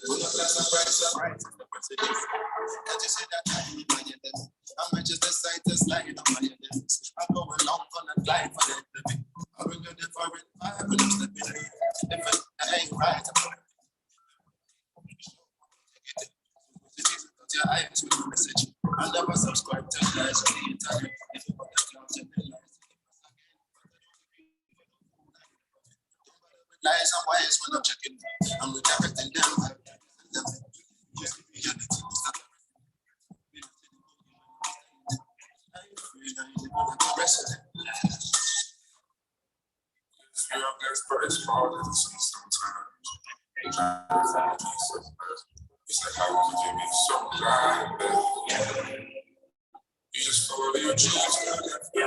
I'm just a sight that's lying on my head. I go along for the life of it. I will do it for it. I will step in it. If it ain't right, your eyes with the message. I never subscribe to lies on the internet. If you want to clout in the lies and wires when I'm checking. I'm rejecting them. It's like, how could you be so blind that you just follow your dreams and you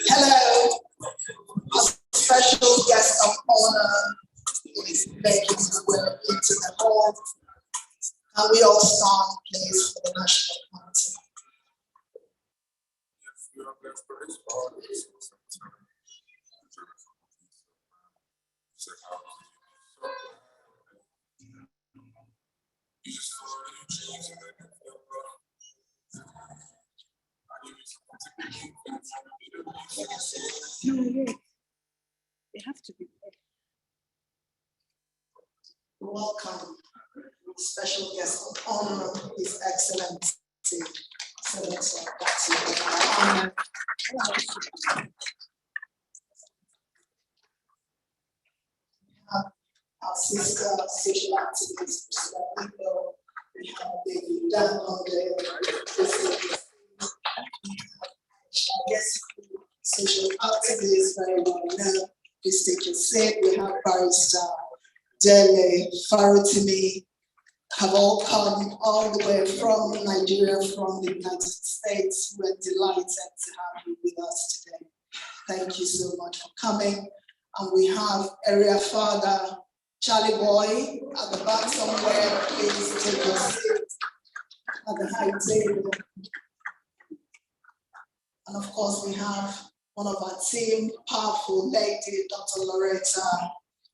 Hello, a special guest of honor is making his way into the hall, and we all stand, please, for the national anthem. No, they have to be there. Welcome, special guest of honor, His Excellency, Senator Datti. Our sister, social activist, we have Baby Dan on there. Yes, social activists, very well known. Please take your seat. We have Barrister Dele, Farotimi, have all come all the way from Nigeria, from the United States. We're delighted to have you with us today. Thank you so much for coming. And we have Afada, Charlie Boy at the back somewhere. Please take your seat at the high table. And of course, we have one of our team, powerful lady, Dr. Loretta,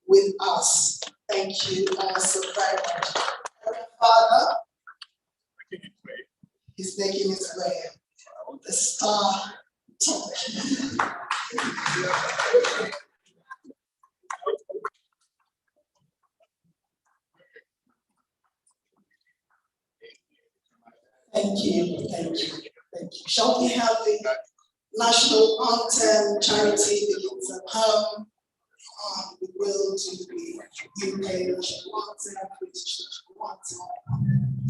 with us. Thank you so very much. Father, he's making his way. The star talk. Thank you, thank you, thank you. Shall we have the national anthem? Charity begins at home. We will do the UK national anthem, British national anthem.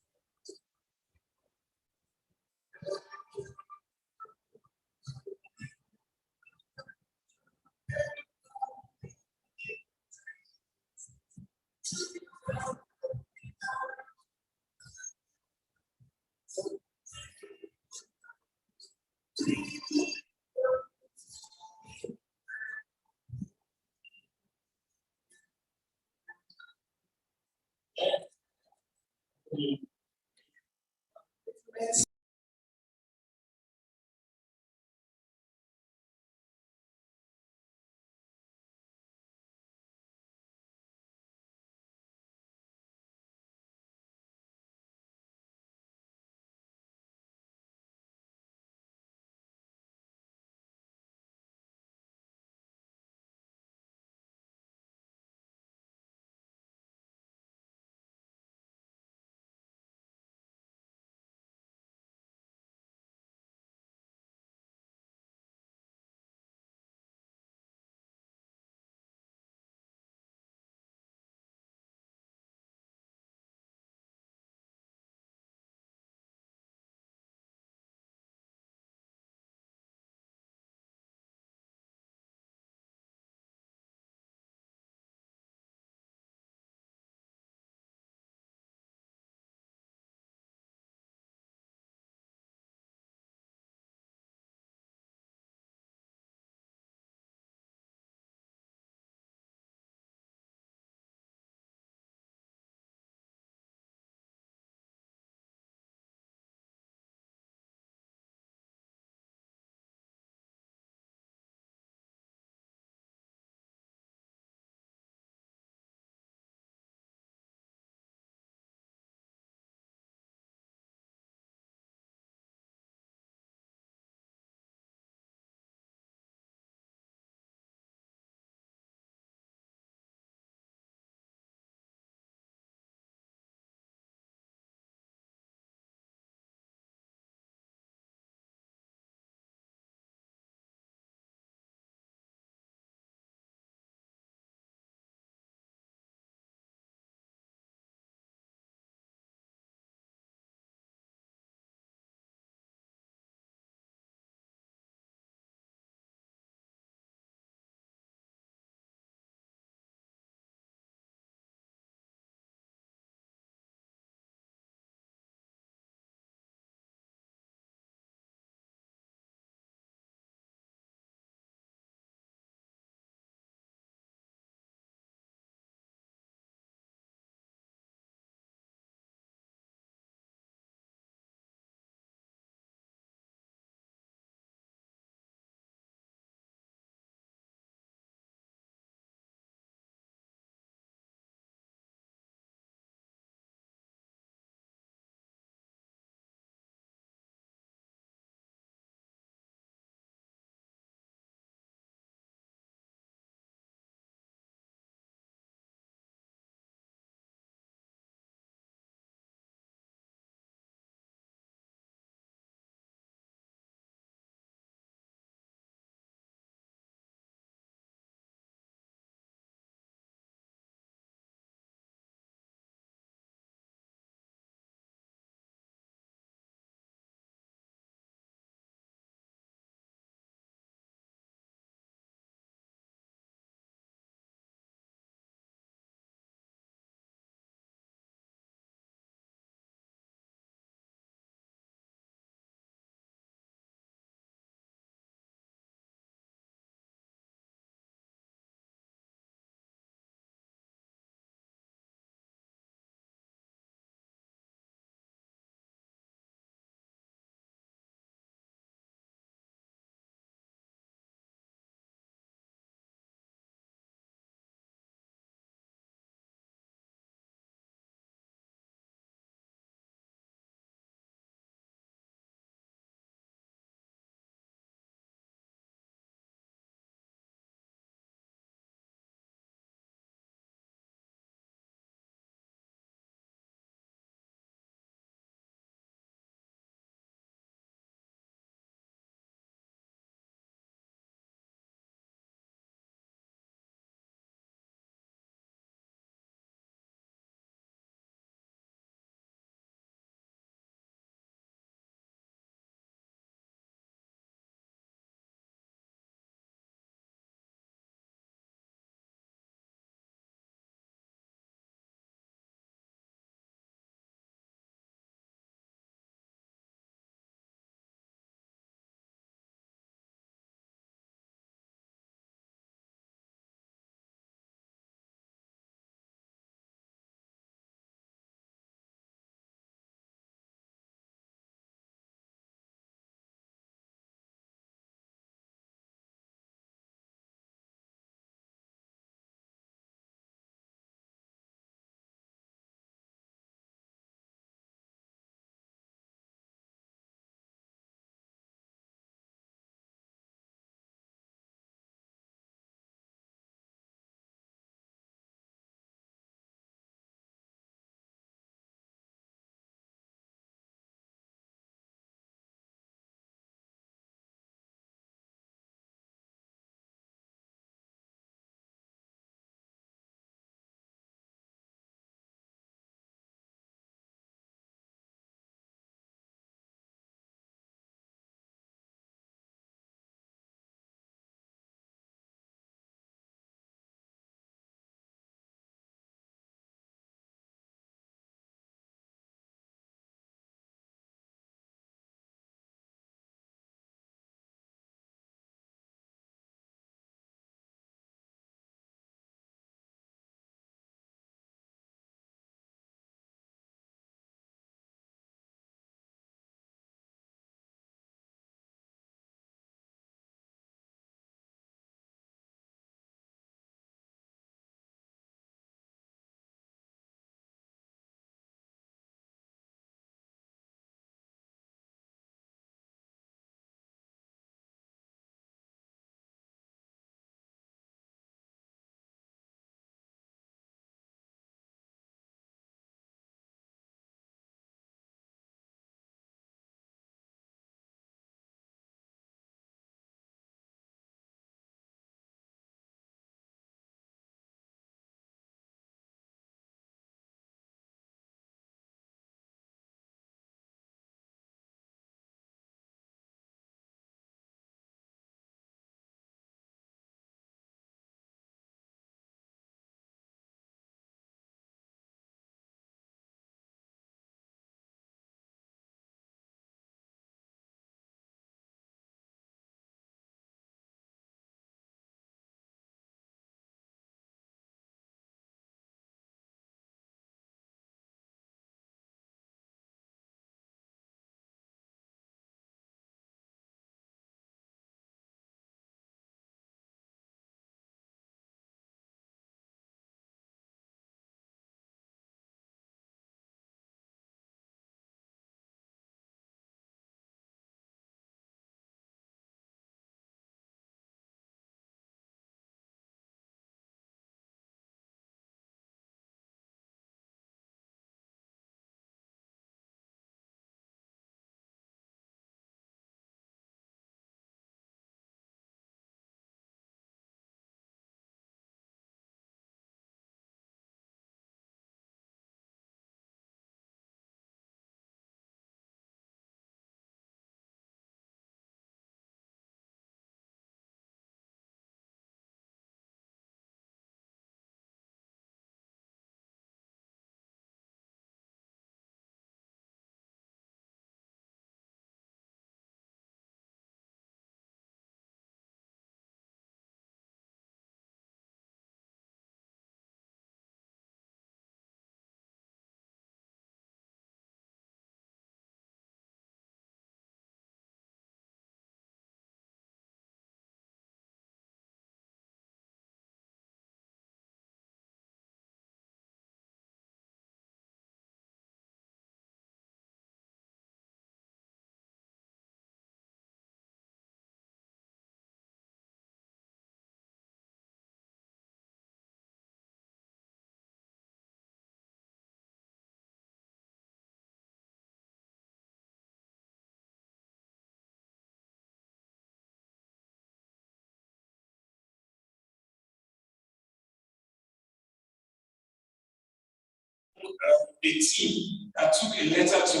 a team that took a letter to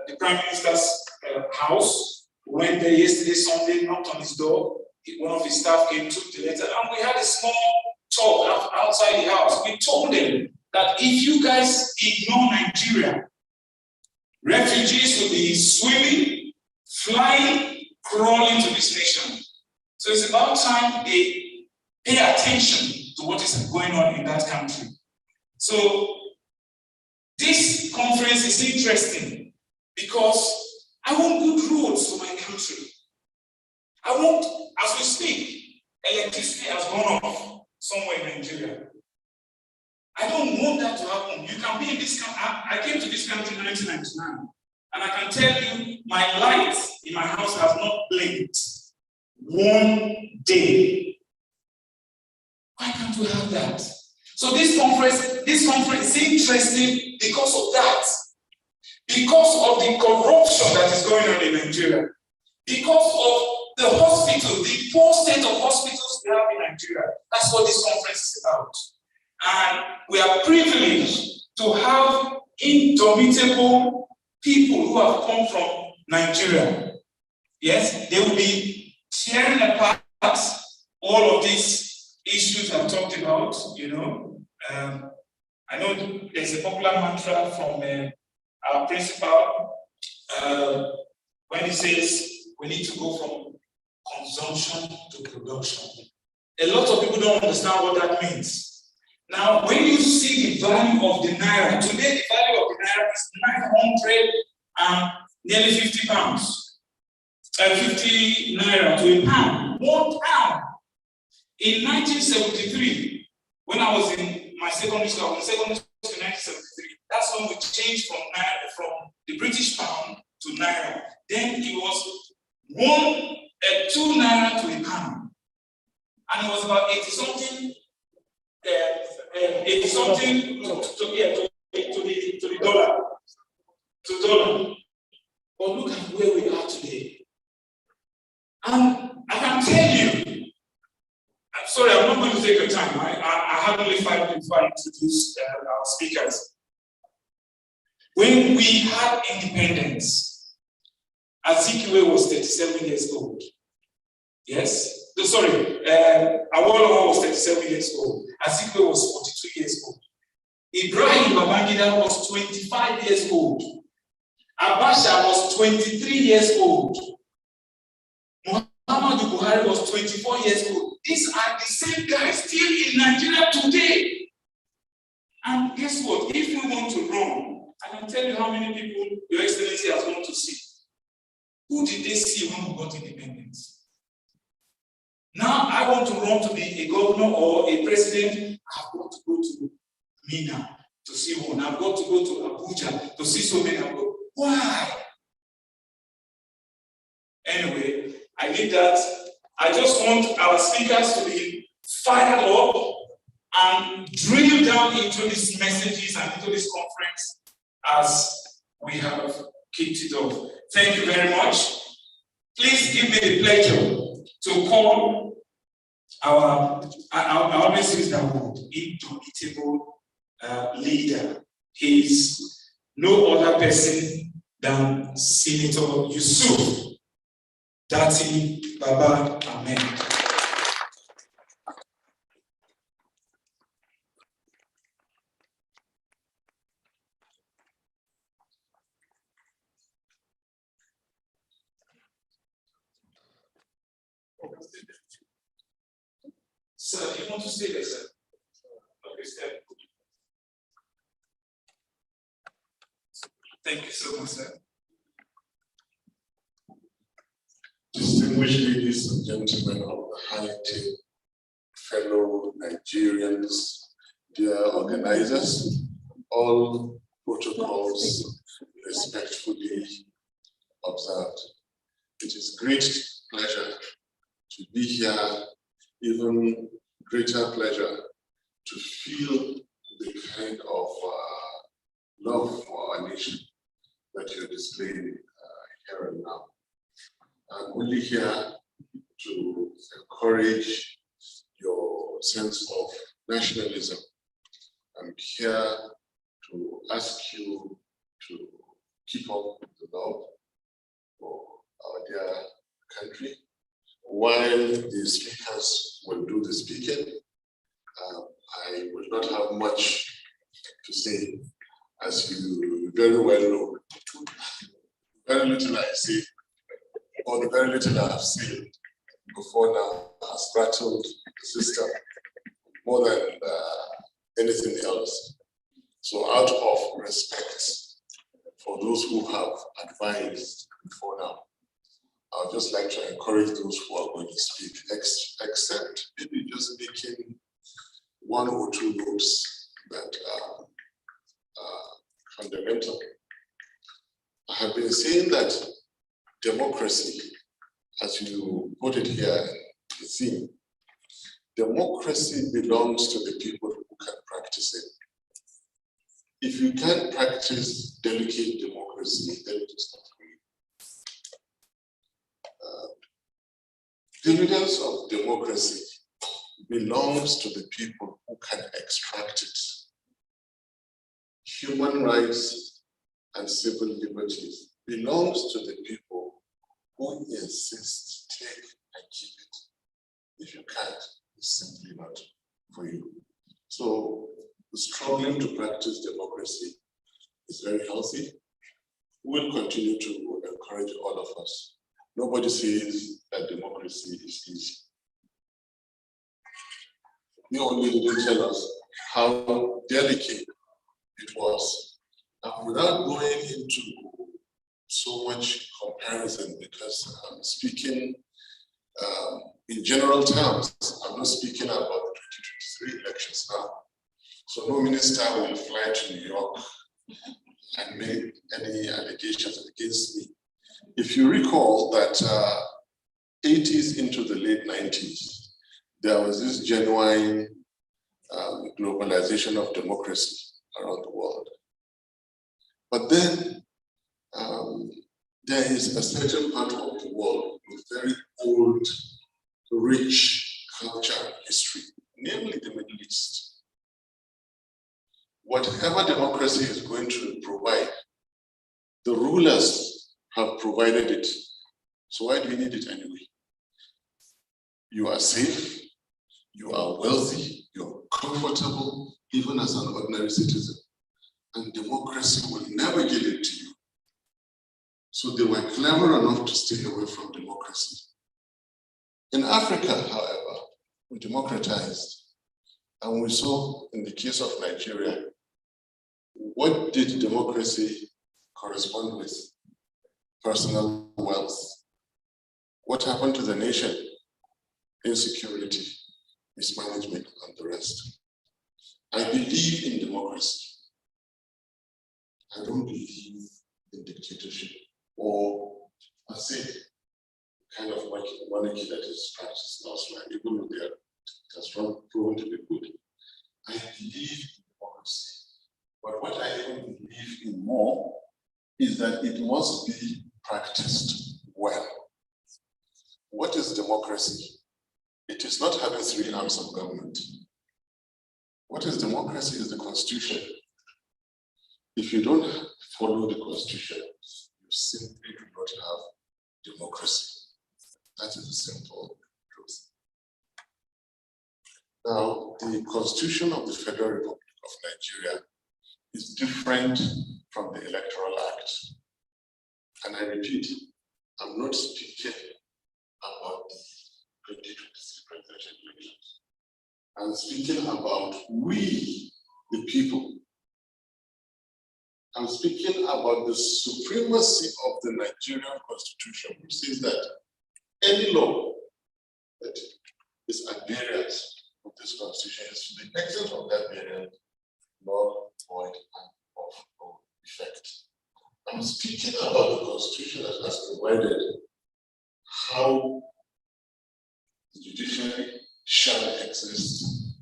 the Prime Minister's house. Went there yesterday, Sunday, knocked on his door. One of his staff came, took the letter, and we had a small talk outside the house. We told them that if you guys ignore Nigeria, refugees will be swimming, flying, crawling to this nation. So it's about time they pay attention to what is going on in that country. So this conference is interesting because I want good roads for my country. I want, as we speak, electricity has gone off somewhere in Nigeria. I don't want that to happen. You can be in this country. I came to this country in 1999, and I can tell you my lights in my house has not blinked one day. Why can't we have that? So this conference is interesting because of that. Because of the corruption that is going on in Nigeria. Because of the hospital, the poor state of hospitals we have in Nigeria. That's what this conference is about. And we are privileged to have indomitable people who have come from Nigeria. Yes, they will be tearing apart all of these issues I've talked about, you know. I know there's a popular mantra from our principal when he says we need to go from consumption to production. A lot of people don't understand what that means. Now, when you see the value of the naira, today the value of the naira is 900 and nearly 50 pounds. 50 naira to a pound, 1 pound. In 1973, when I was in my secondary school, in 1973, that's when we changed from naira, from the British pound to naira. Then it was 2 naira to a pound, and it was about 80 something to the dollar. But look at where we are today. And I can tell you, I'm sorry, I'm not going to take your time. I have only 5 minutes before I introduce our speakers. When we had independence, Azikiwe was 37 years old. Yes? Sorry, Awolowo was 37 years old. Azikiwe was 42 years old. Ibrahim Babangida was 25 years old. Abacha was 23 years old. Muhammadu Buhari was 24 years old. These are the same guys still in Nigeria today. And guess what? If we want to run, I can tell you how many people Your Excellency has gone to see. Who did they see when we got independence? Now I want to run to be a governor or a president. I've got to go to Mina to see one. I've got to go to Abuja to see so many. Why? Anyway, I need that. I just want our speakers to be fired up and drill down into these messages and into this conference as we have kicked it off. Thank you very much. Please give me the pleasure to call our message that word, indomitable leader. He is no other person than Senator Yusuf Datti Baba Ahmed. Sir, you want to stay there, sir? Okay, stay. Thank you so much, sir. Distinguished ladies and gentlemen of the high table, fellow Nigerians, dear organizers, all protocols respectfully observed. It is a great pleasure to be here, even greater pleasure to feel the kind of love for our nation that you're displaying here and now. I'm only here to encourage your sense of nationalism. I'm here to ask you to keep up the love for our dear country. While the speakers will do the speaking, I will not have much to say, as you very well know. Very little I say, or the very little I have seen before now has rattled the system more than anything else. So out of respect for those who have advised before now, I would just like to encourage those who are going to speak, except maybe just making one or two notes that are fundamental. I have been saying that democracy, as you put it here in the theme, democracy belongs to the people who can practice it. If you can't practice delicate democracy, then it is not for you. Dividends of democracy belongs to the people who can extract it. Human rights and civil liberties belongs to the people who insist take and keep it. If you can't, it's simply not for you. So struggling to practice democracy is very healthy. We'll continue to encourage all of us. Nobody says that democracy is easy. They only didn't tell us how delicate it was. And without going into so much comparison, because I'm speaking in general terms, I'm not speaking about the 2023 elections now. So no minister will fly to New York and make any allegations against me. If you recall that 80s into the late 90s, there was this genuine globalization of democracy around the world. But then there is a certain part of the world with very old, rich culture and history, namely the Middle East. Whatever democracy is going to provide, the rulers have provided it. So why do you need it anyway? You are safe, you are wealthy, you're comfortable, even as an ordinary citizen. And democracy will never give it to you. So they were clever enough to stay away from democracy. In Africa, however, we democratized. And we saw in the case of Nigeria, what did democracy correspond with? Personal wealth. What happened to the nation? Insecurity, mismanagement, and the rest. I believe in democracy. I don't believe in dictatorship or, I say, kind of monarchy that is practiced elsewhere, even though it has proven to be good. I believe in democracy. But what I even believe in more is that it must be practiced well. What is democracy? It is not having three arms of government. What is democracy is the Constitution. If you don't follow the Constitution, you simply do not have democracy. That is the simple truth. Now, the Constitution of the Federal Republic of Nigeria is different from the Electoral Act. And I repeat, I'm not speaking about the 2023 presidential elections. I'm speaking about we, the people. I'm speaking about the supremacy of the Nigerian Constitution, which says that any law that is at variance with this Constitution is to the extent of that variance, null, void, and of no effect. I'm speaking about the Constitution that has provided how the judiciary shall exist,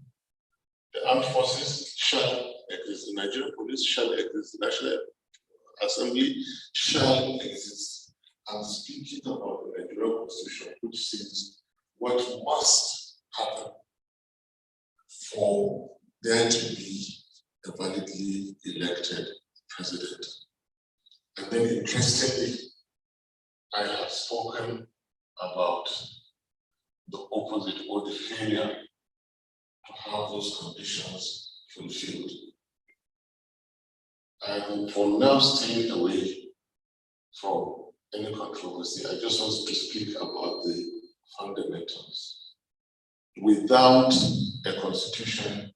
the armed forces shall exist, the Nigerian police shall exist, the National Assembly shall exist. I'm speaking about the Nigerian Constitution, which says what must happen for there to be a validly elected president. And then interestingly, I have spoken about the opposite or the failure to have those conditions fulfilled. I'm for now staying away from any controversy. I just want to speak about the fundamentals. Without a constitution,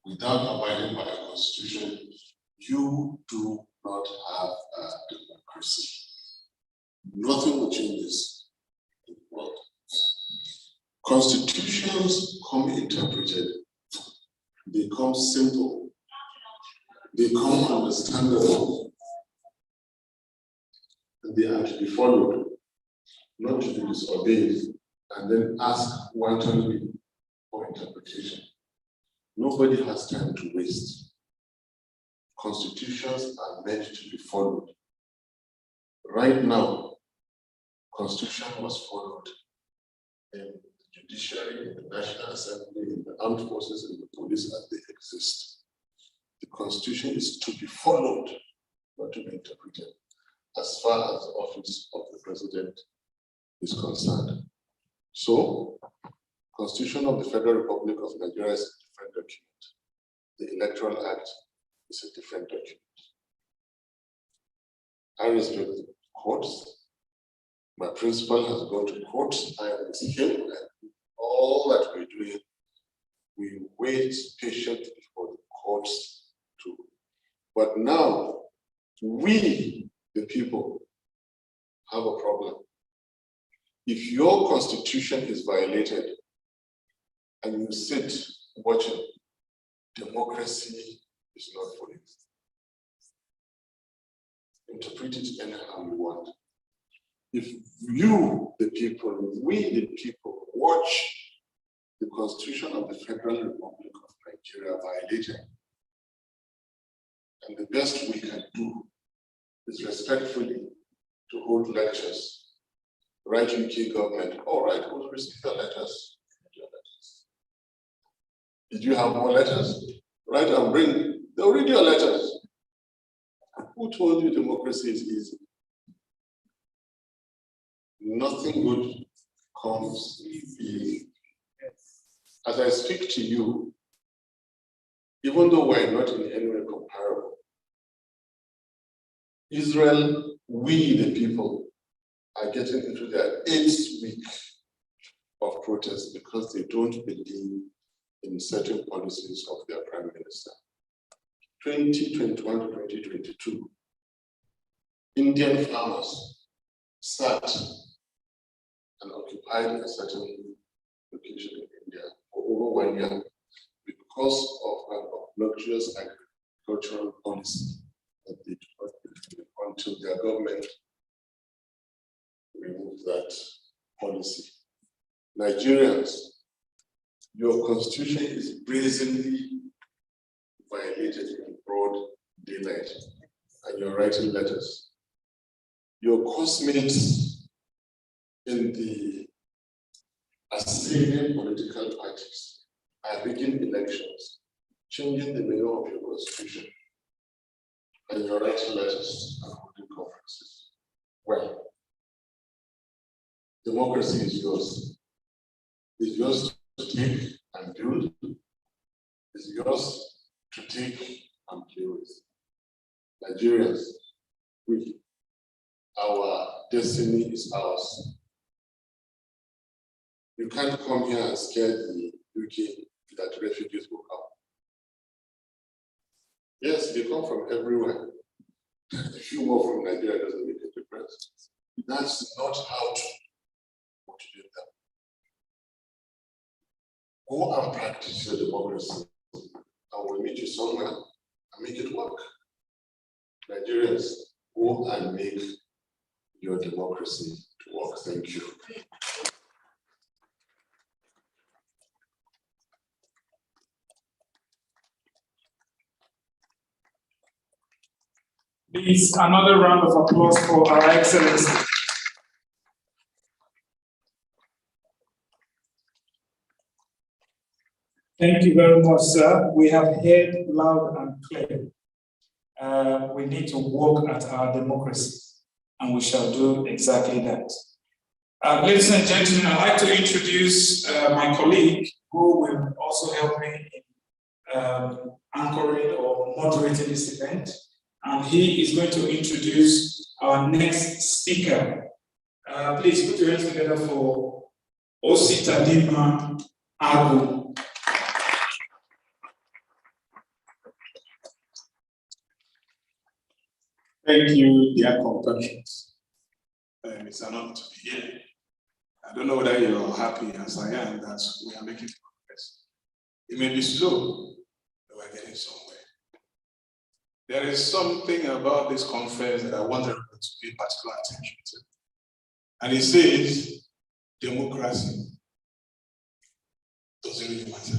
without abiding by a constitution, you do not have a democracy. Nothing will change this in the world. Constitutions come interpreted, they come simple, they come understandable, and they are to be followed, not to be disobeyed, and then ask wantonly for interpretation. Nobody has time to waste. Constitutions are meant to be followed. Right now, Constitution was followed in the Judiciary, in the National Assembly, in the armed forces, in the police as they exist. The Constitution is to be followed, not to be interpreted, as far as the office of the President is concerned. So, Constitution of the Federal Republic of Nigeria is a different document. The Electoral Act is a different document. I respect the courts. My principal has gone to court. I am with him, and all that we're doing, we wait patiently for the courts to. But now, we, the people, have a problem. If your constitution is violated and you sit watching, democracy is not for it. Interpret it anyhow you want. If you, the people, we, the people, watch the Constitution of the Federal Republic of Nigeria violated, and the best we can do is respectfully to hold lectures, write UK government, all right, we'll receive your letters. Did you have more letters? Write and bring, they'll read your letters. Who told you democracy is easy? Nothing good comes easy. As I speak to you, even though we're not in any way comparable, Israel, we the people, are getting into their 8th week of protest because they don't believe in certain policies of their prime minister. 2021 to 2022, Indian farmers sat and occupied a certain location in India for over 1 year because of an obnoxious agricultural policy that they did not believe until their government removed that policy. Nigerians, your constitution is brazenly violated in broad daylight, and you're writing letters. Your cosmates in the Assyrian political parties are rigging elections, changing the meaning of your constitution, and you're writing letters and holding conferences. Well, democracy is yours. It's yours to take and build. It's yours to take and play with. Nigerians, our destiny is ours. You can't come here and scare the UK that refugees will come. Yes, they come from everywhere. A few more from Nigeria doesn't make a difference. That's not how to motivate them. Go and practice your democracy, and we'll meet you somewhere and make it work. Nigerians, go and make your democracy to work. Thank you. Please, another round of applause for Our Excellency. Thank you very much, sir. We have heard loud and clear. We need to work at our democracy, and we shall do exactly that. Ladies and gentlemen, I'd like to introduce my colleague who will also help me in anchoring or moderating this event. And he is going to introduce our next speaker. Please put your hands together for Ositadima Agu. Thank you, dear compatriots. It's an honor to be here. I don't know whether you're happy as I am that we are making progress. It may be slow, but we're getting somewhere. There is something about this conference that I want everyone to pay particular attention to. And it says, democracy doesn't really matter.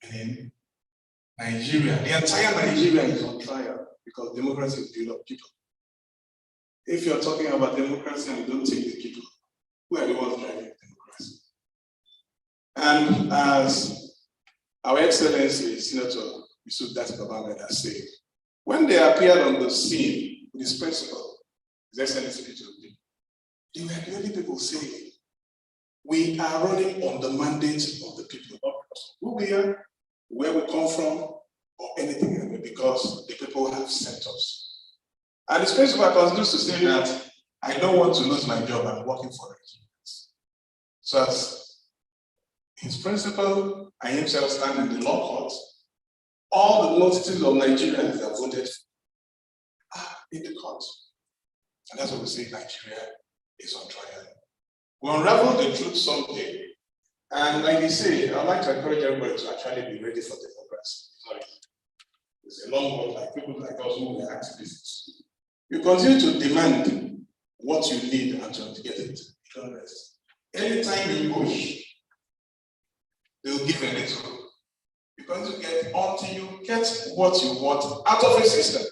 And in Nigeria, the entire Nigeria is on trial because democracy is built of people. If you're talking about democracy and you don't take the people, who are the ones driving democracy? And as our Excellency, Senator Datti has said, when they appeared on the scene with this principle, His Excellency, they were the only people saying, we are running on the mandate of the people, not because of who we are, where we come from, or anything else, because the people have sent us. And this principle continues to say that I don't want to lose my job, I'm working for it. So as his principle and himself stand in the law court, all the multitudes of Nigerians that voted are in the court. And that's what we say Nigeria is on trial. We unravel the truth someday. And like you say, I'd like to encourage everybody to actually be ready for democracy. It's a long walk, like people like us who are activists. You continue to demand what you need and to get it. Don't rest. Anytime you push, they'll give a little. You're going to get until you get what you want out of a system.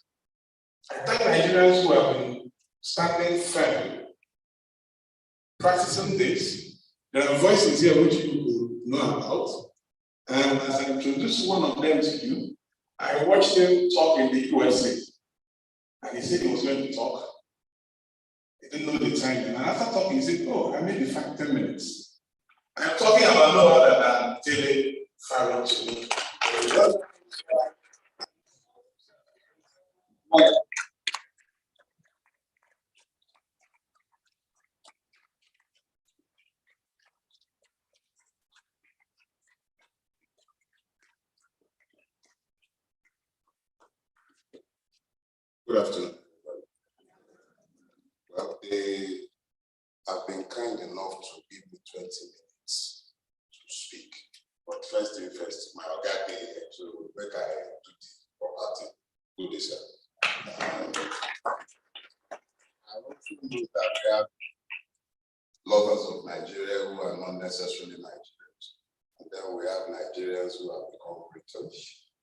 I thank Nigerians who have been standing firm, practicing this. There are voices here which you will know about. And as I introduce one of them to you, I watched him talk in the USA. And he said he was going to talk. He didn't know the time. And after talking, he said, oh, I made it 10 minutes. I'm talking about no other than Dele, Farotimi. Good afternoon. Well, they have been kind enough to give me 20 minutes to speak. But first thing first, my organ to make I do the property, do this. I want to know that we have lovers of Nigeria who are not necessarily Nigerians. And then we have Nigerians who have become British.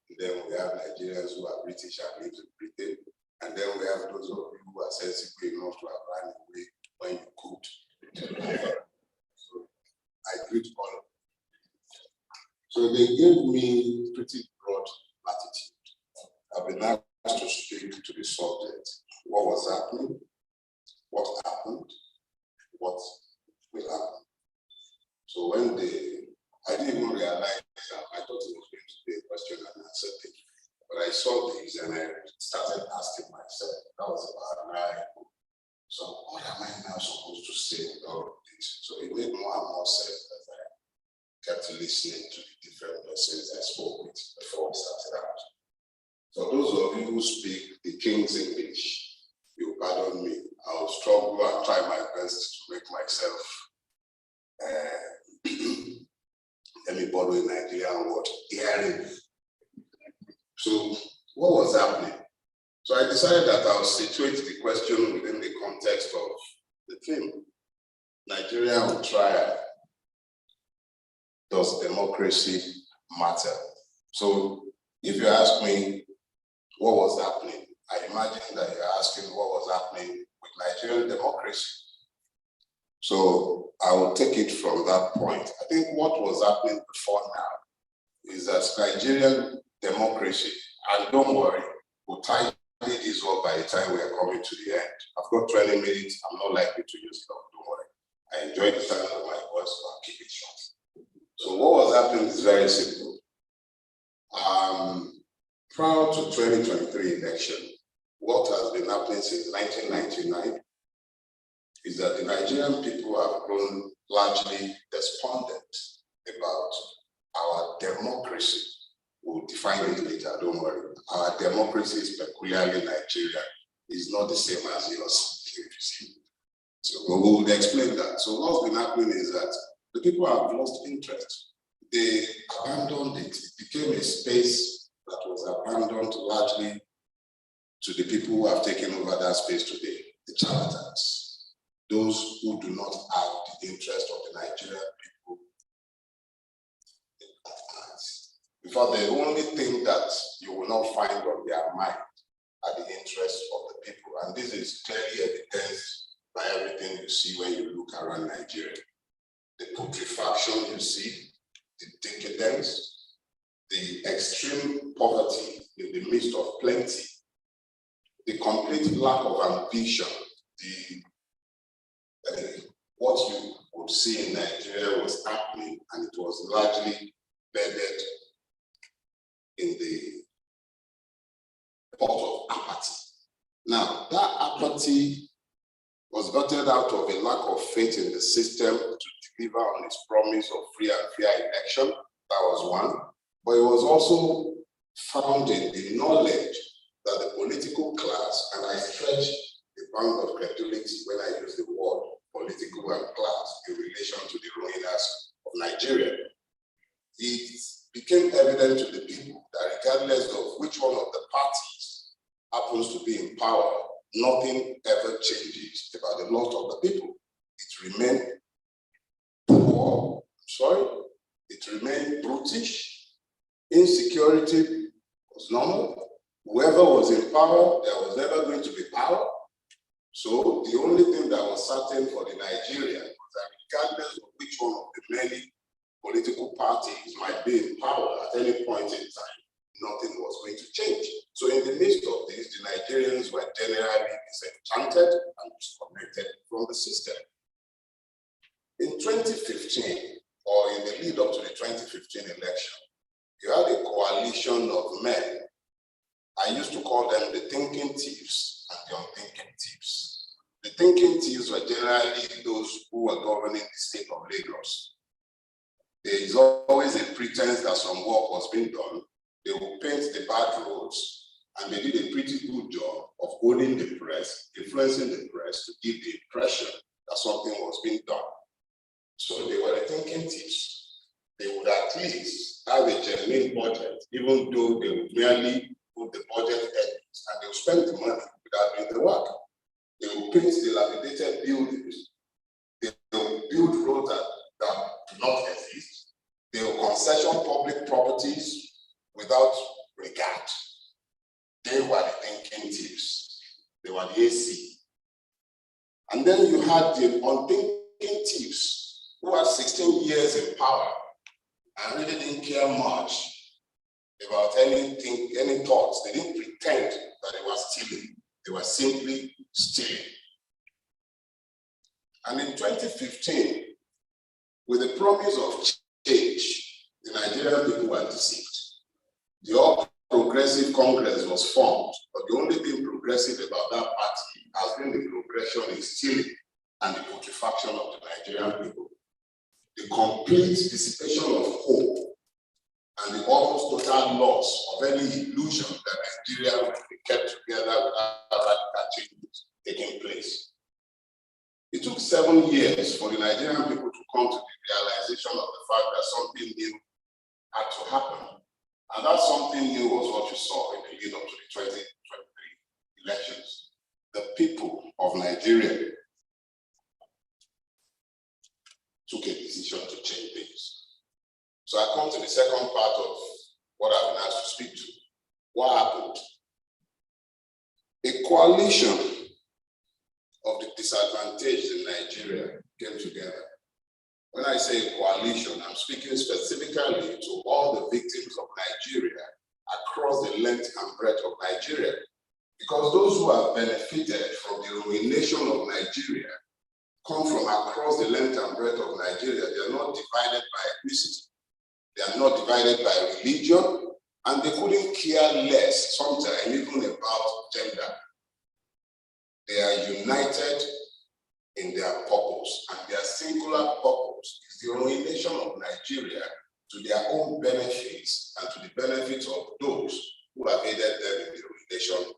And then we have Nigerians who are British and live in Britain. And then we have those of you who are sensible enough to have run away when you could. So I greet all of them. So they gave me pretty broad latitude. I've been asked to speak to the subject. What was happening? What happened? What will happen? So when I didn't even realize that I thought it was going to be a question and answer thing. But I saw these and I started asking myself, that was about 9. So what am I now supposed to say with all of this? So it made more and more sense as I kept listening to the different persons I spoke with before we started out. So those of you who speak the King's English, you pardon me, I'll struggle and try my best to make myself, let me borrow a Nigerian word, hearing. So what was happening? So I decided that I'll situate the question within the context of the theme. Nigeria on trial. Does democracy matter? So if you ask me what was happening, I imagine that you're asking what was happening with Nigerian democracy. So I will take it from that point. I think what was happening before now is that Nigerian democracy, and don't worry, we'll tidy this up by the time we are coming to the end. I've got 20 minutes, I'm not likely to use it up, don't worry. I enjoy the time of my voice, so I'll keep it short. So what was happening is very simple. Prior to 2023 election, what has been happening since 1999 is that the Nigerian people have grown largely despondent about our democracy. We'll define it later, don't worry. Our democracy, peculiarly Nigeria, is not the same as yours. So we will explain that. So what's been happening is that the people have lost interest. They abandoned it. It became a space that was abandoned largely to the people who have taken over that space today, the charlatans, those who do not have the interest of the Nigerian people. In fact, the only thing that you will not find on their mind are the interests of the people. And this is clearly evidenced by everything you see when you look around Nigeria. The putrefaction you see, the decadence, the extreme poverty in the midst of plenty, the complete lack of ambition, what you would see in Nigeria was happening, and it was largely bedded in the pot of apathy. Now, that apathy was gutted out of a lack of faith in the system to deliver on its promise of free and fair election. That was one. But it was also found in the knowledge that the political class, and I stretch the bound of credulity when I use the word political and class in relation to the ruiners of Nigeria, it became evident to the people that regardless of which one of the parties happens to be in power, nothing ever changes about the lot of the people. It remained poor, it remained brutish, insecurity was normal. Whoever was in power, there was never going to be power. So the only thing that was certain for the Nigerians was that regardless of which one of the many political parties might be in power at any point in time, nothing was going to change. So in the midst of this, the Nigerians were generally disenchanted and disconnected from the system. In 2015, or in the lead up to the 2015 election, you had a coalition of men. I used to call them the thinking thieves and the unthinking thieves. The thinking thieves were generally those who were governing the state of Lagos. There is always a pretense that some work was being done. They will paint the bad roads, and they did a pretty good job of owning the press, influencing the press to give the impression that something was being done. So they were the thinking thieves. They would at least have a genuine budget, even though they would merely put the budget headings, and they would spend the money without doing the work. They would paint dilapidated buildings. They would build roads that do not exist. They would concession public properties without regard. They were the thinking thieves. They were the AC. And then you had the unthinking thieves who had 16 years in power and really didn't care much about anything, any thoughts. They didn't pretend that they were stealing. They were simply stealing. And in 2015, with the promise of change, the Nigerian people were deceived. The All Progressive Congress was formed, but the only thing progressive about that party has been the progression in stealing and the putrefaction of the Nigerian people. The complete dissipation of hope and the almost total loss of any illusion that Nigeria would be kept together without radical changes taking place. It took 7 years for the Nigerian people to come to the realization of the fact that something new had to happen. And that something new was what you saw in the lead up to the 2023 elections. The people of Nigeria took a decision to change things. So I come to the second part of what I've been asked to speak to. What happened? A coalition of the disadvantaged in Nigeria came When I say coalition, I'm speaking specifically to all the victims of Nigeria across the length and breadth of Nigeria. Because those who have benefited from the ruination of Nigeria come from across the length and breadth of Nigeria. They are not divided by ethnicity. They are not divided by religion. And they couldn't care less sometimes even about gender. They are united in their purpose, and their singular purpose is the ruination of Nigeria to their own benefits and to the benefits of those who have aided them in the ruination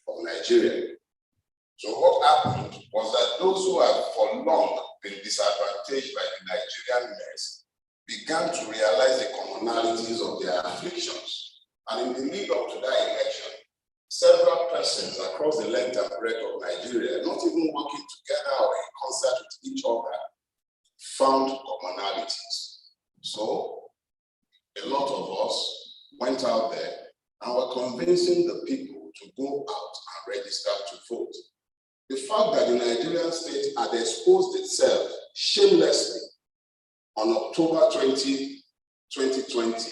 of Nigeria. So what happened was that those who have for long been disadvantaged by the Nigerian mess began to realize the commonalities of their afflictions. And in the lead up to that election, several persons across the length and breadth of Nigeria, not even working together or in concert with each other, found commonalities. So a lot of us went out there and were convincing the people to go out and register to vote. The fact that the Nigerian state had exposed itself shamelessly on October 20, 2020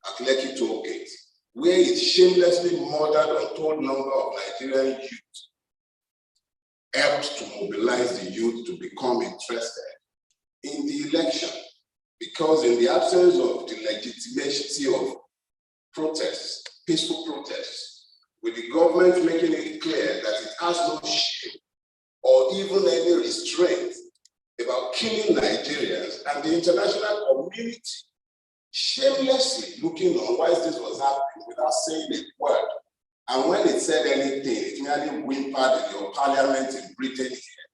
at Lekki Toll Gate, where it shamelessly murdered an untold number of Nigerian youth, helped to mobilize the youth to become interested in the election. Because in the absence of the legitimacy of protests, peaceful protests, with the government making it clear that it has no shame or even any restraint about killing Nigerians, and the international community shamelessly looking on while this was happening without saying a word. And when it said anything, it merely whimpered in your parliament in Britain here.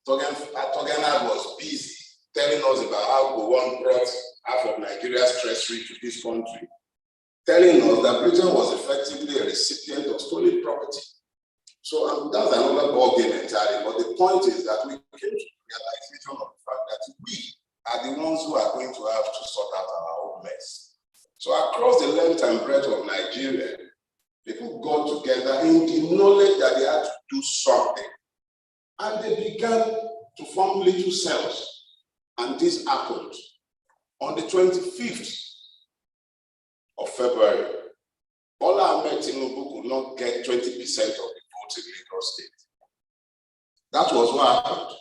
Togenad was busy telling us about how Gowon brought half of Nigeria's treasury to this country, telling us that Britain was effectively a recipient of stolen property. So that's another ballgame entirely. But the point is that we came to the realization of the fact that we are the ones who are going to have to sort out our own mess. So across the length and breadth of Nigeria, people got together in the knowledge that they had to do something. And they began to form little cells. And this happened on the 25th of February. Bola Ahmed Tinubu could not get 20% of the votes in Lagos State. That was what happened.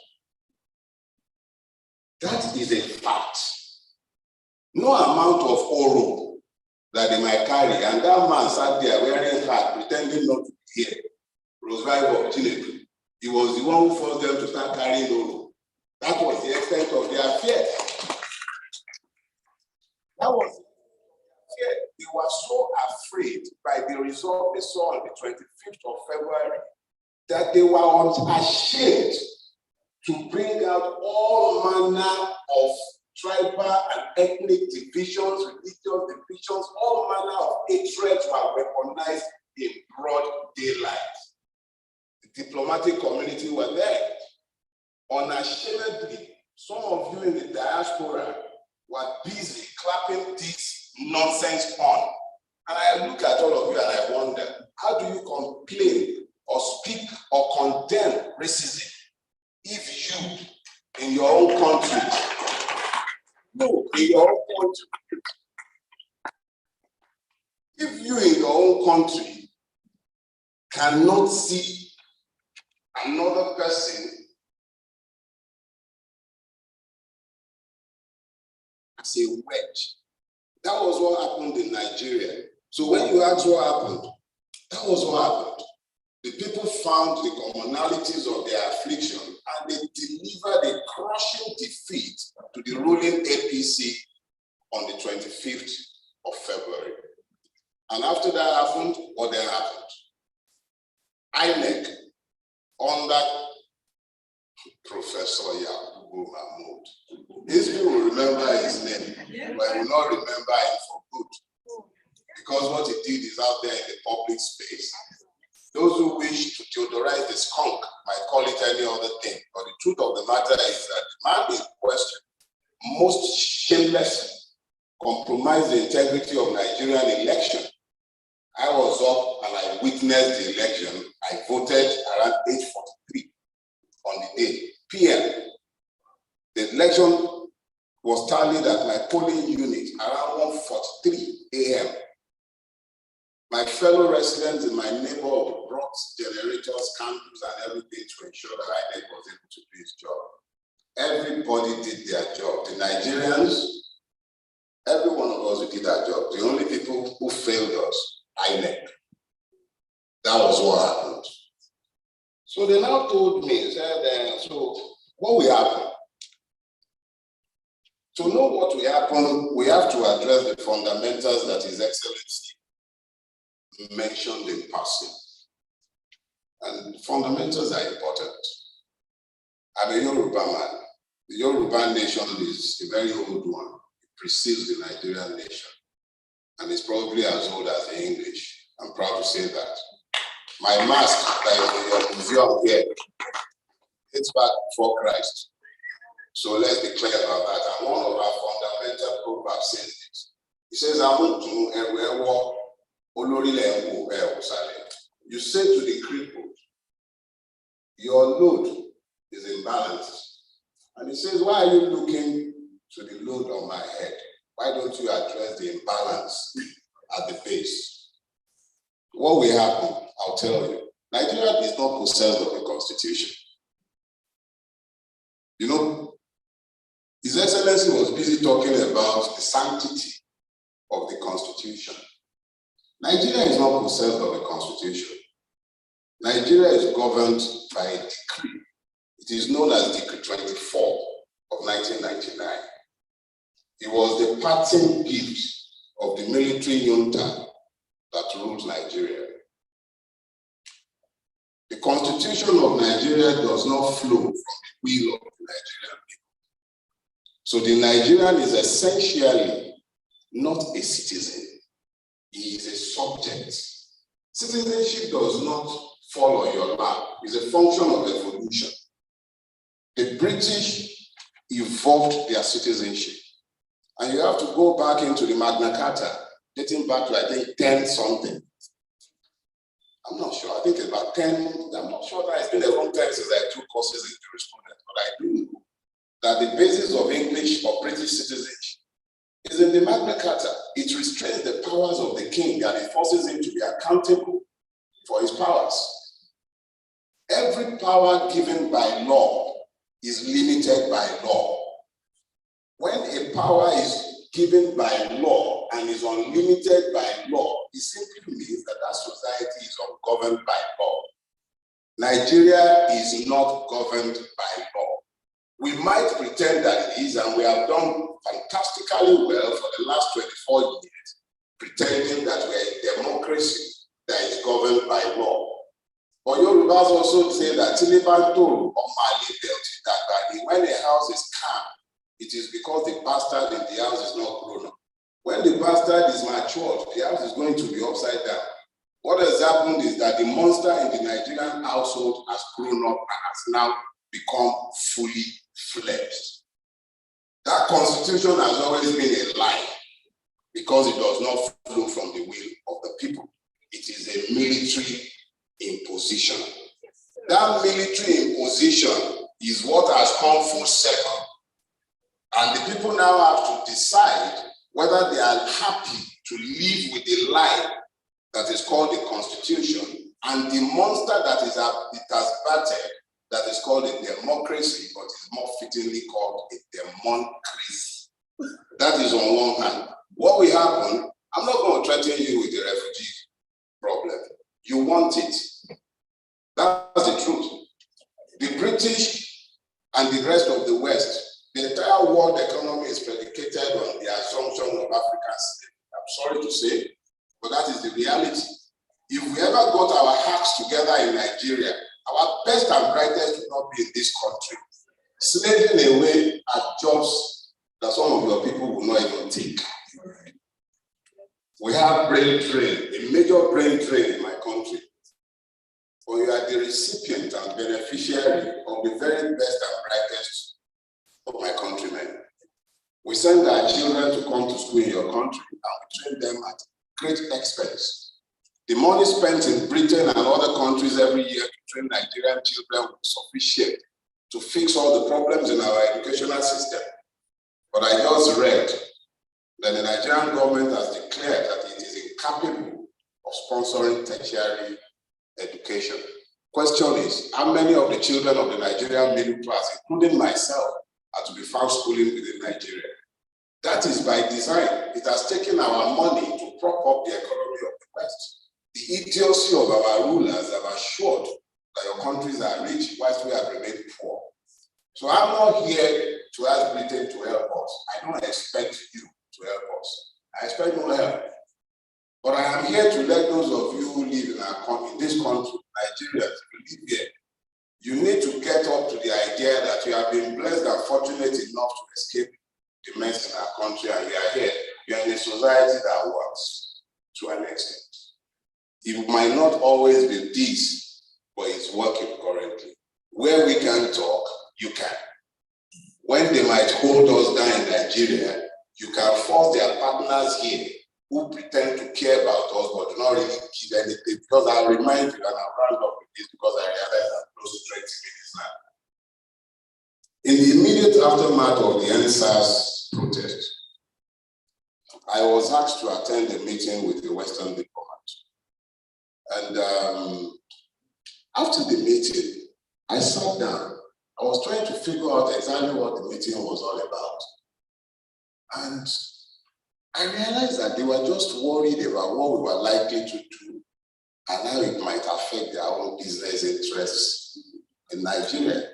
That is a fact. No amount of oro that they might carry, and that man sat there wearing hat, pretending not to be here. Rosemary of Tinubu. He was the one who forced them to start carrying oro. That was the extent of their fear. That was the fear. They were so afraid by the result they saw on the 25th of February that they were ashamed to bring out all manner of tribal and ethnic divisions, religious divisions, all manner of hatred were weaponized in broad daylight. The diplomatic community were there. Unashamedly, some of you in the diaspora were busy clapping this nonsense on. And I look at all of you and I wonder, how do you complain or speak or condemn racism if you, in your own country, if you in your own country cannot see another person as a wedge? That was what happened in Nigeria. So when you ask what happened, that was what happened. The people found the commonalities of their affliction and they delivered a crushing defeat to the ruling APC on the 25th of February. And after that happened, what then happened? INEC, under Professor Yakubu Mahmoud. These people will remember his name, but will not remember him for good. Because what he did is out there in the public space. Those who wish to theodorize the skunk might call it any other thing, but the truth of the matter is that the man in question most shamelessly compromised the integrity of Nigerian election. I was up and I witnessed the election. I voted around 8:43 on the day, PM. The election was tallied at my polling unit around 1:43 a.m. My fellow residents in my neighborhood brought generators, candles, and everything to ensure that INEC was able to do its job. Everybody did their job. The Nigerians, every one of us did our job. The only people who failed us, INEC. That was what happened. So they now told me, said, so what will happen? To know what will happen, we have to address the fundamentals that His Excellency mentioned in passing. And fundamentals are important. I'm a Yoruba man. The Yoruba nation is a very old one. It precedes the Nigerian nation. And it's probably as old as the English. I'm proud to say that. My mask that is in your museum here dates back before Christ. So let's be clear about that. And one of our fundamental proverbs says this. It says, you say to the crippled, your load is imbalanced. And he says, why are you looking to the load on my head? Why don't you address the imbalance at the base? What will happen? I'll tell you. Nigeria is not possessed of a constitution. You know, His Excellency was busy talking about the sanctity of the constitution. Nigeria is not possessed of a constitution. Nigeria is governed by a decree. It is known as Decree 24 of 1999. It was the parting gift of the military junta that rules Nigeria. The constitution of Nigeria does not flow from the will of the Nigerian people. So the Nigerian is essentially not a citizen. He is a subject. Citizenship does not fall on your lap. It's a function of evolution. The British evolved their citizenship. And you have to go back into the Magna Carta, dating back to, I think, 10 something. I'm not sure. I think it's about 10. I'm not sure that it's been a long time since I took courses in jurisprudence, but I do know that the basis of English or British citizenship is in the Magna Carta. It restrains the powers of the king and it forces him to be accountable for his powers. Every power given by law is limited by law. When a power is given by law and is unlimited by law, it simply means that that society is ungoverned by law. Nigeria is not governed by law. We might pretend that it is, and we have done fantastically well for the last 24 years, pretending that we're a democracy that is governed by law. But Yorubas also say that when a house is calm, it is because the bastard in the house is not grown up. When the bastard is matured, the house is going to be upside down. What has happened is that the monster in the Nigerian household has grown up and has now become fully fledged. That constitution has always been a lie because it does not flow from the will of the people. It is a military imposition. That military imposition is what has come full circle. And the people now have to decide whether they are happy to live with the lie that is called the Constitution and the monster that it has battered that is called a democracy, but is more fittingly called a democracy. That is on one hand. What will happen? I'm not going to threaten you with the refugee problem. You want it. That's the truth. The British and the rest of the West, the entire world economy is predicated on the assumption of Africa's slavery. I'm sorry to say, but that is the reality. If we ever got our acts together in Nigeria, our best and brightest would not be in this country, slaving away at jobs that some of your people will not even take. We have brain drain, a major brain drain in my country. But you are the recipient and beneficiary of the very best and brightest of my countrymen. We send our children to come to school in your country and we train them at great expense. The money spent in Britain and other countries every year to train Nigerian children will be sufficient to fix all the problems in our educational system. But I just read that the Nigerian government has declared that it is incapable of sponsoring tertiary education. Question is, how many of the children of the Nigerian middle class, including myself, are to be found schooling within Nigeria? That is by design. It has taken our money to prop up the economy of the West. The idiocy of our rulers have assured that your countries are rich whilst we have remained poor. So I'm not here to ask Britain to help us. I don't expect you to help us. I expect no help. But I am here to let those of you who live in this country, Nigerians, who live here, you need to get up to the idea that you have been blessed and fortunate enough to escape the mess in our country, and you are here. You are in a society that works to an extent. It might not always be this, but it's working currently. Where we can talk, you can. When they might hold us down in Nigeria, you can force their partners here who pretend to care about us but do not really give anything. Because I'll remind you, and I'll round up with this because I realize I'm close to 20 minutes now. In the immediate aftermath of the NSAS protest, I was asked to attend a meeting with the Western diplomat. And after the meeting, I sat down. I was trying to figure out exactly what the meeting was all about. And I realized that they were just worried about what we were likely to do and how it might affect their own business interests in Nigeria.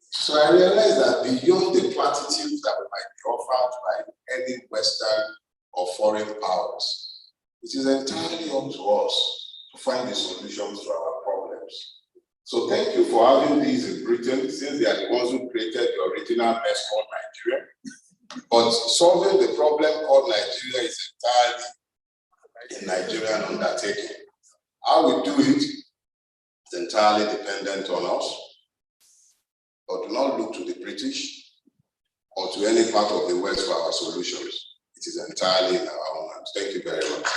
So I realized that beyond the platitudes that might be offered by any Western or foreign powers, it is entirely up to us to find the solutions to our problems. So thank you for having these in Britain, since they are the ones who created the original mess called Nigeria. But solving the problem called Nigeria is entirely a Nigerian undertaking. How we do it is entirely dependent on us. But do not look to the British or to any part of the West for our solutions. It is entirely in our own hands. Thank you very much.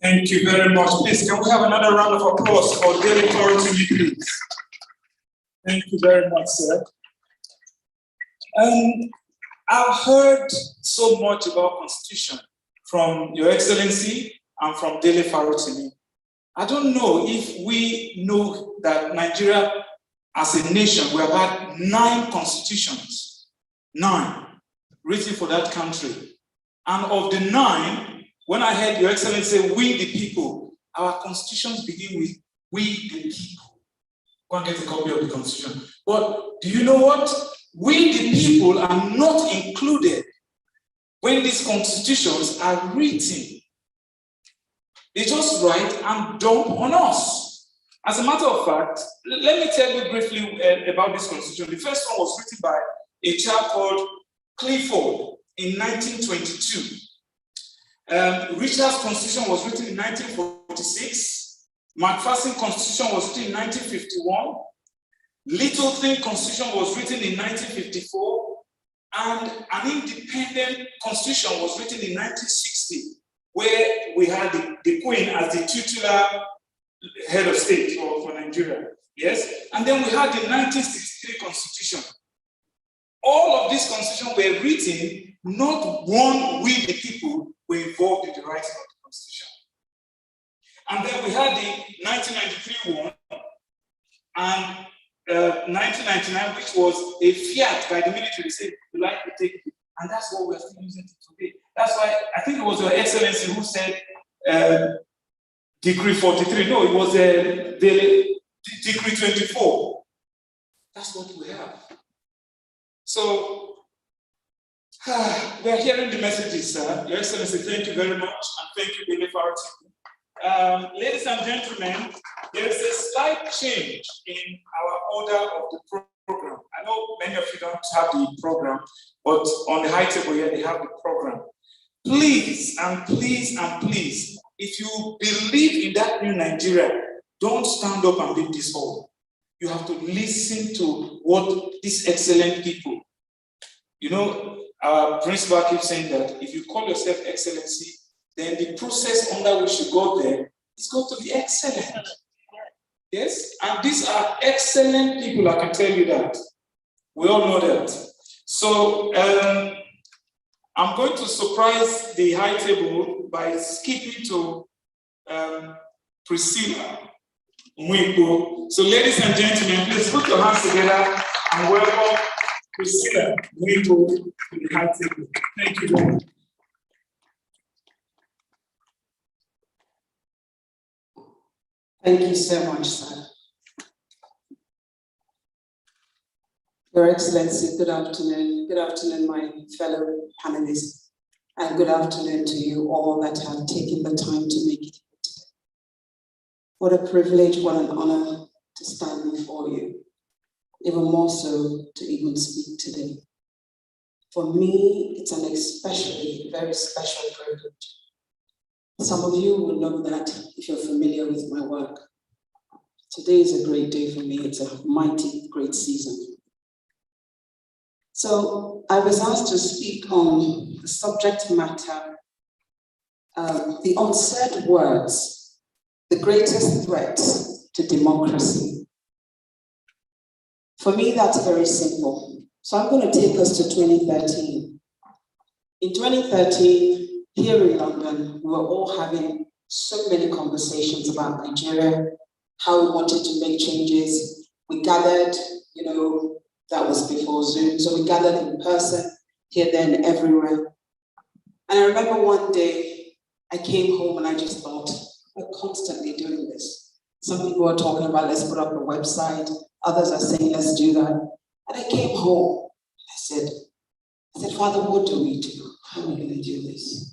Thank you very much. Please, can we have another round of applause for Dele, Farotimi, please? Thank you very much, sir. I've heard so much about Constitution from Your Excellency and from Dele, Farotimi. I don't know if we know that Nigeria, as a nation, we have had 9 constitutions, 9, written for that country. And of the 9, when I heard Your Excellency say, we the people, our constitutions begin with we the people. Go and get a copy of the constitution. But do you know what? We the people are not included when these constitutions are written. They just write and dump on us. As a matter of fact, let me tell you briefly about this constitution. The first one was written by a chap called Clifford in 1922. Richard's constitution was written in 1946. Macpherson's constitution was written in 1951. Littleton's constitution was written in 1954. And an independent constitution was written in 1960, where we had the Queen as the titular head of state for Nigeria. Yes? And then we had the 1963 constitution. All of these constitutions were written, not one we the people were involved in the writing of the constitution. And then we had the 1993 one and 1999, which was a fiat by the military. They said, we like to take it. And that's what we're still using today. That's why I think it was Your Excellency who said Decree 43. No, it was the Decree 24. That's what we have. So, we are hearing the messages, sir. Your Excellency, thank you very much. And thank you, Dele, Farotimi. Ladies and gentlemen, there is a slight change in our order of the program. I know many of you don't have the program, but on the high table here, they have the program. Please, and please, and please, if you believe in that new Nigeria, don't stand up and leave this hall. You have to listen to what these excellent people, you know, our principal keeps saying that if you call yourself excellency, then the process under which you got there is going to be excellent. Yes, and these are excellent people, I can tell you that. We all know that. So I'm going to surprise the high table by skipping to Priscilla Mwipo. So ladies and gentlemen, please put your hands together and welcome Priscilla Mwipo to the high table. Thank you very much. Thank you so much, sir. Your Excellency, good afternoon. Good afternoon, my fellow panelists, and good afternoon to you all that have taken the time to make it here today. What a privilege, what an honor to stand before you, even more so to even speak today. For me, it's an especially very special privilege. Some of you will know that if you're familiar with my work. Today is a great day for me. It's a mighty great season. So I was asked to speak on the subject matter, the unsaid words, the greatest threats to democracy. For me, that's very simple. So I'm going to take us to 2013. In 2013, here in London, we were all having so many conversations about Nigeria, how we wanted to make changes. We gathered, that was before Zoom, so we gathered in person, here, there, and everywhere. And I remember one day, I came home and I just thought, we're constantly doing this. Some people are talking about, let's put up a website. Others are saying, let's do that. And I came home, I said, Father, what do we do? How are we going to do this?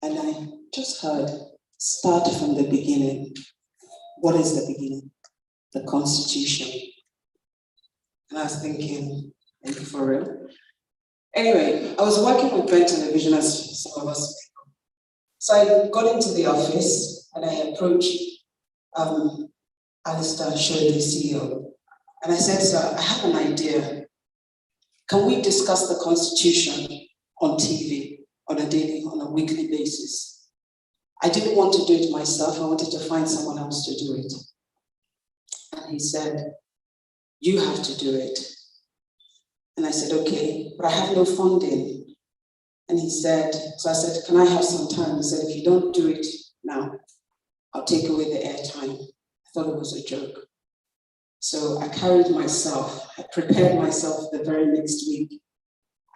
And I just heard, start from the beginning. What is the beginning? The Constitution. And I was thinking, are you for real? Anyway, I was working with Ben Television, as some of us know. So I got into the office and I approached Alistair, the CEO. And I said, sir, I have an idea. Can we discuss the Constitution on TV, on a weekly basis? I didn't want to do it myself. I wanted to find someone else to do it. And he said, you have to do it. And I said, okay, but I have no funding. And he said, so I said, can I have some time? He said, if you don't do it now, I'll take away the airtime. I thought it was a joke. So I carried myself, I prepared myself the very next week.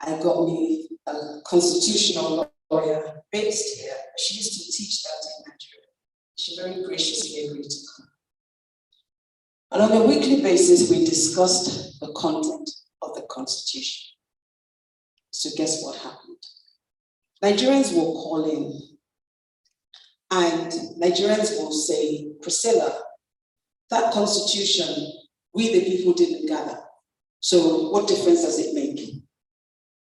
I got me a constitutional lawyer based here. She used to teach that in Nigeria. She very graciously agreed to come. And on a weekly basis, we discussed the content of the Constitution. So guess what happened? Nigerians will call in and Nigerians will say, Priscilla, that Constitution, we the people didn't gather. So what difference does it make?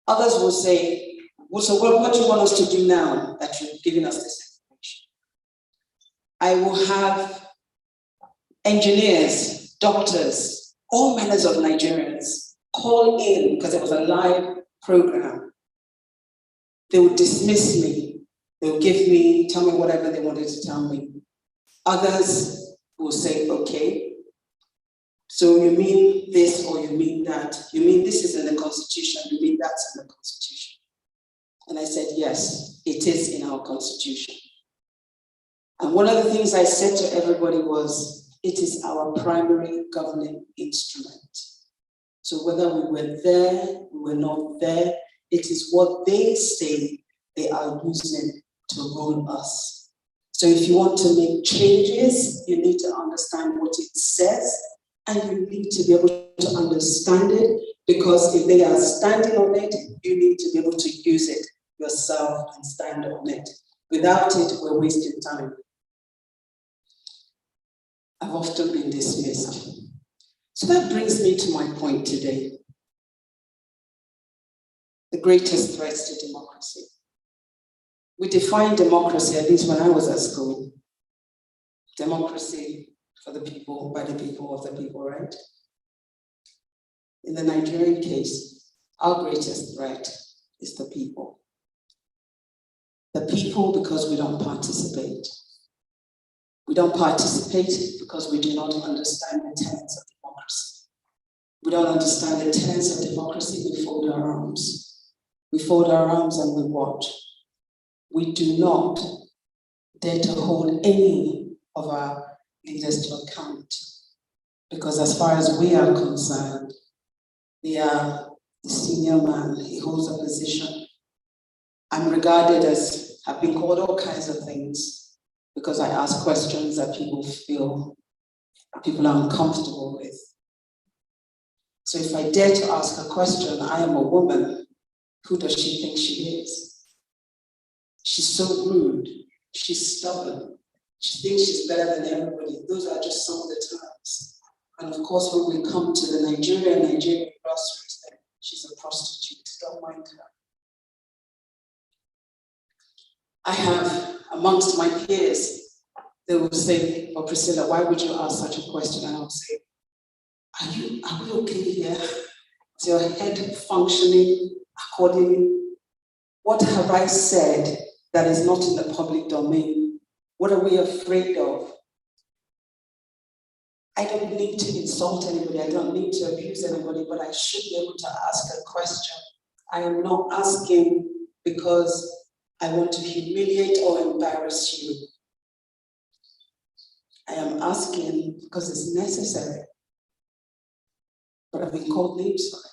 Others will say, well, so what do you want us to do now that you're giving us this information? I will have engineers, doctors, all manners of Nigerians call in because it was a live program. They would dismiss me. They would tell me whatever they wanted to tell me. Others will say, okay, so you mean this or you mean that? You mean this is in the Constitution, you mean that's in the Constitution? And I said, yes, it is in our Constitution. And one of the things I said to everybody was, it is our primary governing instrument. So whether we were there, we were not there, it is what they say they are using to rule us. So if you want to make changes, you need to understand what it says, and you need to be able to understand it, because if they are standing on it, you need to be able to use it yourself and stand on it. Without it, we're wasting time. I've often been dismissed. So that brings me to my point today. The greatest threats to democracy. We define democracy, at least when I was at school. Democracy for the people, by the people, of the people, right? In the Nigerian case, our greatest threat is the people. The people because we don't participate. We don't participate because we do not understand the tenets of democracy. We don't understand the tenets of democracy, we fold our arms. We fold our arms and we watch. We do not dare to hold any of our leaders to account. Because as far as we are concerned, they are the senior man, he holds a position. I'm regarded as, I've been called all kinds of things because I ask questions that people feel, people are uncomfortable with. So if I dare to ask a question, I am a woman, who does she think she is? She's so rude, she's stubborn, she thinks she's better than everybody. Those are just some of the terms. And of course, when we come to the Nigerian groceries, then she's a prostitute, don't mind her. I have, amongst my peers, they will say, oh Priscilla, why would you ask such a question? And I'll say, are we okay here? Is your head functioning accordingly? What have I said that is not in the public domain? What are we afraid of? I don't need to insult anybody, I don't need to abuse anybody, but I should be able to ask a question. I am not asking because I want to humiliate or embarrass you. I am asking because it's necessary. But I've been called names for it.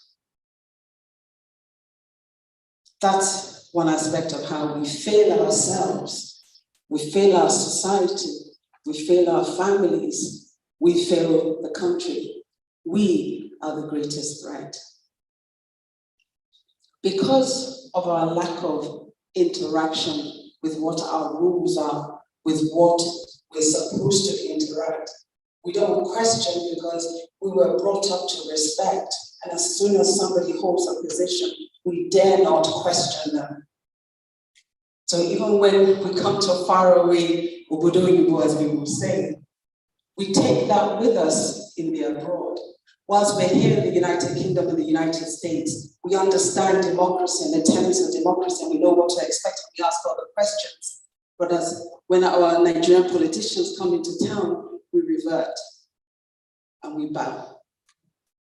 That's one aspect of how we fail ourselves. We fail our society. We fail our families. We fail the country. We are the greatest threat. Because of our lack of interaction with what our rules are, with what we're supposed to interact, we don't question because we were brought up to respect. And as soon as somebody holds a position, we dare not question them. So even when we come to faraway Obodo, as we will say, we take that with us in the abroad. Whilst we're here in the United Kingdom and the United States, we understand democracy and the tenets of democracy, and we know what to expect when we ask all the questions. But when our Nigerian politicians come into town, we revert and we bow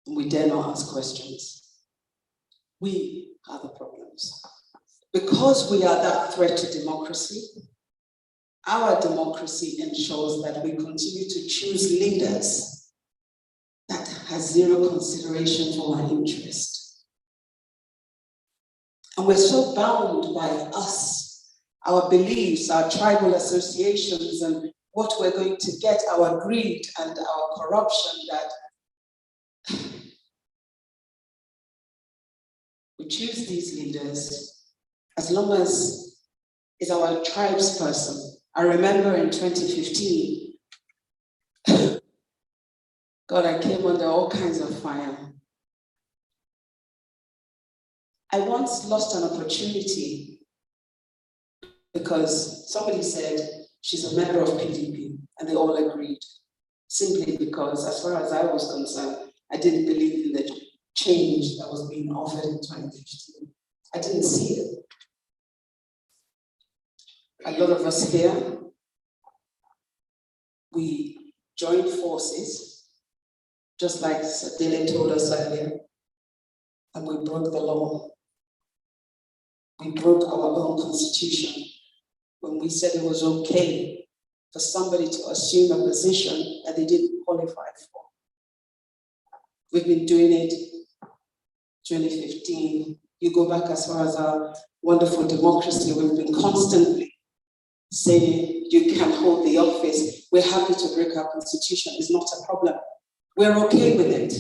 and we dare not ask questions. We are the problems. Because we are that threat to democracy, our democracy ensures that we continue to choose leaders that has zero consideration for our interest. And we're so bound by us, our beliefs, our tribal associations, and what we're going to get, our greed and our corruption, that we choose these leaders as long as it's our tribe's person. I remember in 2015, God, I came under all kinds of fire. I once lost an opportunity because somebody said she's a member of PDP, and they all agreed, simply because, as far as I was concerned, I didn't believe in the change that was being offered in 2015. I didn't see it. A lot of us here, we joined forces, just like Dele told us earlier, and we broke the law. We broke our own constitution when we said it was okay for somebody to assume a position that they didn't qualify for. We've been doing it 2015. You go back as far as our wonderful democracy, we've been constantly saying you can hold the office. We're happy to break our constitution, it's not a problem. We're okay with it.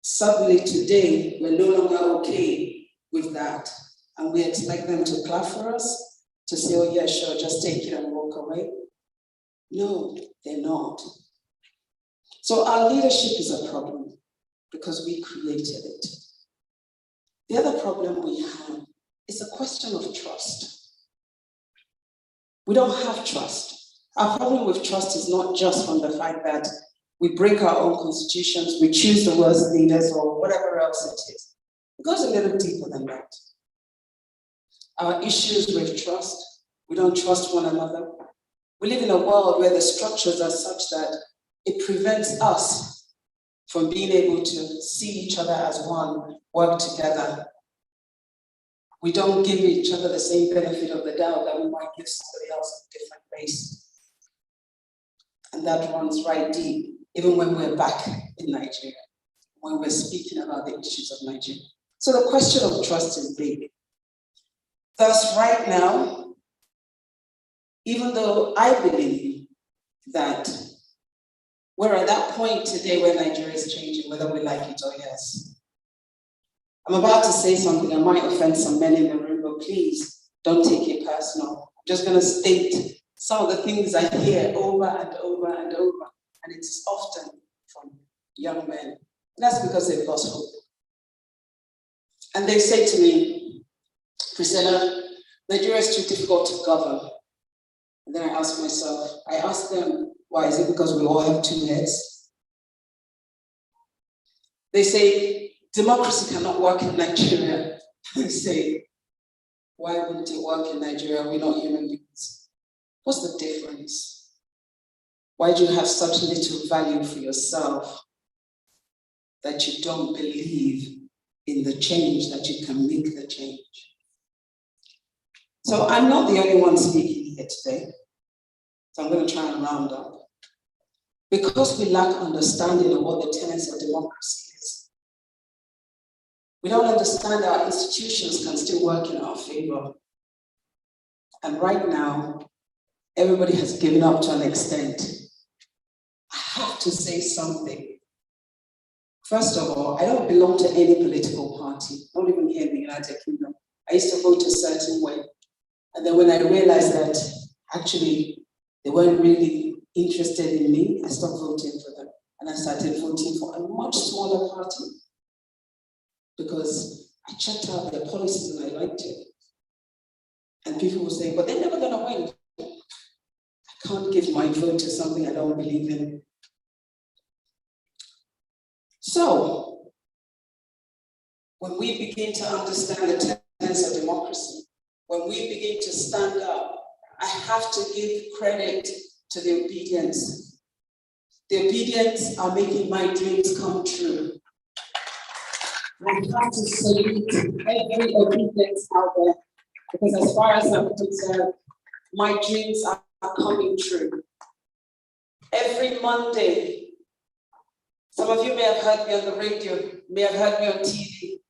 Suddenly today, we're no longer okay with that. And we expect them to clap for us, to say, oh yeah, sure, just take it and walk away. No, they're not. So our leadership is a problem because we created it. The other problem we have is a question of trust. We don't have trust. Our problem with trust is not just from the fact that we break our own constitutions, we choose the worst leaders or whatever else it is. It goes a little deeper than that. Our issues with trust, we don't trust one another. We live in a world where the structures are such that it prevents us from being able to see each other as one, work together. We don't give each other the same benefit of the doubt that we might give somebody else on a different basis. And that runs right deep, even when we're back in Nigeria, when we're speaking about the issues of Nigeria. So the question of trust is big. Thus, right now, even though I believe that we're at that point today where Nigeria is changing, whether we like it or yes. I'm about to say something that might offend some men in the room, but please don't take it personal. I'm just going to state some of the things I hear over and over and over, and it's often from young men. And that's because they've lost hope. And they say to me, Priscilla, Nigeria is too difficult to govern. And then I ask them, why? Is it because we all have two heads? They say, democracy cannot work in Nigeria. I say, why wouldn't it work in Nigeria? We're not human beings. What's the difference? Why do you have such little value for yourself that you don't believe in the change, that you can make the change? So I'm not the only one speaking here today. So I'm going to try and round up. Because we lack understanding of what the tenets of democracy is. We don't understand that our institutions can still work in our favor. And right now, everybody has given up to an extent. I have to say something. First of all, I don't belong to any political party, not even here in the United Kingdom. I used to vote a certain way. And then when I realized that actually they weren't really interested in me, I stopped voting for them. And I started voting for a much smaller party because I checked out their policies and I liked it. And people were saying, but they're never gonna win. I can't give my vote to something I don't believe in. So, when we begin to understand the tenets of democracy, when we begin to stand up, I have to give credit to the obedience. The obedience are making my dreams come true. I have to salute every obedience out there, because as far as I'm concerned, my dreams are coming true. Every Monday, some of you may have heard me on the radio, may have heard me on TV.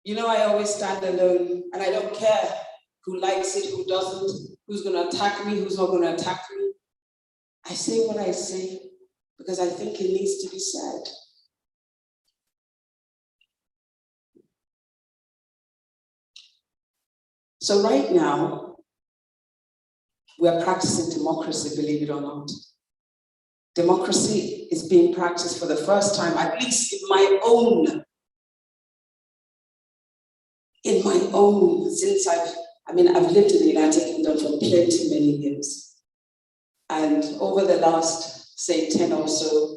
You know, I always stand alone, and I don't care who likes it, who doesn't, who's gonna attack me, who's not gonna attack me. I say what I say because I think it needs to be said. So right now, we are practicing democracy, believe it or not. Democracy is being practiced for the first time, at least in my own, since I've lived in the United Kingdom for plenty many years. And over the last, say, 10 or so,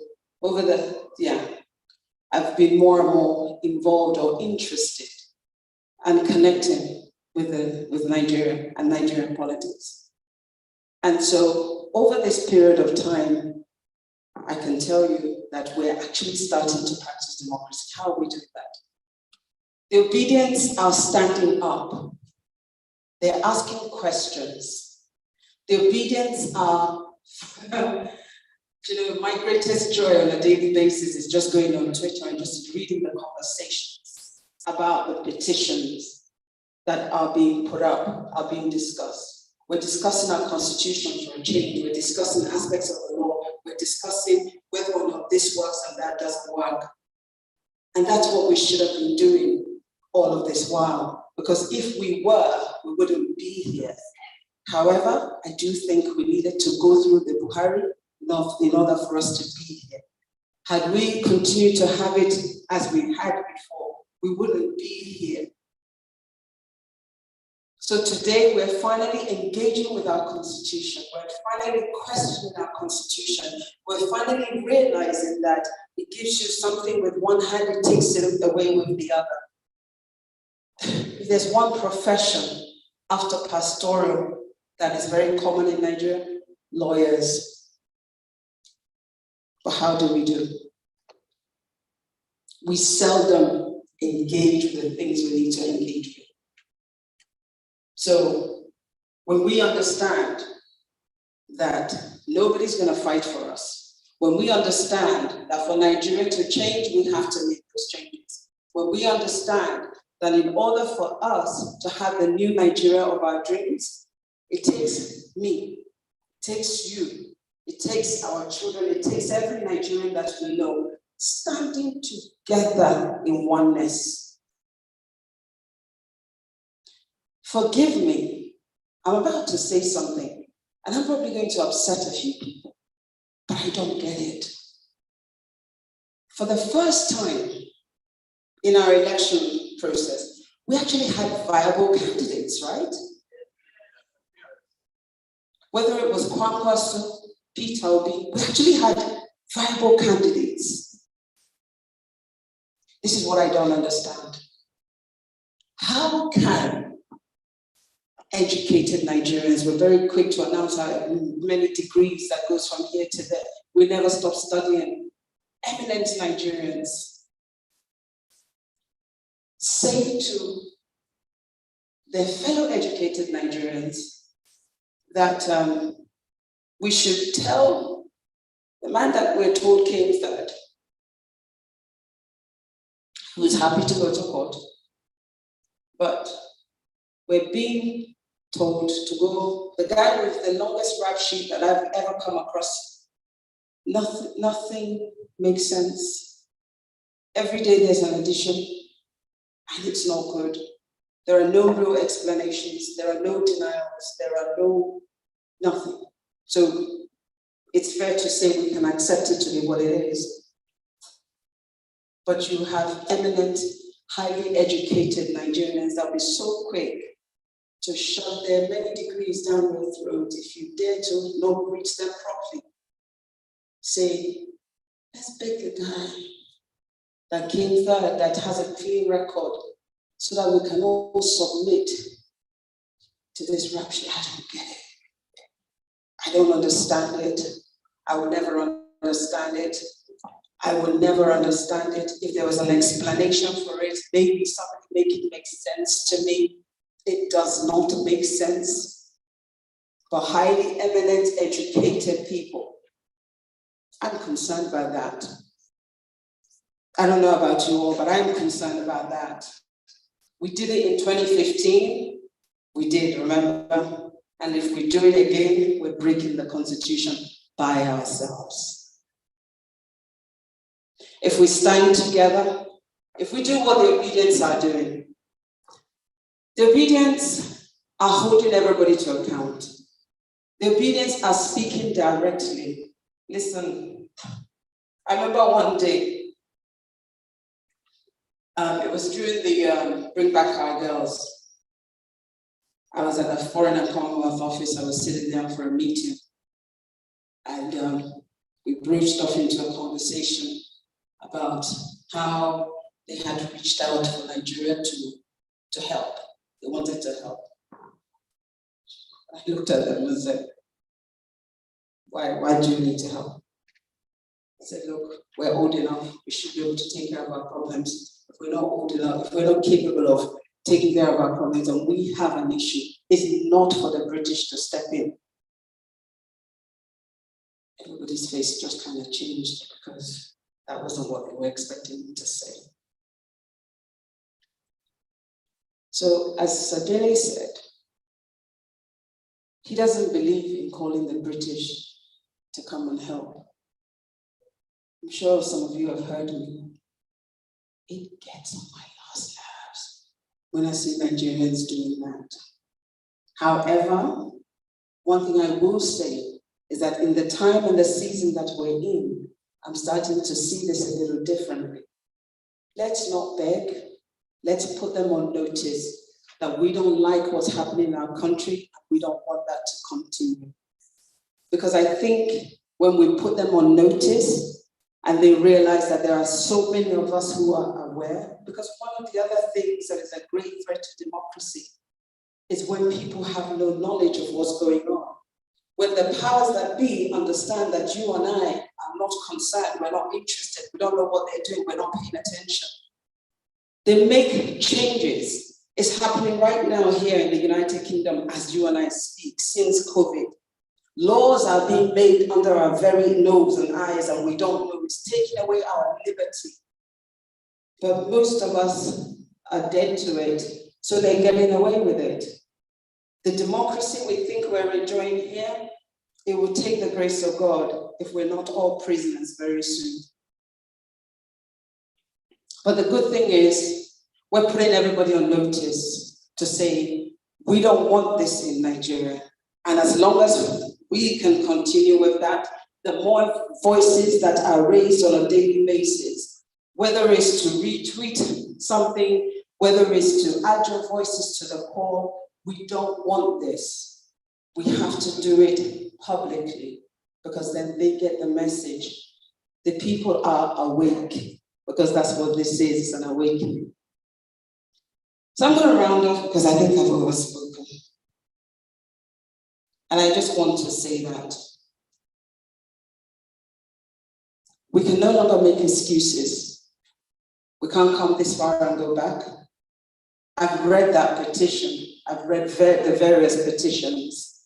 I've been more and more involved or interested and connecting with Nigeria and Nigerian politics. And so over this period of time, I can tell you that we're actually starting to practice democracy. How are we doing that? The obedience are standing up. They're asking questions. The obedience are, my greatest joy on a daily basis is just going on Twitter and just reading the conversations about the petitions that are being put up, are being discussed. We're discussing our constitution for a change. We're discussing aspects of the law. We're discussing whether or not this works and that doesn't work. And that's what we should have been doing all of this while. Because if we were, we wouldn't be here. However, I do think we needed to go through the Buhari in order for us to be here. Had we continued to have it as we had before, we wouldn't be here. So today we're finally engaging with our constitution. We're finally questioning our constitution. We're finally realizing that it gives you something with one hand, it takes it away with the other. If there's one profession after pastoral that is very common in Nigeria, lawyers. But how do? We seldom engage with the things we need to engage with. So when we understand that nobody's going to fight for us, when we understand that for Nigeria to change, we have to make those changes, when we understand that in order for us to have the new Nigeria of our dreams, it takes me, it takes you, it takes our children, it takes every Nigerian that we know standing together in oneness. Forgive me, I'm about to say something, and I'm probably going to upset a few people, but I don't get it. For the first time in our election process, we actually had viable candidates, right? Whether it was Kwankwaso, Peter Obi, we actually had viable candidates. This is what I don't understand. How can educated Nigerians, we're very quick to announce how many degrees that goes from here to there, we never stop studying, eminent Nigerians say to their fellow educated Nigerians that we should tell the man that we're told came third, who is happy to go to court, but we're being told to go, the guy with the longest rap sheet that I've ever come across, nothing makes sense. Every day there's an addition, and it's not good. There are no real explanations, there are no denials, there are nothing. So it's fair to say we can accept it to be what it is. But you have eminent, highly educated Nigerians that will be so quick to shove their many degrees down your throat if you dare to not reach them properly. Say, let's beg the guy that came third, that has a clean record, so that we can all submit to this rap sheet. I don't get it. I don't understand it. I will never understand it. I will never understand it. If there was an explanation for it, maybe somebody make it make sense to me. It does not make sense. For highly eminent, educated people, I'm concerned by that. I don't know about you all, but I'm concerned about that. We did it in 2015. We did, remember? And if we do it again, we're breaking the Constitution by ourselves. If we stand together, if we do what the obedience are doing, the obedience are holding everybody to account. The obedience are speaking directly. Listen, I remember one day, it was during the Bring Back Our Girls. I was at the Foreign and Commonwealth office. I was sitting there for a meeting. And we broached off into a conversation about how they had reached out for Nigeria to help. They wanted to help. I looked at them and said, why do you need to help? I said, look, we're old enough. We should be able to take care of our problems. If we're not old enough, if we're not capable of taking care of our problems and we have an issue, it's not for the British to step in. Everybody's face just kind of changed because that wasn't what they were expecting me to say. So as Sir Dele said, he doesn't believe in calling the British to come and help. I'm sure some of you have heard me. It gets on my last nerves when I see Nigerians doing that. However, one thing I will say is that in the time and the season that we're in, I'm starting to see this a little differently. Let's not beg. Let's put them on notice that we don't like what's happening in our country and we don't want that to continue. Because I think when we put them on notice and they realize that there are so many of us who are aware, because one of the other things that is a great threat to democracy is when people have no knowledge of what's going on. when the powers that be understand that you and I are not concerned, we're not interested, we don't know what they're doing, we're not paying attention. They make changes. It's happening right now here in the United Kingdom as you and I speak, since COVID. Laws are being made under our very nose and eyes, and we don't know. It's taking away our liberty. But most of us are dead to it, so they're getting away with it. The democracy we think we're enjoying here, it will take the grace of God if we're not all prisoners very soon. But the good thing is, we're putting everybody on notice to say, we don't want this in Nigeria. And as long as we can continue with that, the more voices that are raised on a daily basis, whether it's to retweet something, whether it's to add your voices to the call, we don't want this. We have to do it publicly, because then they get the message. The people are awake, because that's what this is, an awakening. So I'm going to round off because I think I've overspoken. And I just want to say that we can no longer make excuses. We can't come this far and go back. I've read that petition. I've read the various petitions.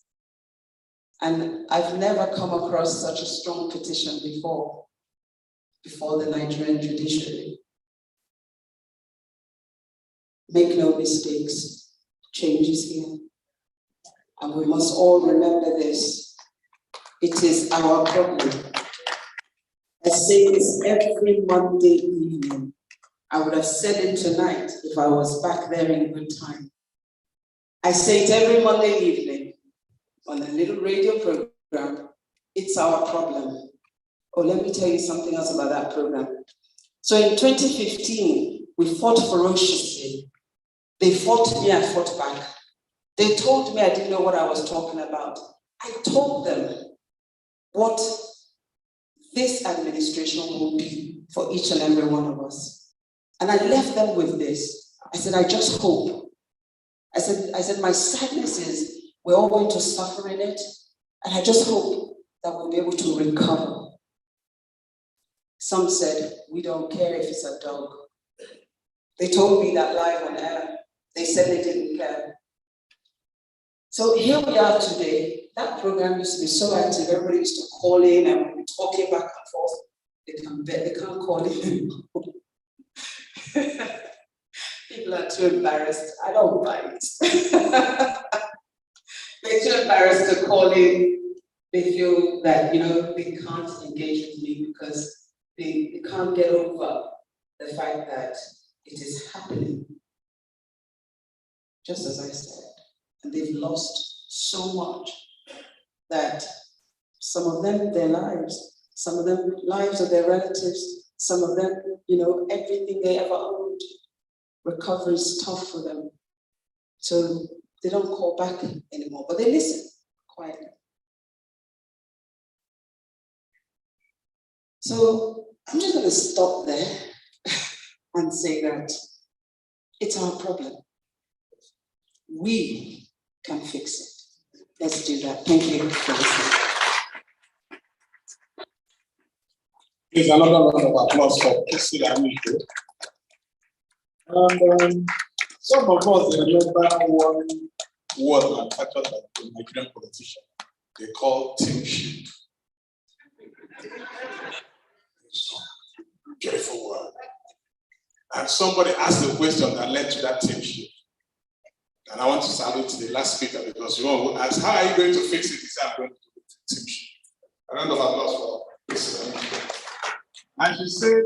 And I've never come across such a strong petition before the Nigerian judiciary. Make no mistakes, change is here. And we must all remember this. It is our problem. I say this every Monday evening. I would have said it tonight if I was back there in good time. I say it every Monday evening on a little radio program. It's our problem. Oh, let me tell you something else about that program. So in 2015, we fought ferociously. They fought me, I fought back. They told me I didn't know what I was talking about. I told them what this administration will be for each and every one of us. And I left them with this. I said, I just hope. I said, my sadness is we're all going to suffer in it. And I just hope that we'll be able to recover. Some said, we don't care if it's a dog. They told me that live on air. They said they didn't care. So here we are today. That program used to be so active. Everybody used to call in and we'd be talking back and forth. They can't call in. People are too embarrassed. I don't mind. They're too embarrassed to call in. They feel that, they can't engage with me because they can't get over the fact that it is happening. Just as I said. And they've lost so much that some of them, their lives, some of them, lives of their relatives, some of them, everything they ever owned. Recovery is tough for them. So they don't call back anymore, but they listen quietly. So I'm just going to stop there and say that it's our problem. We can fix it. Let's do that. Thank you for listening. Please, another round of applause for Kissy Amico. And some of us remember one word manufactured by the Nigerian politician. They call teamship. Beautiful word. And somebody asked the question that led to that teamship. And I want to salute the last speaker because you all asked, how are you going to fix it? He said, I'm going to do it. Teamship. A round of applause for this. And she said,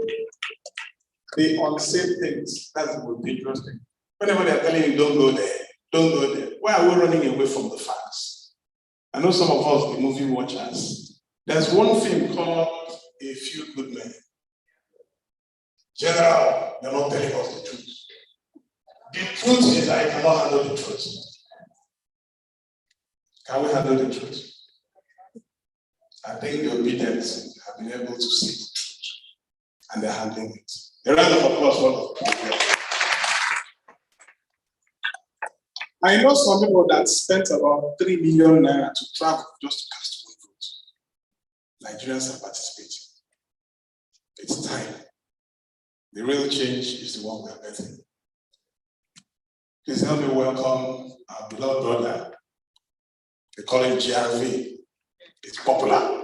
the unsafe things, that's the most dangerous thing. Whenever they're telling you, don't go there, don't go there. Why are we running away from the facts? I know some of us, the movie watchers, there's one film called A Few Good Men. General, you're not telling us the truth. The truth is I cannot handle the truth. Can we handle the truth? I think the obedience have been able to see the truth. And they're handling it. A round of applause for them. I know some people that spent about 3 million naira to travel just to cast one vote. Nigerians are participating. It's time. The real change is the one we are getting. Please help me welcome our beloved brother. They call him GRV. It's popular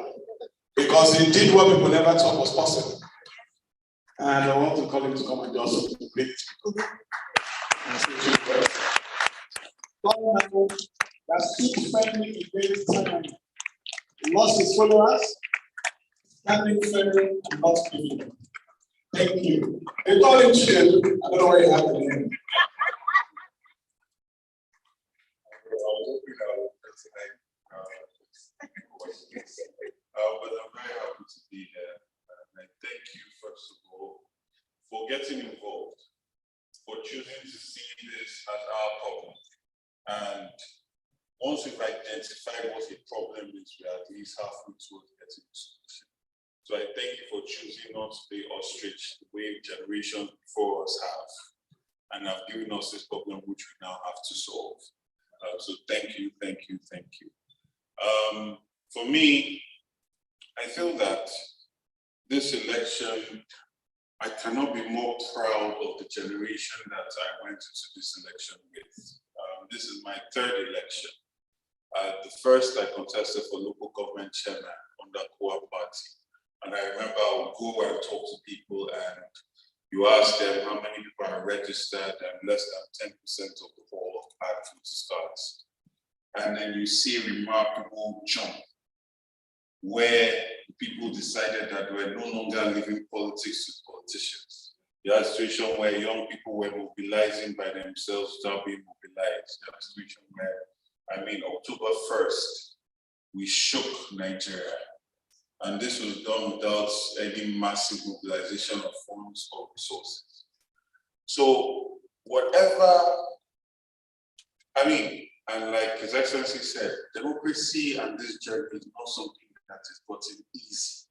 because he did what people never thought was possible. And I want to call him to come and just greet people. That stood firmly against tyranny. He lost his followers, standing firm and not giving. Thank you. They call him Chill. I don't know where you have the name. But I'm very happy to be here. And I thank you, first of all, for getting involved, for choosing to see this as our problem. And once we've identified what the problem is, we are at least halfway towards getting a solution. So I thank you for choosing not to play ostrich the way generations before us have, and have given us this problem which we now have to solve. So thank you, thank you, thank you. For me, I feel that this election, I cannot be more proud of the generation that I went into this election with. This is my third election. The first I contested for local government chairman under Koa Party. And I remember I would go and talk to people and you ask them how many people are registered and less than 10% of the whole of voter cards. And then you see a remarkable jump where people decided that they were no longer leaving politics to politicians. You had a situation where young people were mobilizing by themselves without being mobilized. You had a situation where, October 1st, we shook Nigeria. And this was done without any massive mobilization of funds or resources. So whatever, and like His Excellency said, democracy and this journey is not something that is gotten easy,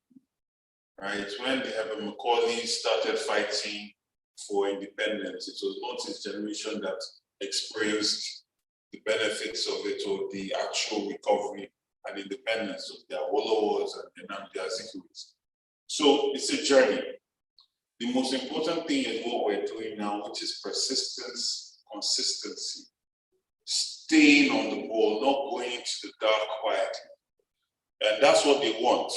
right? When the Herbert Macaulay started fighting for independence, it was not his generation that experienced the benefits of it or the actual recovery and independence of the Awolowo's and the Nnamdi Azikiwe's. So it's a journey. The most important thing is what we're doing now, which is persistence, consistency, staying on the ball, not going into the dark quietly. And that's what they want.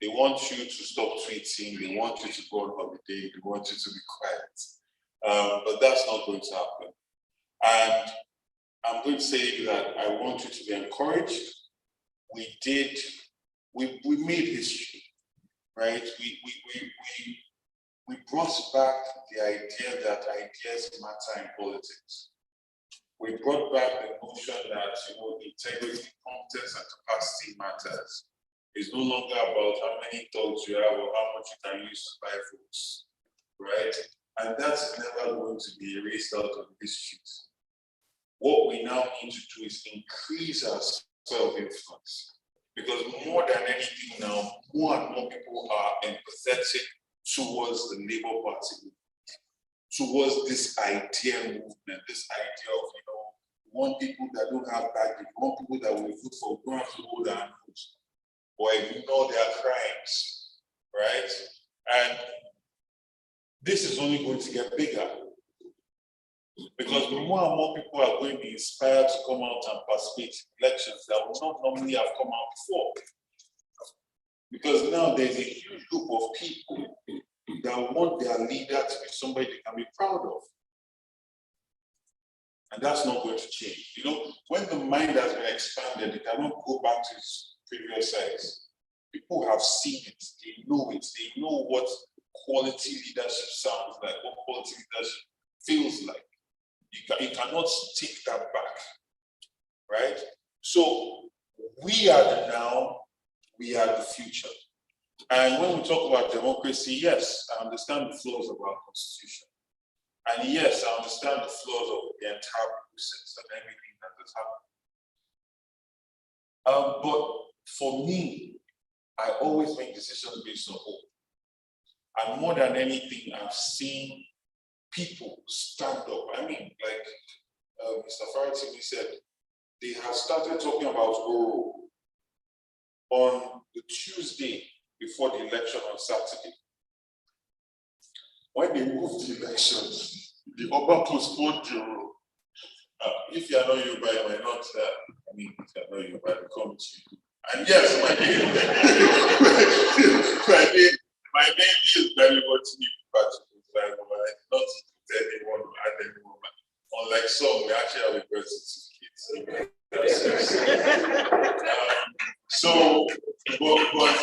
They want you to stop tweeting. They want you to go on holiday. They want you to be quiet. But that's not going to happen. And I'm going to say that I want you to be encouraged. We made history, right? We brought back the idea that ideas matter in politics. We brought back the notion that integrity, competence, and capacity matters. It's no longer about how many thoughts you have or how much you can use to buy votes, right? And that's never going to be erased out of the streets. What we now need to do is increase our self-influence. Because more than anything now, more and more people are empathetic towards the Labour Party, towards this idea movement, this idea of, we want people that don't have baggage, we want people that will vote for, don't have to hold their nose or ignore their crimes, right? And this is only going to get bigger. Because more and more people are going to be inspired to come out and participate in elections that would not normally have come out before. Because now there's a huge group of people that want their leader to be somebody they can be proud of. And that's not going to change. When the mind has been expanded, it cannot go back to its previous size. People have seen it, they know it, they know what quality leadership sounds like, what quality leadership feels like. You cannot take that back, right? So we are the now, we are the future. And when we talk about democracy, yes, I understand the flaws of our constitution. And yes, I understand the flaws of the entire process and everything that has happened. But for me, I always make decisions based on hope. And more than anything, I've seen people stand up. Mr. Farotimi said, they have started talking about Oro on the Tuesday before the election on Saturday. When they moved the elections, the Oba postponed the Oro. If you are not Yoruba, you might not, if you are not Yoruba, come to you. And yes, my name is very much but not anyone to add anyone. Unlike some, we actually have a birth certificate. So, but what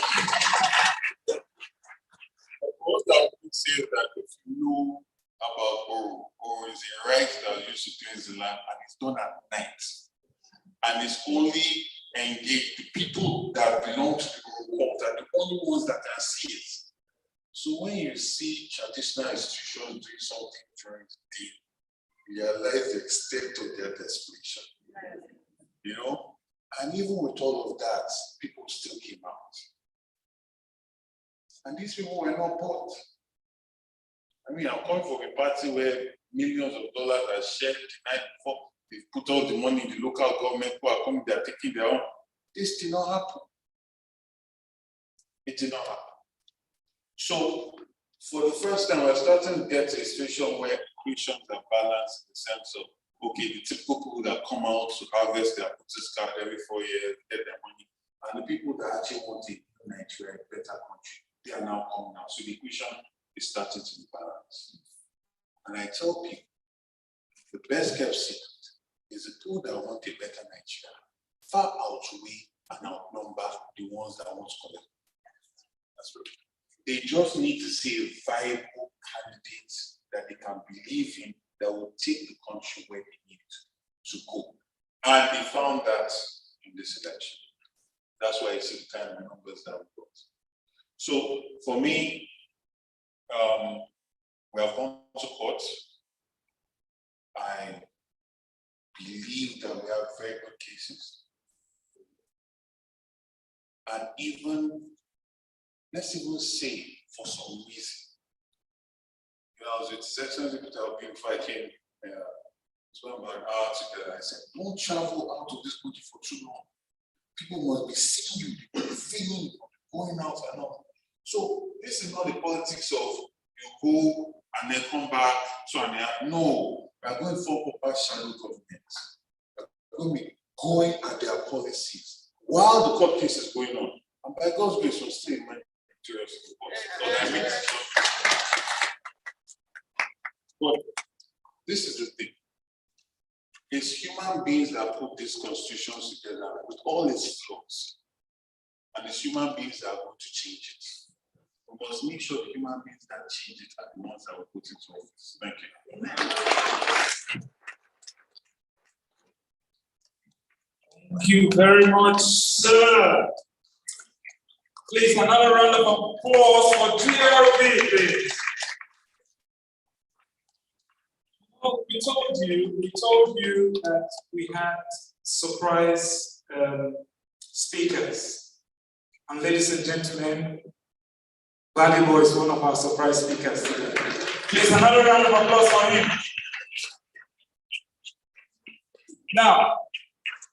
I would say is that if you know about Oro is a right that used to cleanse the land, and it's done at night. And it's only engaged the people that belong to the Oro cult are the only ones that can see it. So when you see traditional institutions doing something during the day, you realize the extent of their desperation. You know? And even with all of that, people still came out. And these people were not bought. I mean, I'm coming from a party where millions of dollars are shared the night before. They put all the money in the local government who are coming, they're taking their own. This did not happen. It did not happen. So, for the first time, we're starting to get to a situation where equations are balanced in the sense of, okay, the typical people that come out to harvest their voters card every 4 years, get their money, and the people that actually want a Nigeria, a better country, they are now coming out. So the equation is starting to be balanced. And I tell people, the best kept secret is the people that want a better Nigeria far outweigh and outnumber the ones that want to collect. That's right. They just need to see a viable candidate that they can believe in that will take the country where they need to go. And they found that in this election. That's why it's the kind of numbers that we got. So for me, we have gone to court. I believe that we have very good cases. And even, let's even say, for some reason, I was with sections of people before I came, so about an hour together. I said, don't travel out of this country for too long. People must be seeing you, they must be feeling you, going out and all. So this is not the politics of you go and then come back, so and then. No, we are going for proper shadow government. We're going to be going at their policies while the court case is going on. And by God's grace, we'll stay in my victorious court. But this is the thing. It's human beings that put these constitutions together with all its flaws. And it's human beings that are going to change it. We must make sure the human beings that change it are the ones that we put into office. Thank you. Thank you very much, sir. Please, another round of applause for GRB, please. Well, we told you that we had surprise speakers. And ladies and gentlemen, Valibo is one of our surprise speakers today. Please, another round of applause for him. Now,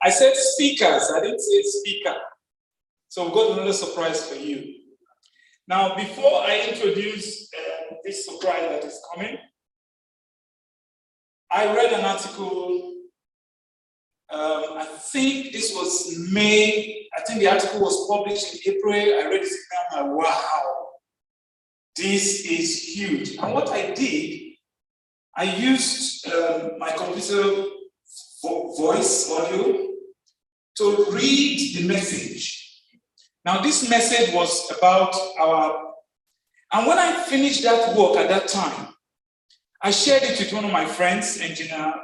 I said speakers, I didn't say speaker. So we've got another surprise for you. Now, before I introduce this surprise that is coming, I read an article, I think this was May, I think the article was published in April. I read it and I'm like, wow, this is huge. And what I did, I used my computer voice audio to read the message. Now, this message was about and when I finished that work at that time, I shared it with one of my friends, Engineer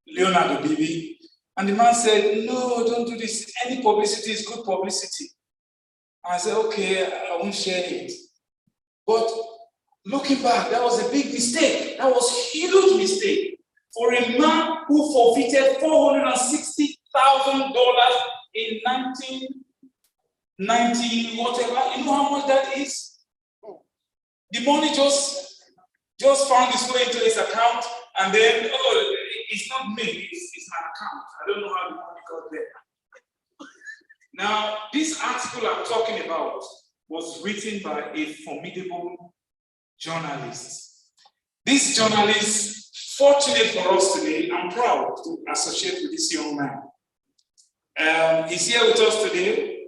Leonardo Bibi, and the man said, no, don't do this. Any publicity is good publicity. And I said, okay, I won't share it. But looking back, that was a big mistake. That was a huge mistake for a man who forfeited $460,000 in 1990, whatever. You know how much that is? The money just found its way into his account, and then it's not me, it's my account. I don't know how the money got there. Now, this article I'm talking about was written by a formidable journalist. This journalist, fortunate for us today, I'm proud to associate with this young man. He's here with us today.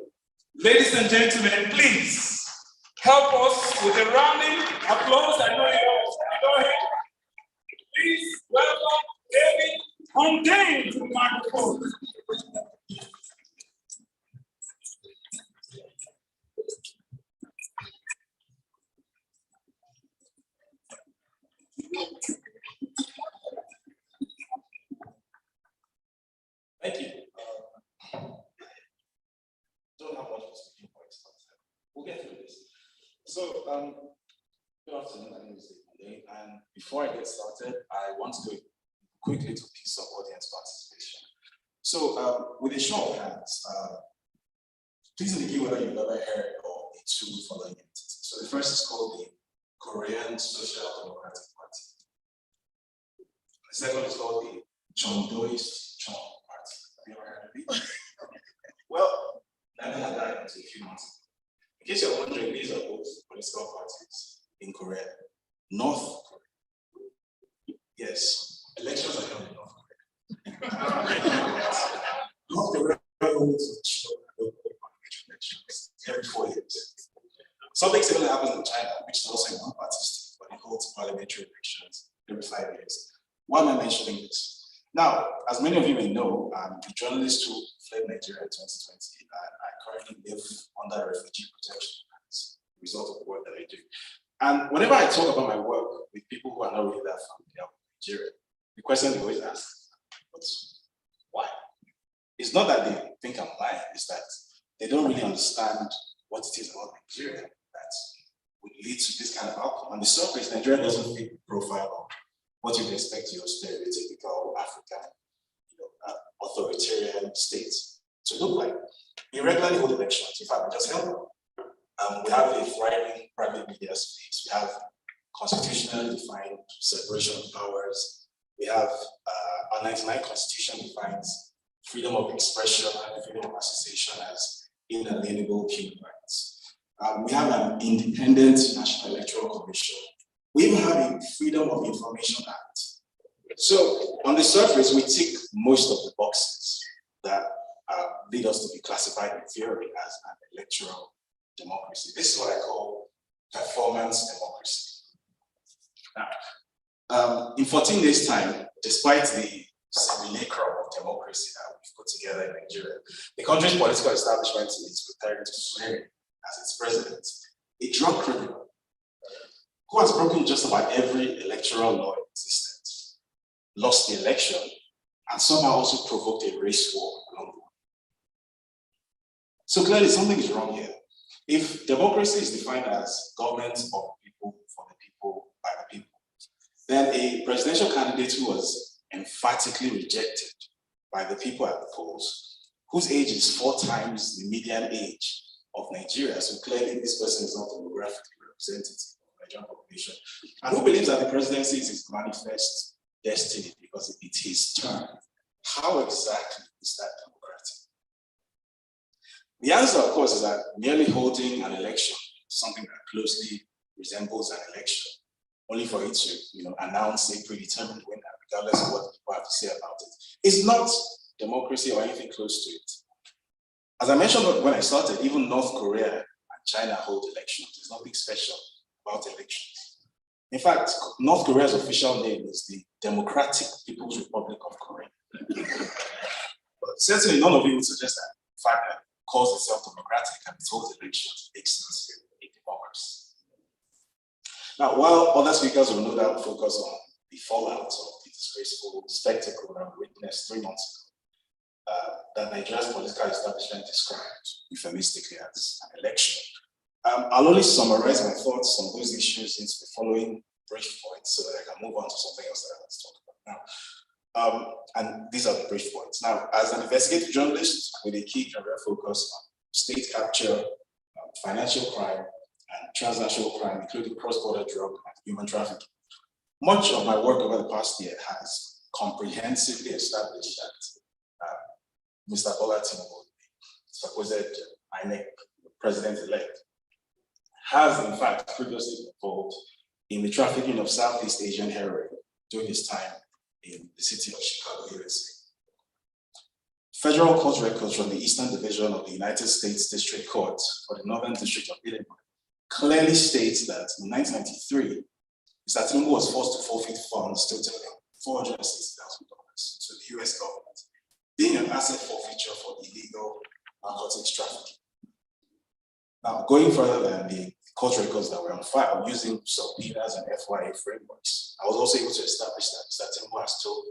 Ladies and gentlemen, please help us with a rounding applause. I know you know him. Please welcome David Hunting to the microphone. Thank you. Don't have much of a speaking point, but we'll get through this. So, good afternoon, my name is Dele, and before I get started, I want to do a quick little piece of audience participation. So, with a show of hands, please indicate whether you've ever heard of a two following entities. So, the first is called the Korean Social Democratic Party. The second is called the Chondoist Chon Party. Have you ever heard of it? Well, neither had I until a few months ago. In case you're wondering, these are both political parties in Korea. North Korea. Yes, elections are held in North Korea. North Korea holds elections every 4 years. Something similar happens in China, which is also a one-party state, but it holds parliamentary elections every 5 years. Why am I mentioning this? Now, as many of you may know, I'm a journalist who fled Nigeria in 2020, and I currently live under refugee protection as a result of the work that I do. And whenever I talk about my work with people who are not really that familiar with Nigeria, the question they always ask, why? It's not that they think I'm lying, it's that they don't really understand what it is about Nigeria that would lead to this kind of outcome. On the surface, Nigeria doesn't fit the profile of what you'd expect your stereotypical African, authoritarian states to look like. We regularly hold elections. In fact, we just held one. We have a thriving private media space. We have constitutionally defined separation of powers. We have our 99 Constitution defines freedom of expression and freedom of association as inalienable human rights. We have an independent National Electoral Commission. We even have a Freedom of Information Act. So on the surface, we tick most of the boxes that lead us to be classified in theory as an electoral democracy. This is what I call performance democracy. Now, in 14 days' time, despite the simulacrum of democracy that we've put together in Nigeria, the country's political establishment is preparing to swear in as its president a drug criminal who has broken just about every electoral law in existence, lost the election, and somehow also provoked a race war along the way. So clearly something is wrong here. If democracy is defined as government of the people, for the people, by the people, then a presidential candidate who was emphatically rejected by the people at the polls, whose age is 4 times the median age of Nigeria, so clearly this person is not demographically representative of the Nigerian population, and who believes that the presidency is his manifest destiny because it's his term. How exactly is that democratic? The answer, of course, is that merely holding an election, something that closely resembles an election, only for it to announce a predetermined winner, regardless of what people have to say about it, is not democracy or anything close to it. As I mentioned when I started, even North Korea and China hold elections. There's nothing special about elections. In fact, North Korea's official name is the Democratic People's Republic of Korea. But certainly none of you would suggest that the fact that it calls itself democratic and it holds elections makes it a democracy. Now, while other speakers will no doubt focus on the fallout of the disgraceful spectacle that we witnessed 3 months ago, that Nigeria's political establishment described euphemistically as an election, I'll only summarize my thoughts on those issues into the following brief points so that I can move on to something else that I want to talk about now. And these are the brief points. Now, as an investigative journalist with a key career focus on state capture, financial crime, and transnational crime, including cross-border drug and human trafficking, much of my work over the past year has comprehensively established that Mr. Bola Tinubu, supposed INEC president-elect, has in fact previously been involved in the trafficking of Southeast Asian heroin during his time in the city of Chicago, USA. Federal court records from the Eastern Division of the United States District Court for the Northern District of Illinois clearly states that in 1993, Mr. Tinubu was forced to forfeit funds totaling $460,000 to the US government, being an asset forfeiture for illegal narcotics trafficking. Now, going further than the court records that were on file using subpoenas and FYA frameworks, I was also able to establish that Mr. Tinubu has told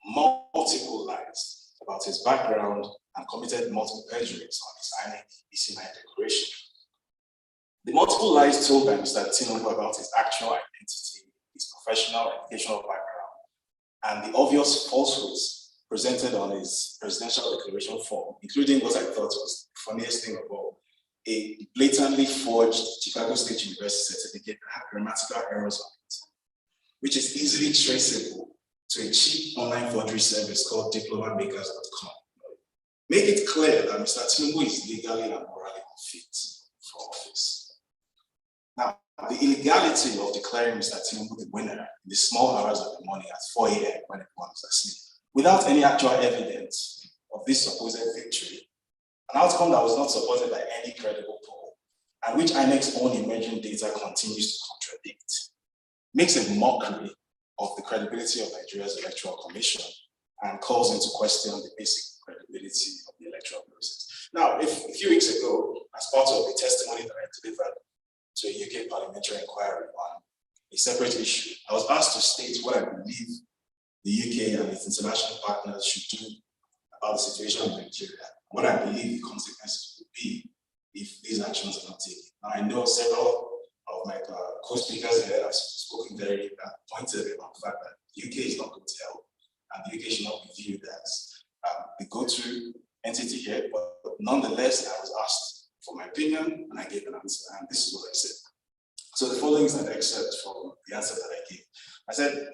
multiple lies about his background and committed multiple perjuries on his INEC EC9 declaration. The multiple lies told by Mr. Tinubu about his actual identity, his professional and educational background, and the obvious falsehoods presented on his presidential declaration form, including what I thought was the funniest thing of all, a blatantly forged Chicago State University certificate that had grammatical errors on it, which is easily traceable to a cheap online forgery service called diplomamakers.com. Make it clear that Mr. Tinubu is legally and morally unfit for office. Now, the illegality of declaring Mr. Tinubu the winner in the small hours of the morning at 4 a.m. when everyone is asleep, without any actual evidence of this supposed victory, an outcome that was not supported by any credible poll, and which INEC's own emerging data continues to contradict, makes a mockery of the credibility of Nigeria's Electoral Commission and calls into question the basic credibility of the electoral process. Now, a few weeks ago, as part of the testimony that I delivered to a UK parliamentary inquiry on a separate issue, I was asked to state what I believe the UK and its international partners should do about the situation in Nigeria, what I believe the consequences would be if these actions are not taken. Now, I know several of my co-speakers here have spoken very pointedly about the fact that the UK is not going to help, and the UK should not be viewed as the go-to entity here, but nonetheless, I was asked for my opinion, and I gave an answer, and this is what I said. So the following is an excerpt from the answer that I gave. I said,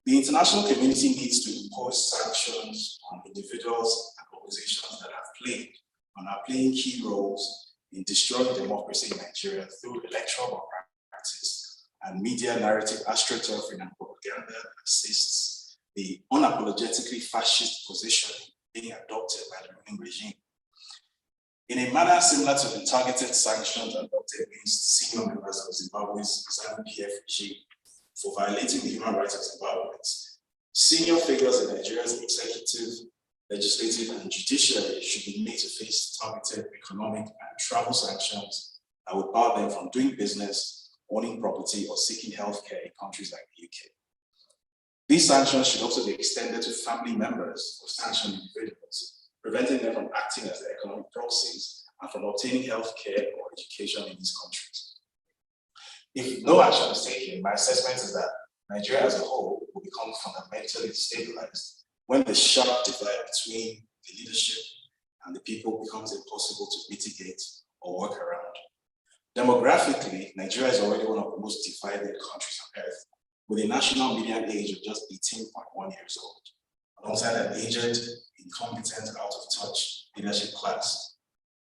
the international community needs to impose sanctions on individuals and organizations that have played and are playing key roles in destroying democracy in Nigeria through electoral practice and media narrative astroturfing and propaganda that assists the unapologetically fascist position being adopted by the ruling regime. In a manner similar to the targeted sanctions adopted against senior members of Zimbabwe's ZANU-PF regime for violating the human rights of Zimbabweans, senior figures in Nigeria's executive, legislative, and judiciary should be made to face targeted economic and travel sanctions that would bar them from doing business, owning property, or seeking healthcare in countries like the UK. These sanctions should also be extended to family members of sanctioned individuals, preventing them from acting as their economic proxies and from obtaining healthcare or education in these countries. If no action is taken, my assessment is that Nigeria as a whole will become fundamentally destabilized when the sharp divide between the leadership and the people becomes impossible to mitigate or work around. Demographically, Nigeria is already one of the most divided countries on earth, with a national median age of just 18.1 years old, alongside an aged, incompetent, out-of-touch leadership class,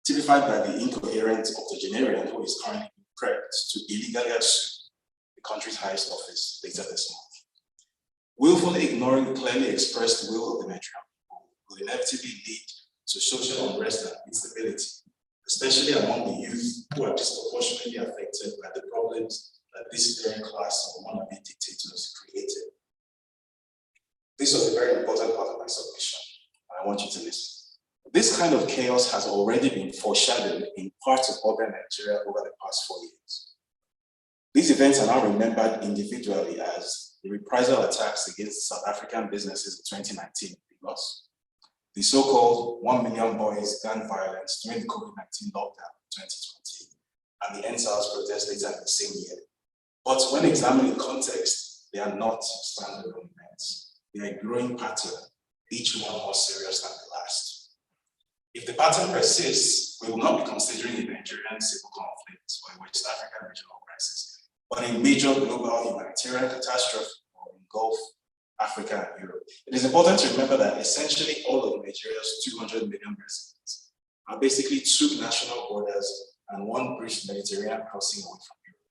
typified by the incoherent octogenarian who is currently prepped to illegally assume the country's highest office later this month. Willfully ignoring the clearly expressed will of the Nigerian people will inevitably lead to social unrest and instability, especially among the youth who are disproportionately affected by the problems that this very class of wannabe dictators created. This was a very important part of my submission, and I want you to listen. This kind of chaos has already been foreshadowed in parts of urban Nigeria over the past 4 years. These events are now remembered individually as the reprisal attacks against South African businesses in 2019 in Lagos, the so-called 1 million boys gun violence during the COVID-19 lockdown in 2020, and the NSAS protest later in the same year. But when examined in context, they are not standalone events. They are a growing pattern, each one more serious than the last. If the pattern persists, we will not be considering a Nigerian civil conflict or a West African regional crisis, but a major global humanitarian catastrophe that will engulf Africa, and Europe. It is important to remember that essentially all of Nigeria's 200 million residents are basically 2 national borders and 1 British Mediterranean crossing away from Europe.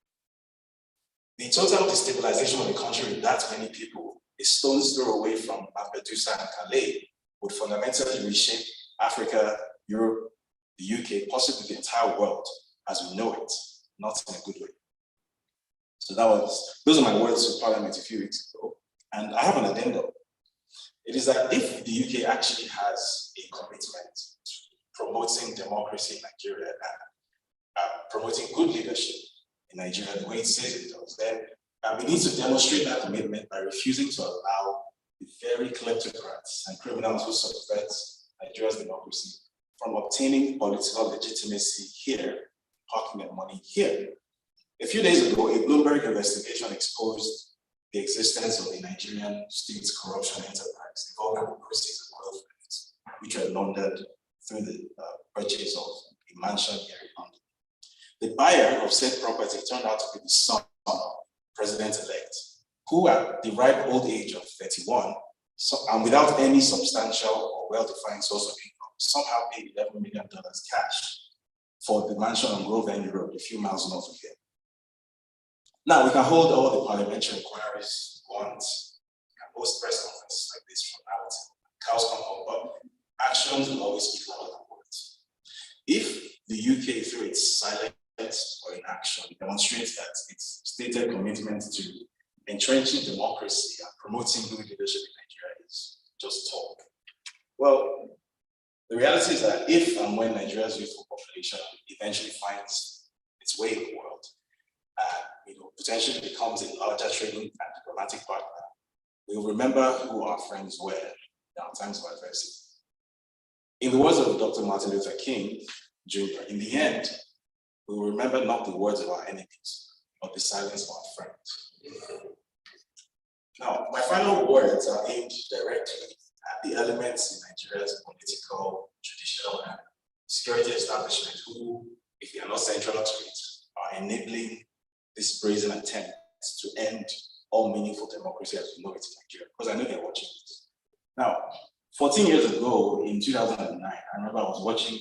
The total destabilization of a country with that many people, a stone's throw away from Lampedusa and Calais, would fundamentally reshape Africa, Europe, the UK, possibly the entire world as we know it, not in a good way. So those are my words to Parliament a few weeks ago. And I have an addendum. It is that if the UK actually has a commitment to promoting democracy in Nigeria and promoting good leadership in Nigeria the way it says it does, then we need to demonstrate that commitment by refusing to allow the very kleptocrats and criminals who subvert Nigeria's democracy from obtaining political legitimacy here, parking their money here. A few days ago, a Bloomberg investigation exposed the existence of a Nigerian state corruption enterprise involving the proceeds of oil funds, which were laundered through the purchase of a mansion here in London. The buyer of said property turned out to be the son of President-elect, who at the ripe old age of 31, and without any substantial or well-defined source of income, somehow paid $11 million cash for the mansion on Grove End Road, a few miles north of here. Now, we can hold all the parliamentary inquiries we want, we can host press conferences like this from now till cows come home, but actions will always speak louder than words. If the UK, through its silence or inaction, demonstrates that its stated commitment to entrenching democracy and promoting good leadership in Nigeria is just talk, well, the reality is that if and when Nigeria's youthful population eventually finds its way in the world, potentially becomes a larger trading and diplomatic partner, we will remember who our friends were in our times of adversity. In the words of Dr. Martin Luther King Jr., in the end, we will remember not the words of our enemies, but the silence of our friends. Now, my final words are aimed directly at the elements in Nigeria's political, judicial, and security establishment who, if they are not central to it, are enabling this brazen attempt to end all meaningful democracy as we know it in Nigeria, because I know they're watching this. Now, 14 years ago, in 2009, I remember I was watching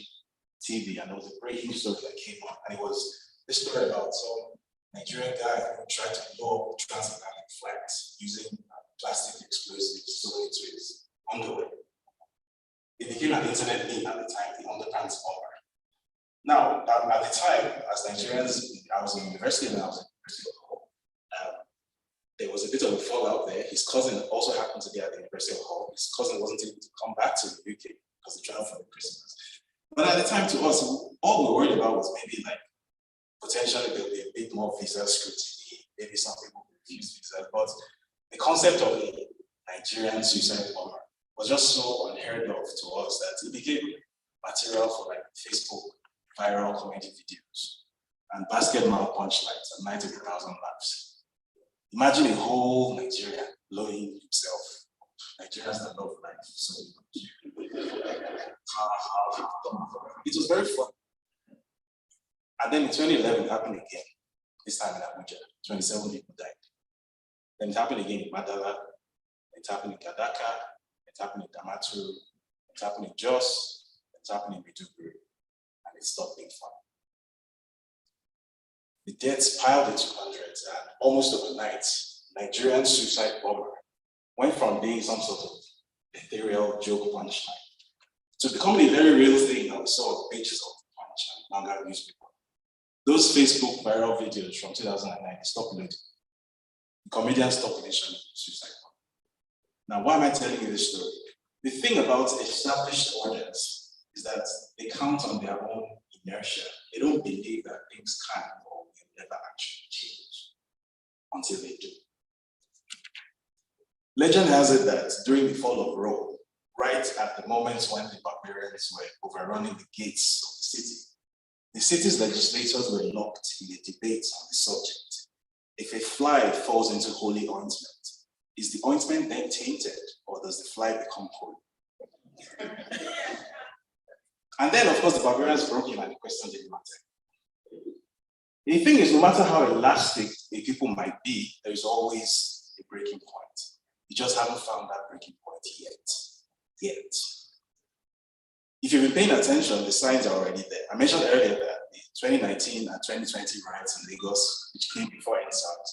TV and there was a breaking story that came up, and it was this story about some Nigerian guy who tried to blow up transatlantic flights using plastic explosives sewn into his underwear. It became an internet meme at the time, the underpants bomber. Now, at the time, as Nigerians, I was in university and I was in University of Hull. There was a bit of a fallout there. His cousin also happened to be at the University of Hull. His cousin wasn't able to come back to the UK because they traveled for the Christmas. But at the time, to us, all we were worried about was maybe like potentially there'll be a bit more visa scrutiny, maybe some people will refuse visas. But the concept of a Nigerian suicide bomber was just so unheard of to us that it became material for like Facebook viral comedy videos and basketball punchlines at 90,000 laughs. Imagine a whole Nigeria blowing himself. Nigerians that love life so much. It was very fun. And then in 2011, it happened again. This time in Abuja, 27 people died. Then it happened again in Madala, it happened in Gadaka, it happened in Damaturu, it happened in Jos, it happened in Maiduguri, and it stopped being fun. The deaths piled into hundreds, and almost overnight, Nigerian suicide bomber went from being some sort of ethereal joke punchline to becoming a very real thing that we saw pages of Punch and manga newspaper. Those Facebook viral videos from 2009 stopped loading. The comedians stopped mentioning suicide bomber. Now, why am I telling you this story? The thing about established orders is that they count on their own inertia. They don't believe that things can or will never actually change until they do. Legend has it that during the fall of Rome, right at the moment when the barbarians were overrunning the gates of the city's legislators were locked in a debate on the subject. If a fly falls into holy ointment, is the ointment then tainted, or does the fly become holy? And then, of course, the barbarians broke in and the question didn't matter. The thing is, no matter how elastic the people might be, there is always a breaking point. We just haven't found that breaking point yet. If you've been paying attention, the signs are already there. I mentioned earlier that the 2019 and 2020 riots in Lagos, which came before EndSARS,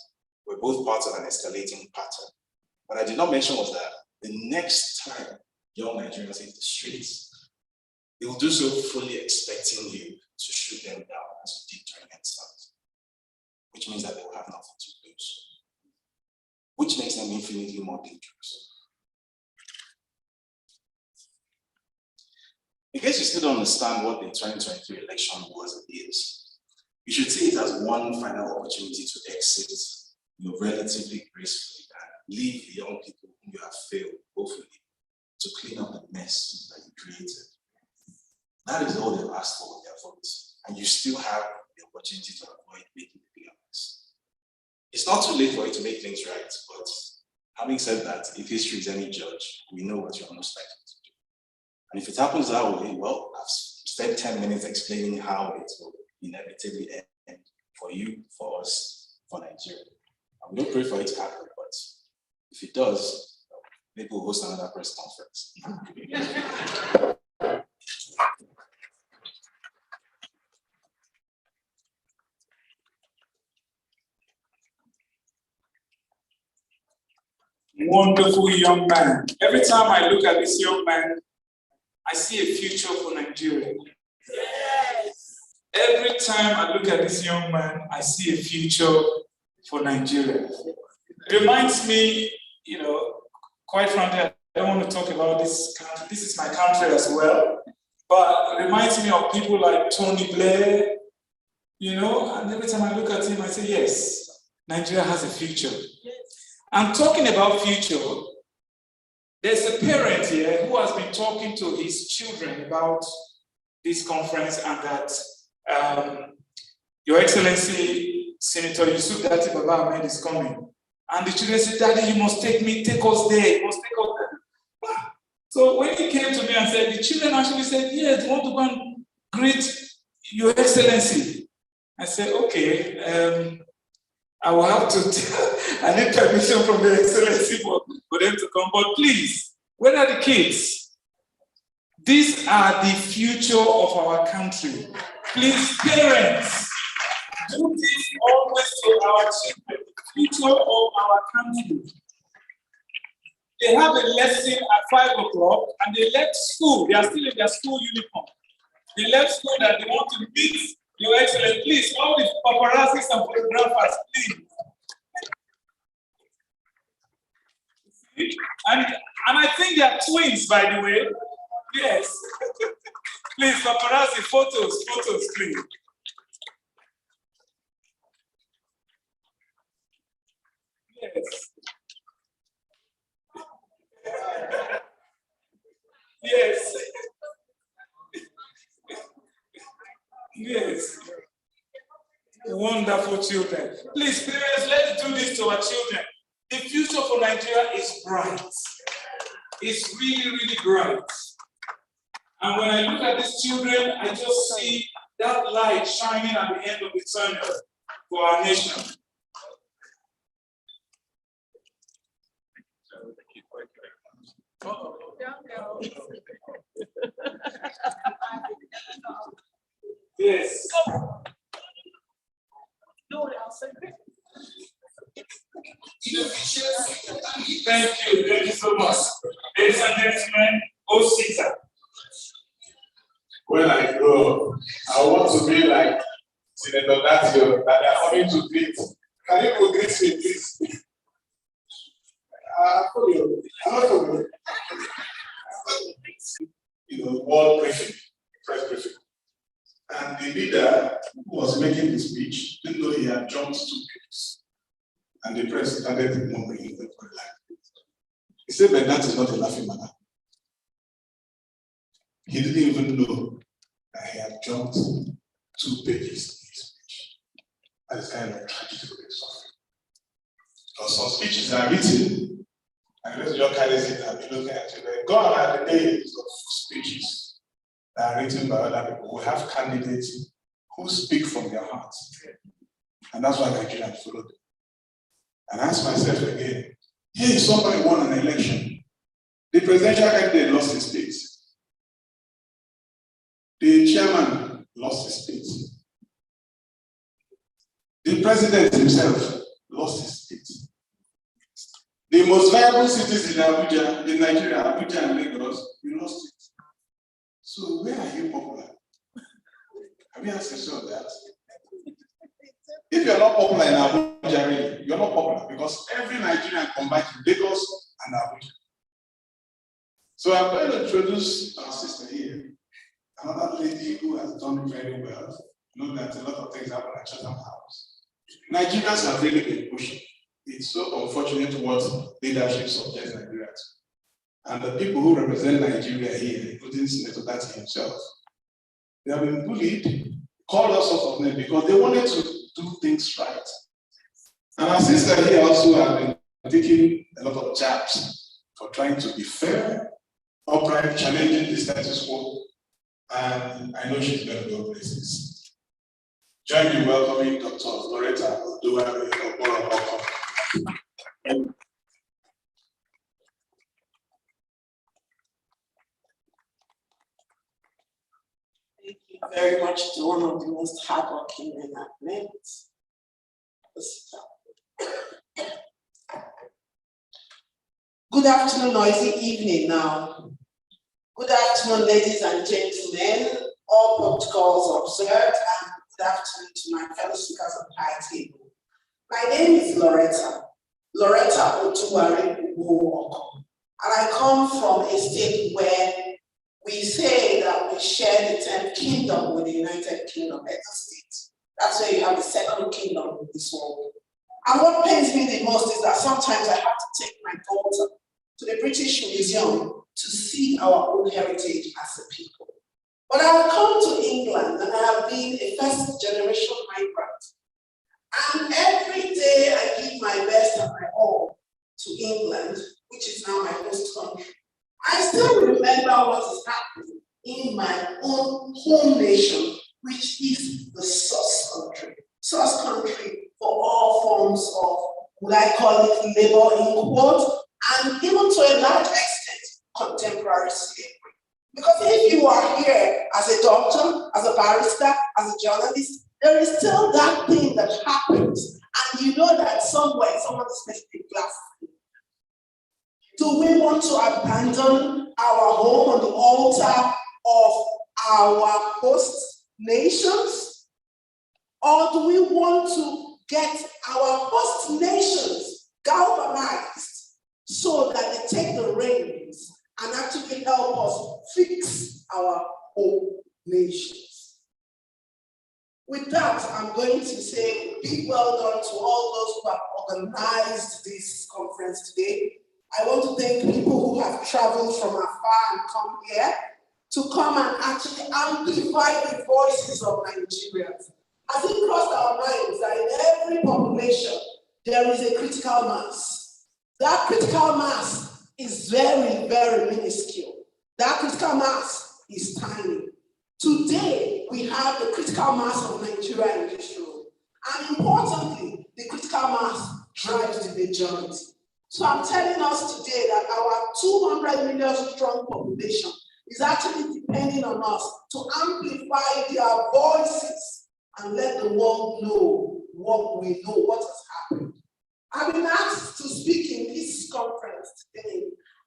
were both parts of an escalating pattern. What I did not mention was that the next time young Nigerians hit the streets, they will do so fully expecting you to shoot them down as you did during EndSARS, which means that they will have nothing to lose, which makes them infinitely more dangerous. In case you still don't understand what the 2023 election was and is, you should see it as one final opportunity to exit relatively gracefully and leave the young people whom you have failed, hopefully, to clean up the mess that you created. That is all they've asked for with their votes, and you still have the opportunity to avoid making a bigger mess. It's not too late for you to make things right, but having said that, if history is any judge, we know what you're most likely to do. And if it happens that way, well, I've spent 10 minutes explaining how it will inevitably end for you, for us, for Nigeria. And we don't pray for it to happen, but if it does, maybe we'll host another press conference. Wonderful young man. Every time I look at this young man, I see a future for Nigeria. Yes. Every time I look at this young man, I see a future for Nigeria. It reminds me, quite frankly, I don't want to talk about this country. This is my country as well. But it reminds me of people like Tony Blair, and every time I look at him, I say, yes, Nigeria has a future. I'm talking about future. There's a parent here who has been talking to his children about this conference and that Your Excellency, Senator Yusuf Datti Baba Ahmed is coming. And the children said, Daddy, you must take us there, you must take us there. So when he came to me and said, the children actually said, yes, they want to go and greet Your Excellency. I said, okay, I will have to, I need permission from Your Excellency for them to come, but please, where are the kids? These are the future of our country. Please, parents, do this always to our children, the future of our country. They have a lesson at 5 o'clock and they left school. They are still in their school uniform. They left school that they want to meet Your Excellency. Please, all the paparazzis and photographers, please. And I think they are twins, by the way. Yes. Please, paparazzi, photos, please. Yes. Yes. Yes. Wonderful children. Please, parents, let's do this to our children. The future for Nigeria is bright. It's really, really bright. And when I look at these children, I just see that light shining at the end of the tunnel for our nation. Yes. Thank you so much. Ladies and gentlemen, O-Sita. When I grow up, I want to be like Senator Datti that they are coming to greet. Can you go greet me, please? World briefing, press briefing. And the leader who was making the speech didn't know he had jumped 2 pages. And the press started murmuring him for a laugh. He said, but that is not a laughing matter. He didn't even know that he had jumped 2 pages in his speech. That is kind of tragic for the suffering. Because some speeches are written, and let's just carry it and be looking at it. Gone are the days of speeches that are written by other people. We have candidates who speak from their hearts. And that's why Nigerians follow them. And I ask myself again, Here if somebody won an election, the presidential candidate lost his seat. The chairman lost his seat. The president himself lost his seat. The most viable cities in Abuja, in Nigeria, Abuja and Lagos, you lost it. So where are you popular? Have you asked yourself that? If you're not popular in Abuja, really, you're not popular because every Nigerian combines Lagos and Abuja. So I'm going to introduce our sister here, another lady who has done very well. You know that a lot of things happen at Chatham House. Nigerians have really been pushing. It's so unfortunate what leadership subjects Nigeria to. And the people who represent Nigeria here, including Senator Datti himself, they have been bullied, called all sorts of names because they wanted to do things right. And our sister here also has been taking a lot of jabs for trying to be fair, upright, challenging the status quo. And I know she's going to go places. Join me in welcoming Dr. Loretta Oduwari. Thank you very much to one of the most hardworking men I've met. Good afternoon, noisy evening now. Good afternoon, ladies and gentlemen, all protocols observed, and good afternoon to my fellow speakers on the high table. My name is Loretta Oduwari, and I come from a state where we say that we share the 10th kingdom with the United Kingdom, Edo State. That's where you have the second kingdom in this world. And what pains me the most is that sometimes I have to take my daughter to the British Museum to see our own heritage as a people. But I have come to England and I have been a first-generation migrant. And every day I give my best and my all to England, which is now my host country. I still remember what is happening in my own home nation, which is the source country for all forms of, would I call it labor in quotes, and even to a large extent, contemporary slavery. Because if you are here as a doctor, as a barrister, as a journalist, there is still that thing that happens, and you know that somewhere someone is making a glass. Do we want to abandon our home on the altar of our host nations? Or do we want to get our host nations galvanized so that they take the reins and actually help us fix our home nations? With that, I'm going to say a big well done to all those who have organized this conference today. I want to thank people who have traveled from afar and come here to come and actually amplify the voices of Nigerians. Has it crossed our minds that in every population there is a critical mass? That critical mass is very, very minuscule. That critical mass is tiny. Today, we have the critical mass of Nigeria in this room. And importantly, the critical mass drives the majority. So I'm telling us today that our 200 million strong population is actually depending on us to amplify their voices and let the world know what we know, what has happened. I've been asked to speak in this conference today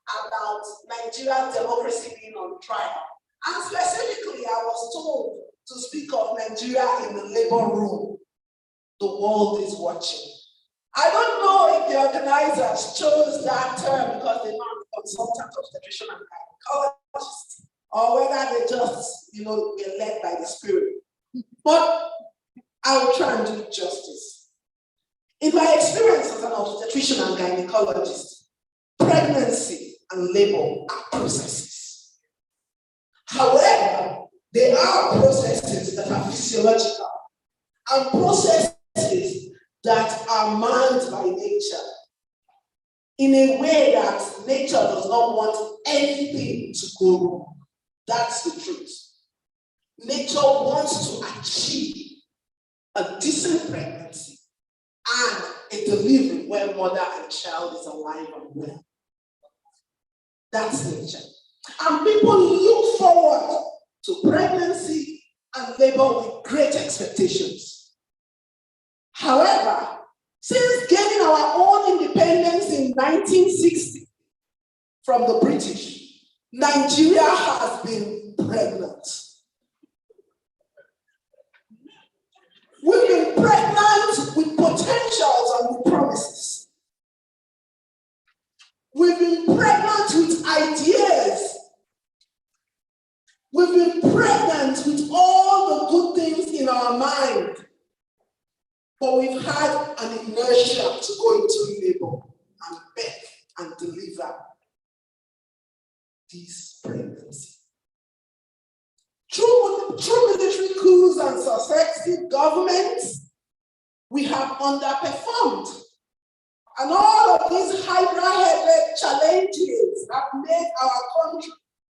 about Nigeria's democracy being on trial. And specifically, I was told to speak of Nigeria in the labor room. The world is watching. I don't know if the organizers chose that term because they know I'm a consultant obstetrician and gynecologist, or whether they just, were led by the spirit. But I will try and do justice. In my experience as an obstetrician and gynecologist, pregnancy and labor are processes. However, they are processes that are physiological and processes that are manned by nature in a way that nature does not want anything to go wrong. That's the truth. Nature wants to achieve a decent pregnancy and a delivery where mother and child is alive and well. That's nature. And people look forward to pregnancy and labor with great expectations. However, since gaining our own independence in 1960 from the British, Nigeria has been pregnant. We've been pregnant with potentials and with promises. We've been pregnant with ideas. We've been pregnant with all the good things in our mind. But we've had an inertia to go into labor and beg and deliver this pregnancy. Through military coups and successive governments, we have underperformed. And all of these hydra-headed challenges have made our country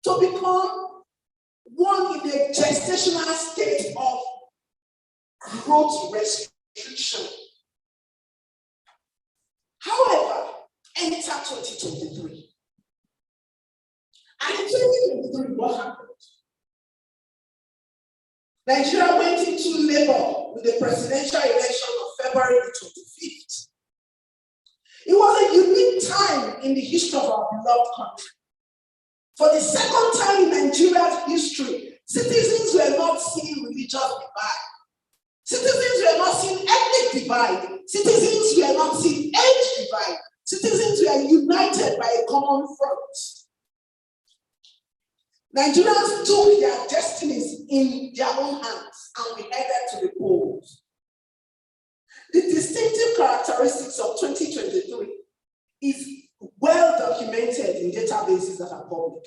to become one in a gestational state of growth restriction. However, enter 2023. And in 2023, what happened? Nigeria went into labor with the presidential election of February the 25th. It was a unique time in the history of our beloved country. For the second time in Nigeria's history, citizens were not seeing religious divide. Citizens were not seeing ethnic divide. Citizens were not seeing age divide. Citizens were united by a common front. Nigerians took their destinies in their own hands and we headed to the polls. The distinctive characteristics of 2023 is well documented in databases that are public.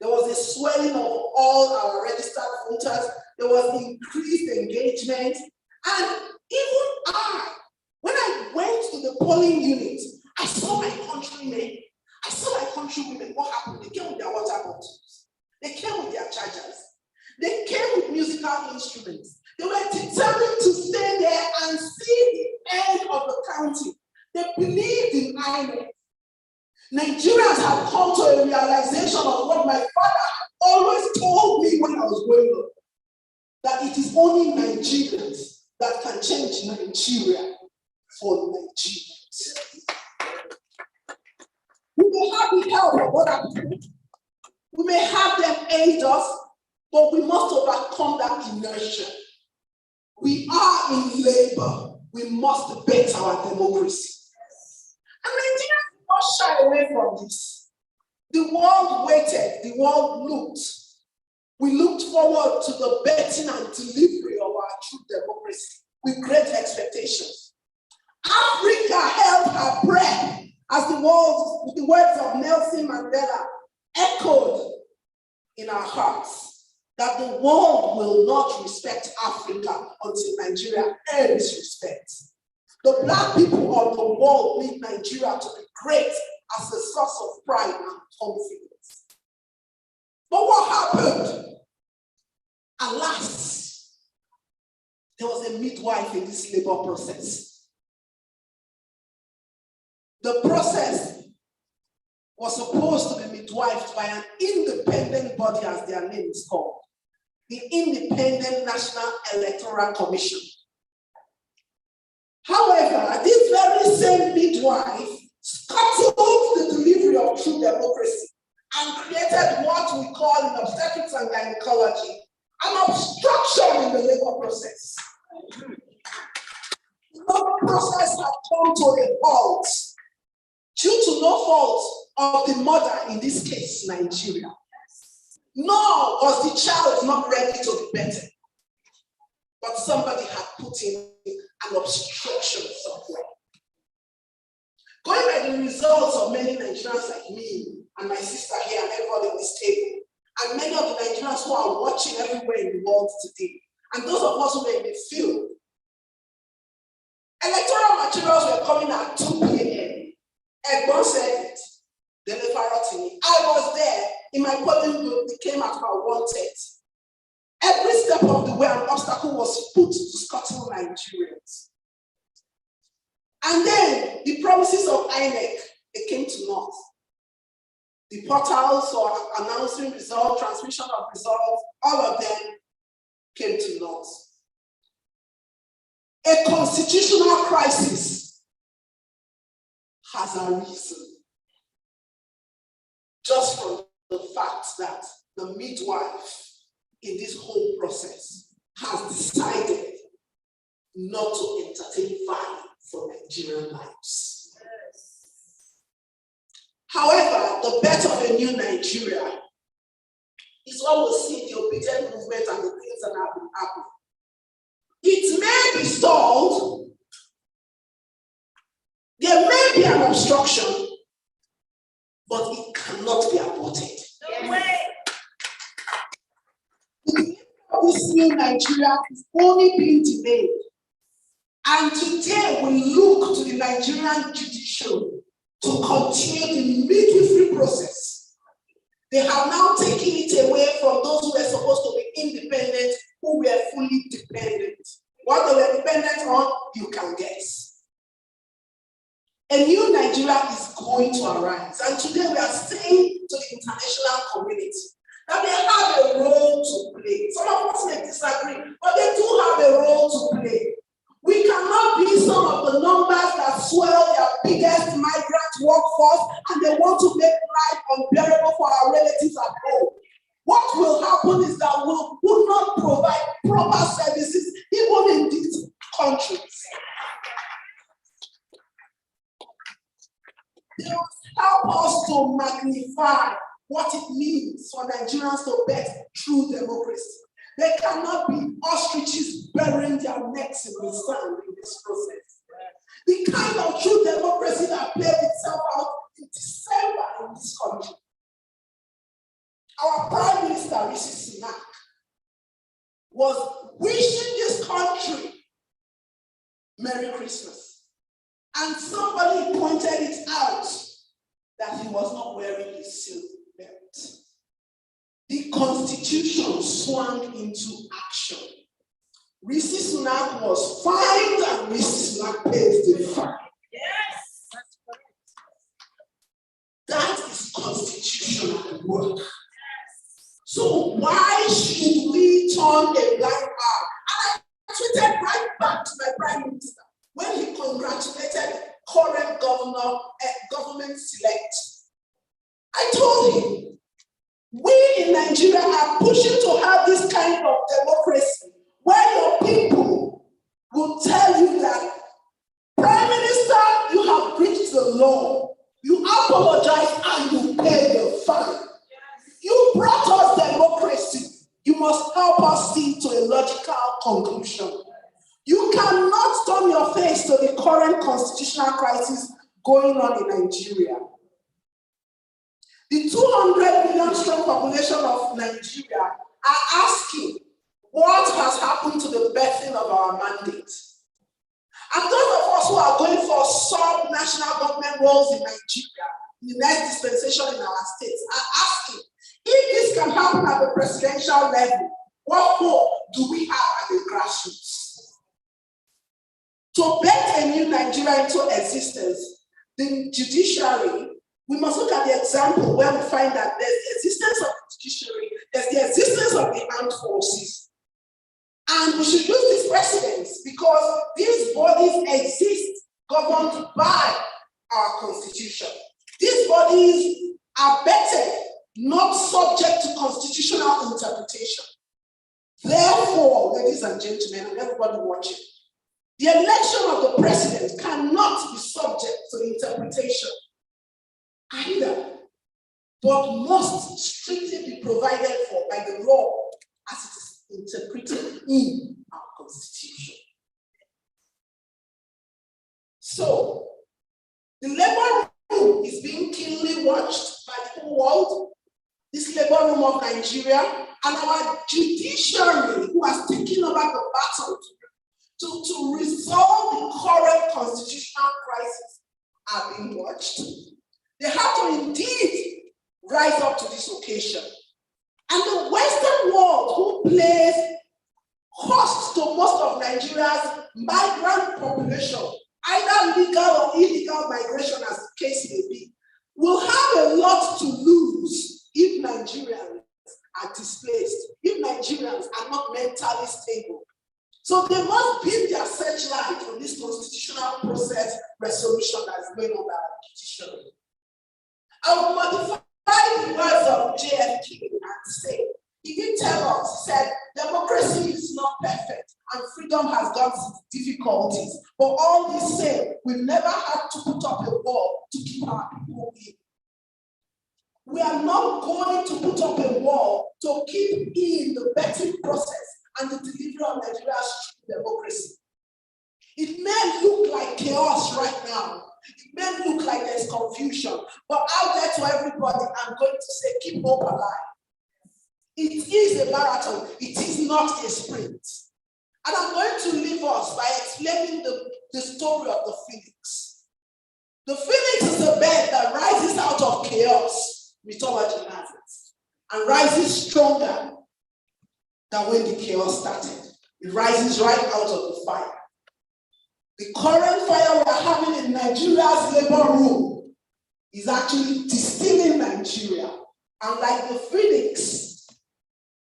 There was a swelling of all our registered voters. There was increased engagement. And even when I went to the polling unit, I saw my countrymen. I saw my countrywomen. What happened? They came with their water bottles. They came with their chargers. They came with musical instruments. They were determined to stay there and see the end of the county. They believed in Ahmed. Nigerians have come to a realization of what my father always told me when I was growing up, that it is only Nigerians that can change Nigeria for Nigerians. We may have the help of other people. We may have them aid us, but we must overcome that inertia. We are in labor. We must bet our democracy. And Nigerians do not shy away from this. The world waited, the world looked. We looked forward to the betting and delivery of our true democracy with great expectations. Africa held her breath as the words of Nelson Mandela echoed in our hearts, that the world will not respect Africa until Nigeria earns respect. The Black people of the world need Nigeria to be great as a source of pride and confidence. But what happened? Alas, there was a midwife in this labor process. The process was supposed to be midwifed by an independent body, as their name is called, the Independent National Electoral Commission. However, this very same midwife scuttled the delivery of true democracy and created what we call in obstetrics and gynecology an obstruction in the labor process. The labor process had come to a halt due to no fault of the mother, in this case, Nigeria. Nor was the child not ready to be bettered. But somebody had put in an obstruction somewhere. Going by the results of many Nigerians like me and my sister here and everybody on this table, and many of the Nigerians who are watching everywhere in the world today, and those of us who were in the field, electoral materials were coming at 2 p.m. Ahmed said it. Dele Farotimi. I was there in my polling booth. It came at about 1:30. Every step of the way, an obstacle was put to scuttle Nigerians. And then the promises of INEC, they came to naught. The portals for announcing results, transmission of results, all of them came to naught. A constitutional crisis has arisen just from the fact that the midwife in this whole process has decided not to entertain value for Nigerian lives. However, the birth of a new Nigeria is what we'll see in the obedient movement and the things that have been happening. It may be stalled, there may be an obstruction, but it cannot be aborted. No way. This new Nigeria is only being delayed. And today we look to the Nigerian judiciary to continue the midwifery process. They have now taken it away from those who were supposed to be independent, who were fully dependent. What they were dependent on, you can guess. A new Nigeria is going to arise. And today we are saying to the international community that they have a role to play. Some of us may disagree, but they do have a role to play. We cannot be some of the numbers that swell their biggest migrant workforce and they want to make life unbearable for our relatives at home. What will happen is that we will not provide proper services even in these countries. They will help us to magnify what it means for Nigerians to bet true democracy. They cannot be ostriches burying their necks in the sand in this process. The kind of true democracy that played itself out in December in this country. Our Prime Minister, Aisha Yesufu, was wishing this country Merry Christmas. And somebody pointed it out that he was not wearing his silk belt. The Constitution swung into action. Rishi Sunak was fined and Rishi Sunak paid the fine. Yes, that's correct. That is constitutional work. So why should we turn a blind eye? And I tweeted right back to my Prime Minister when he congratulated current government select. I told him, we in Nigeria are pushing to have this kind of democracy where your people will tell you that, Prime Minister, you have breached the law. You apologize and you pay the fine. You brought us democracy. You must help us see to a logical conclusion. You cannot turn your face to the current constitutional crisis going on in Nigeria. The 200 million strong population of Nigeria are asking what has happened to the birthing of our mandate. And those of us who are going for sub-national government roles in Nigeria, in the next dispensation in our states, are asking, if this can happen at the presidential level, what hope do we have at the grassroots? To birth a new Nigeria into existence, the judiciary, we must look at the example where we find that there's the existence of the judiciary, there's the existence of the armed forces. And we should use these precedents because these bodies exist governed by our constitution. These bodies are better, not subject to constitutional interpretation. Therefore, ladies and gentlemen, and everybody watching, the election of the president cannot be subject to interpretation either, but must strictly be provided for by the law as it is interpreted in our constitution. So, the labor room is being keenly watched by the whole world, this labor room of Nigeria, and our judiciary, who has taken over the battle to resolve the current constitutional crisis, are being watched. They have to indeed rise up to this occasion. And the Western world, who plays host to most of Nigeria's migrant population, either legal So they must build their searchlight on this constitutional process resolution that's going on by the judiciary. I will modify the words of JFK and say, he did tell us, he said, democracy is not perfect and freedom has got its difficulties. But all this said, we've never had to put up a wall to keep our people in. We are not going to put up a wall to keep in the vetting process and the delivery of Nigeria's democracy. It may look like chaos right now. It may look like there's confusion, but out there to everybody, I'm going to say, keep hope alive. It is a marathon. It is not a sprint. And I'm going to leave us by explaining the story of the phoenix. The phoenix is a bird that rises out of chaos, mythology has it, and rises stronger than when the chaos started. It rises right out of the fire. The current fire we are having in Nigeria's labor room is actually distilling Nigeria. And like the phoenix,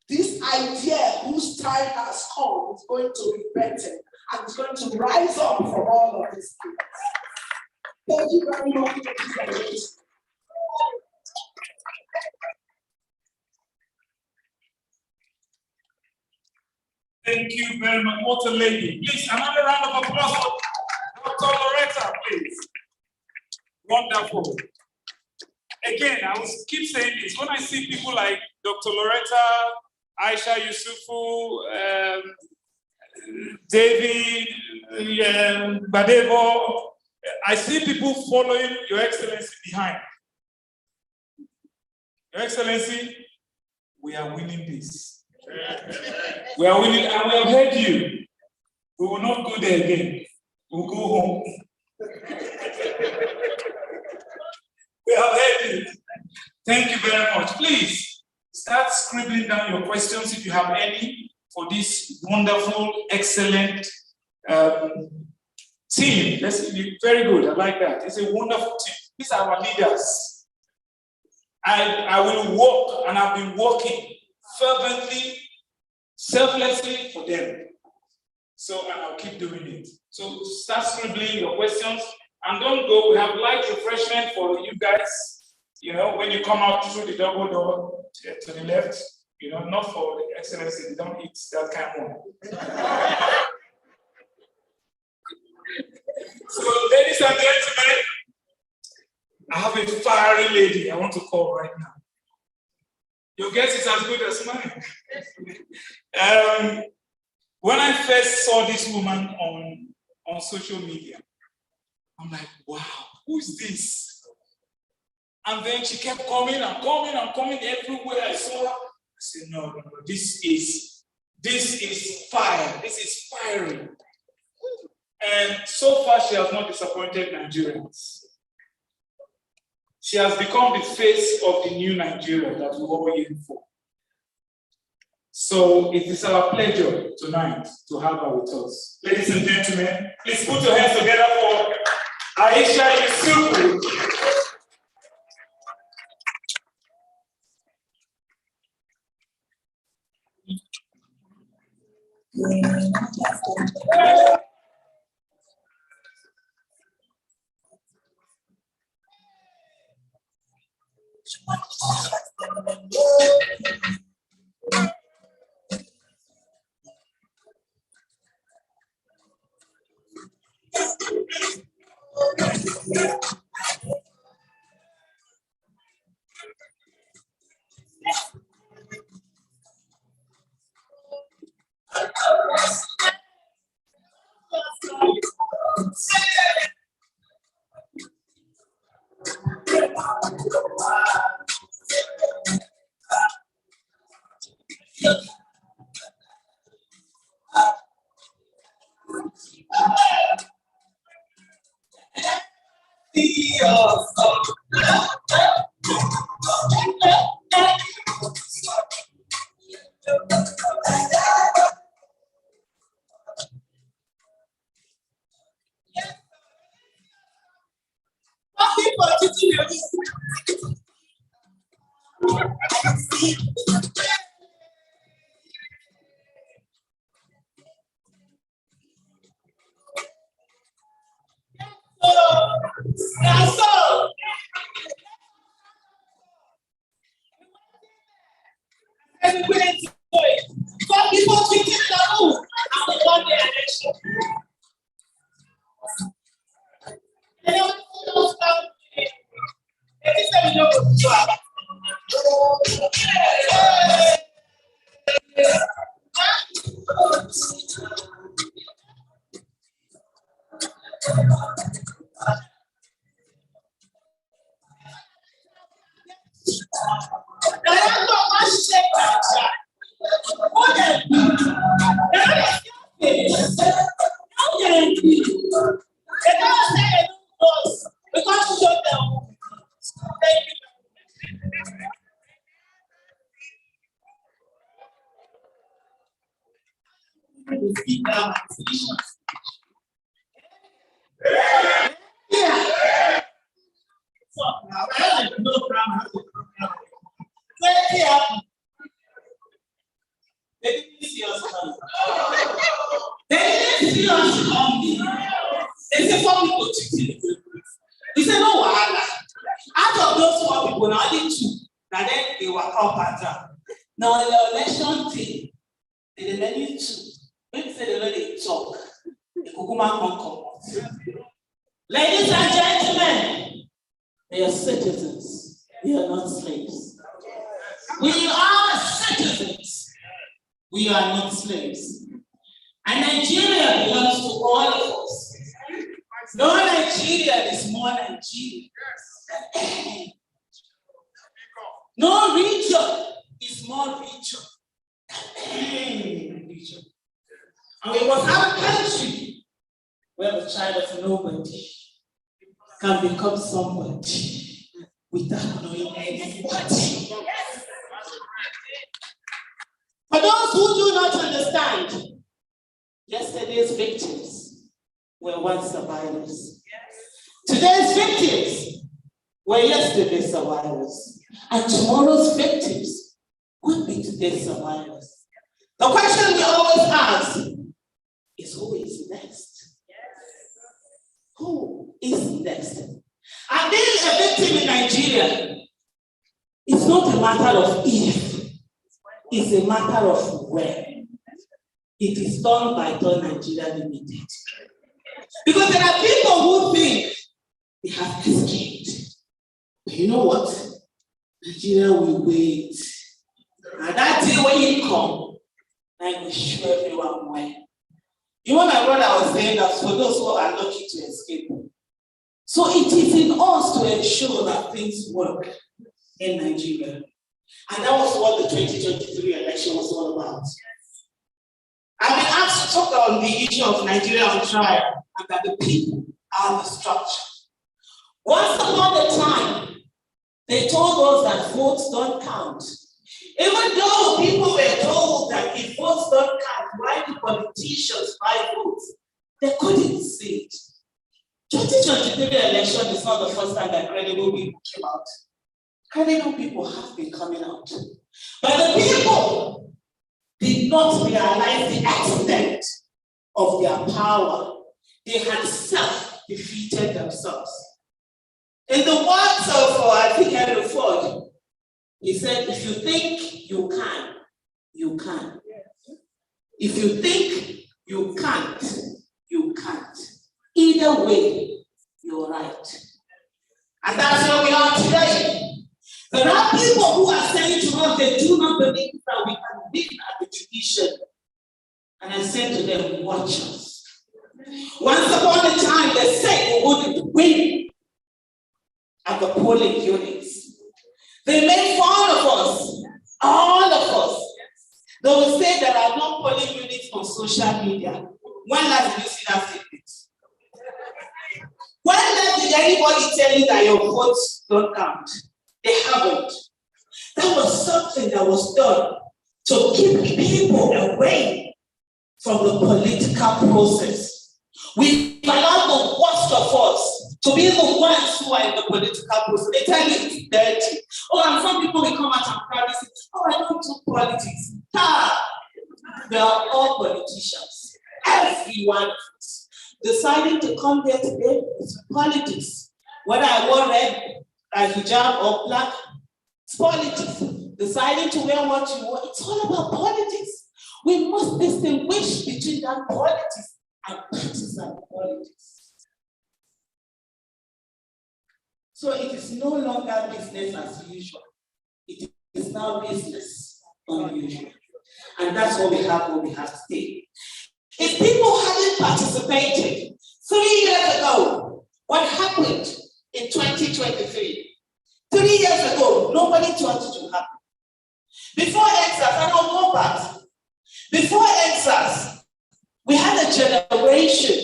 this idea whose time has come is going to be better and it's going to rise up from all of these things. Thank you very much. Thank you very much. What a lady. Please, another round of applause for Dr. Loretta, please. Wonderful. Again, I will keep saying this. When I see people like Dr. Loretta, Aisha Yesufu, David, Badebo, I see people following Your Excellency behind. Your Excellency, we are winning this. We are winning, and we have heard you. We will not go there again. We will go home. We have heard you. Thank you very much. Please start scribbling down your questions if you have any for this wonderful, excellent team. Very good. I like that. It's a wonderful team. These are our leaders. I will work, and I've been working fervently, selflessly for them. So, and I'll keep doing it. So start scribbling your questions and don't go. We have light refreshment for you guys. You know, when you come out through the double door to the left, you know, not for the Excellency, they don't eat that kind of one. So, ladies and gentlemen, I have a fiery lady I want to call right now. Your guess is as good as mine. When I first saw this woman on social media, I'm like, wow, who's this? And then she kept coming and coming and coming everywhere I saw her. I said, no, this is fire. This is fiery. And so far, she has not disappointed Nigerians. She has become the face of the new Nigeria that we were waiting for. So it is our pleasure tonight to have her with us. Ladies and gentlemen, please put your hands together for Aisha Yesufu. We said, no, out of those 4 people, now only 2, and then they were up and down. Now, in the election team, the remaining 2, when they say they talk, the Kukuma can't come out. Ladies and gentlemen, they are citizens, we are not slaves. We are citizens, we are not slaves. And Nigeria belongs to all of us. No Nigerian is more Nigerian than any. No region is more region than any region. And we must have a country where the child of nobody can become somebody without knowing anybody. For those who do not understand, yesterday's victims were once survivors. Today's victims were yesterday's survivors. And tomorrow's victims will be today's survivors. The question we always ask is, who is next? Who is next? And being a victim in Nigeria is not a matter of if, it's a matter of when. It is done by Done Nigeria Limited. Because there are people who think they have escaped. But you know what? Nigeria will wait. And that day when you come, I will show everyone where. You know, my brother was saying that for those who are lucky to escape. So it is in us to ensure that things work in Nigeria. And that was what the 2023 election was all about. I've been asked to talk on the issue of Nigeria on trial, and that the people are the structure. Once upon a time, they told us that votes don't count. Even though people were told that if votes don't count, why do politicians buy votes? They couldn't see it. 2023 election is not the first time that credible people came out. Credible people have been coming out. But the people did not realize the extent of their power. They had self-defeated themselves. In the words of, I think, Henry Ford, he said, if you think you can, you can. If you think you can't, you can't. Either way, you're right. And that's where we are today. There are people who are saying to us they do not believe that we can win at the judiciary. And I said to them, watch us. Once upon a time, they said we wouldn't win at the polling units. They made fun of us, all of us. They will say there are no polling units on social media. When last did you see that statement? When last did anybody tell you that your votes don't count? They haven't. That was something that was done to keep people away from the political process. We allow the worst of us to be the ones who are in the political process. They tell you it's dirty. Oh, and some people will come out and proudly say, oh, I don't do politics. They are all politicians. Every one of us. Deciding to come here today is politics. Whether I wore red, hijab or black, it's politics. Deciding to wear what you want, it's all about politics. We must distinguish between that politics and partisan politics. So it is no longer business as usual. It is now business unusual. And that's what we have today. If people hadn't participated 3 years ago, what happened in 2023? 3 years ago, nobody thought it would happen. Before EXAS, and I'll go back. Before EXAS, we had a generation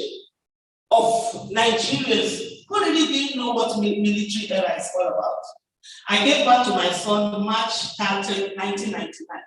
of Nigerians who really didn't know what military era is all about. I gave birth to my son March 30, 1999.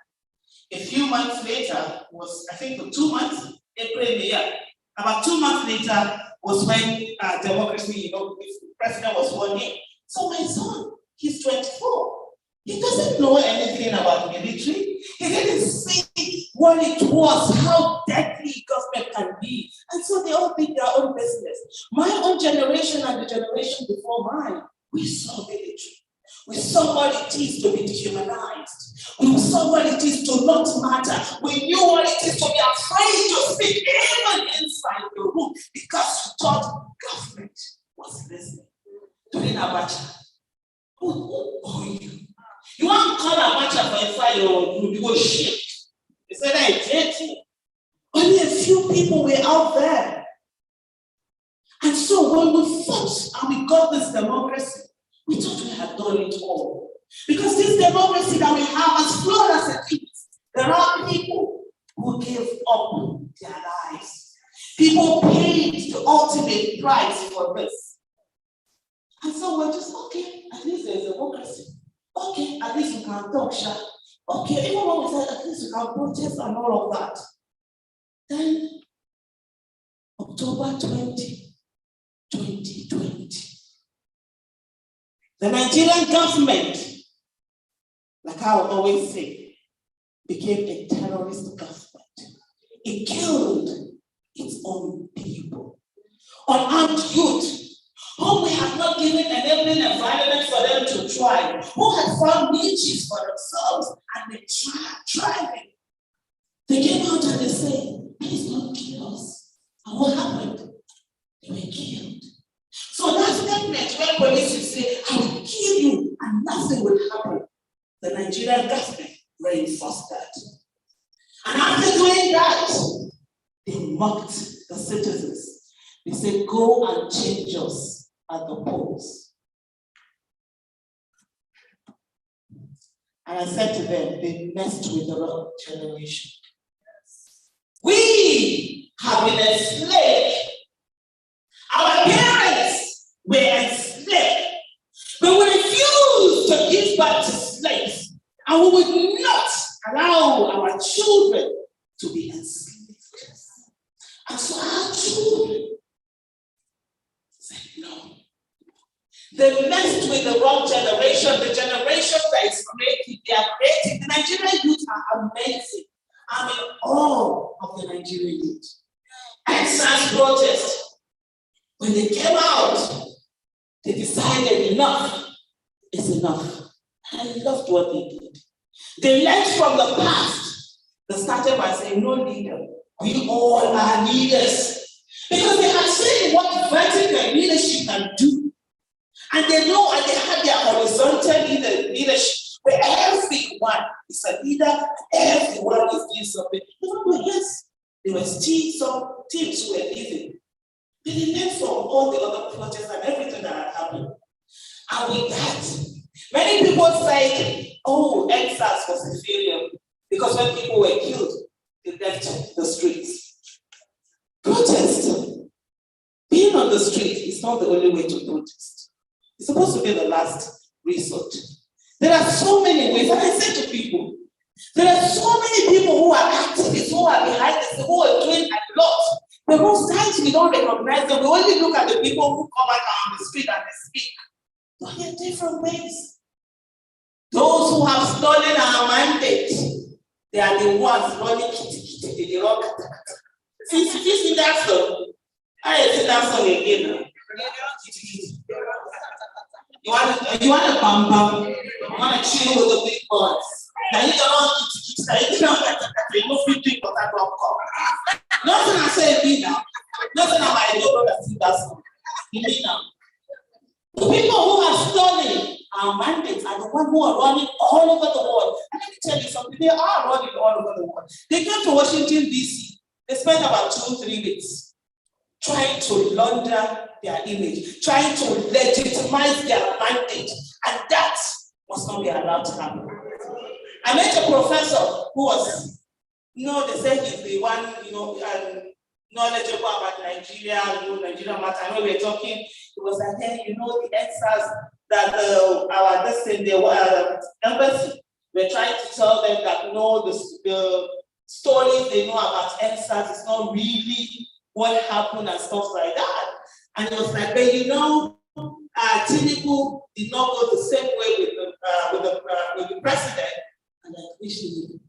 A few months later was, I think, for 2 months, April in the year. About 2 months later was when democracy, the president was sworn in. So my son, he's 24. He doesn't know anything about military. He didn't see what it was, how deadly government can be. And so they all did their own business. My own generation and the generation before mine, we saw military. We saw what it is to be dehumanized. We saw what it is to not matter. We knew what it is to be afraid to speak even inside the room because we thought government was listening. During Abacha, who are you? You want to call Abacha for inside your room, you go shit. They said I did it. Only a few people were out there. And so when we fought and we got this democracy, we thought we had done it all. Because this democracy that we have, as flawed as it is, there are people who give up their lives. People paid the ultimate price for this. And so we're just, okay, at least there's democracy. Okay, at least we can talk, Sha. Okay, even when we said at least we can protest and all of that. Then, October 20, 2020, the Nigerian government, like I will always say, became a terrorist government. It killed its own people. Unarmed youth, whom we have not given an enabling environment for them to try, who had found niches for themselves and they thriving. They came out and they said, please don't kill us. And what happened? They were killed. So that statement where police would say, I will kill you and nothing will happen. The Nigerian government reinforced that. And after doing that, they mocked the citizens. They said, go and change us at the polls. And I said to them, they messed with the wrong generation. We have been enslaved. Our parents were enslaved. But we refused to give back to slaves. And we would not allow our children to be enslaved. And so our children said no. They messed with the wrong generation, the generation that is creative. They are creative. The Nigerian youth are amazing. I'm in awe of the Nigerian youth. EXAS protest, when they came out, they decided enough is enough. And I loved what they did. They learned from the past. They started by saying, no leader, we all are leaders. Because they had seen what vertical leadership can do. And they know, and they had their horizontal leadership, where everyone is a leader, everyone is doing something. Yes, there were still some teams who were leading. They learned from all the other protests and everything that had happened. And with that, many people say, oh, EXAS was a failure because when people were killed, they left the streets. Protest. Being on the street is not the only way to protest. It's supposed to be the last resort. There are so many ways, and I say to people, there are so many people who are activists, who are behind this, who are doing a lot. But most times we don't recognize them. We only look at the people who come out on the street and they speak. But in different ways. Those who have stolen our mandate, they are the ones running kitty, they run kata. See that song? I see that song again. You want to bam bam? You want to chill with the big boys? Now you don't want kitty, you don't feel doing what I don't call. Nothing I say be now. Nothing I might know that see that song. Me now. The people who are stolen our mandates are the ones who are running all over the world. And let me tell you something, they are running all over the world. They came to Washington, D.C. They spent about 2-3 weeks trying to launder their image, trying to legitimize their mandate, and that must not be allowed to happen. I met a professor who was, they say he's the one, knowledgeable about Nigeria, Nigerian matter. I know we were talking, it was like, hey, the answers that the embassy were trying to tell them that no, the stories they know about answers is not really what happened and stuff like that. And it was like, but Tinubu did not go the same way with the president. And I wish he did.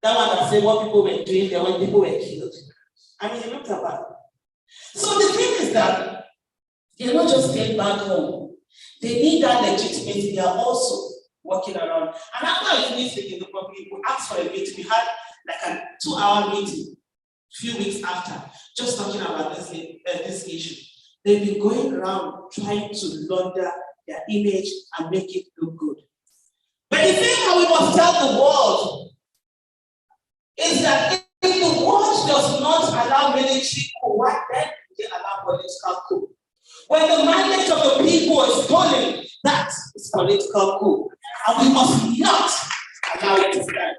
That one that said what people were doing there when people were killed. I mean, it looked about it. So the thing is that they're not just staying back home. They need that legitimacy. They are also walking around. And after I finished speaking in the public, we asked for a meeting. We had like a 2-hour meeting a few weeks after, just talking about this issue. They've been going around trying to launder their image and make it look good. But the thing that we must tell the world is that if the world does not allow military coup, why then they allow political coup? When the mandate of the people is stolen, that is political coup. And we must not allow it to stand.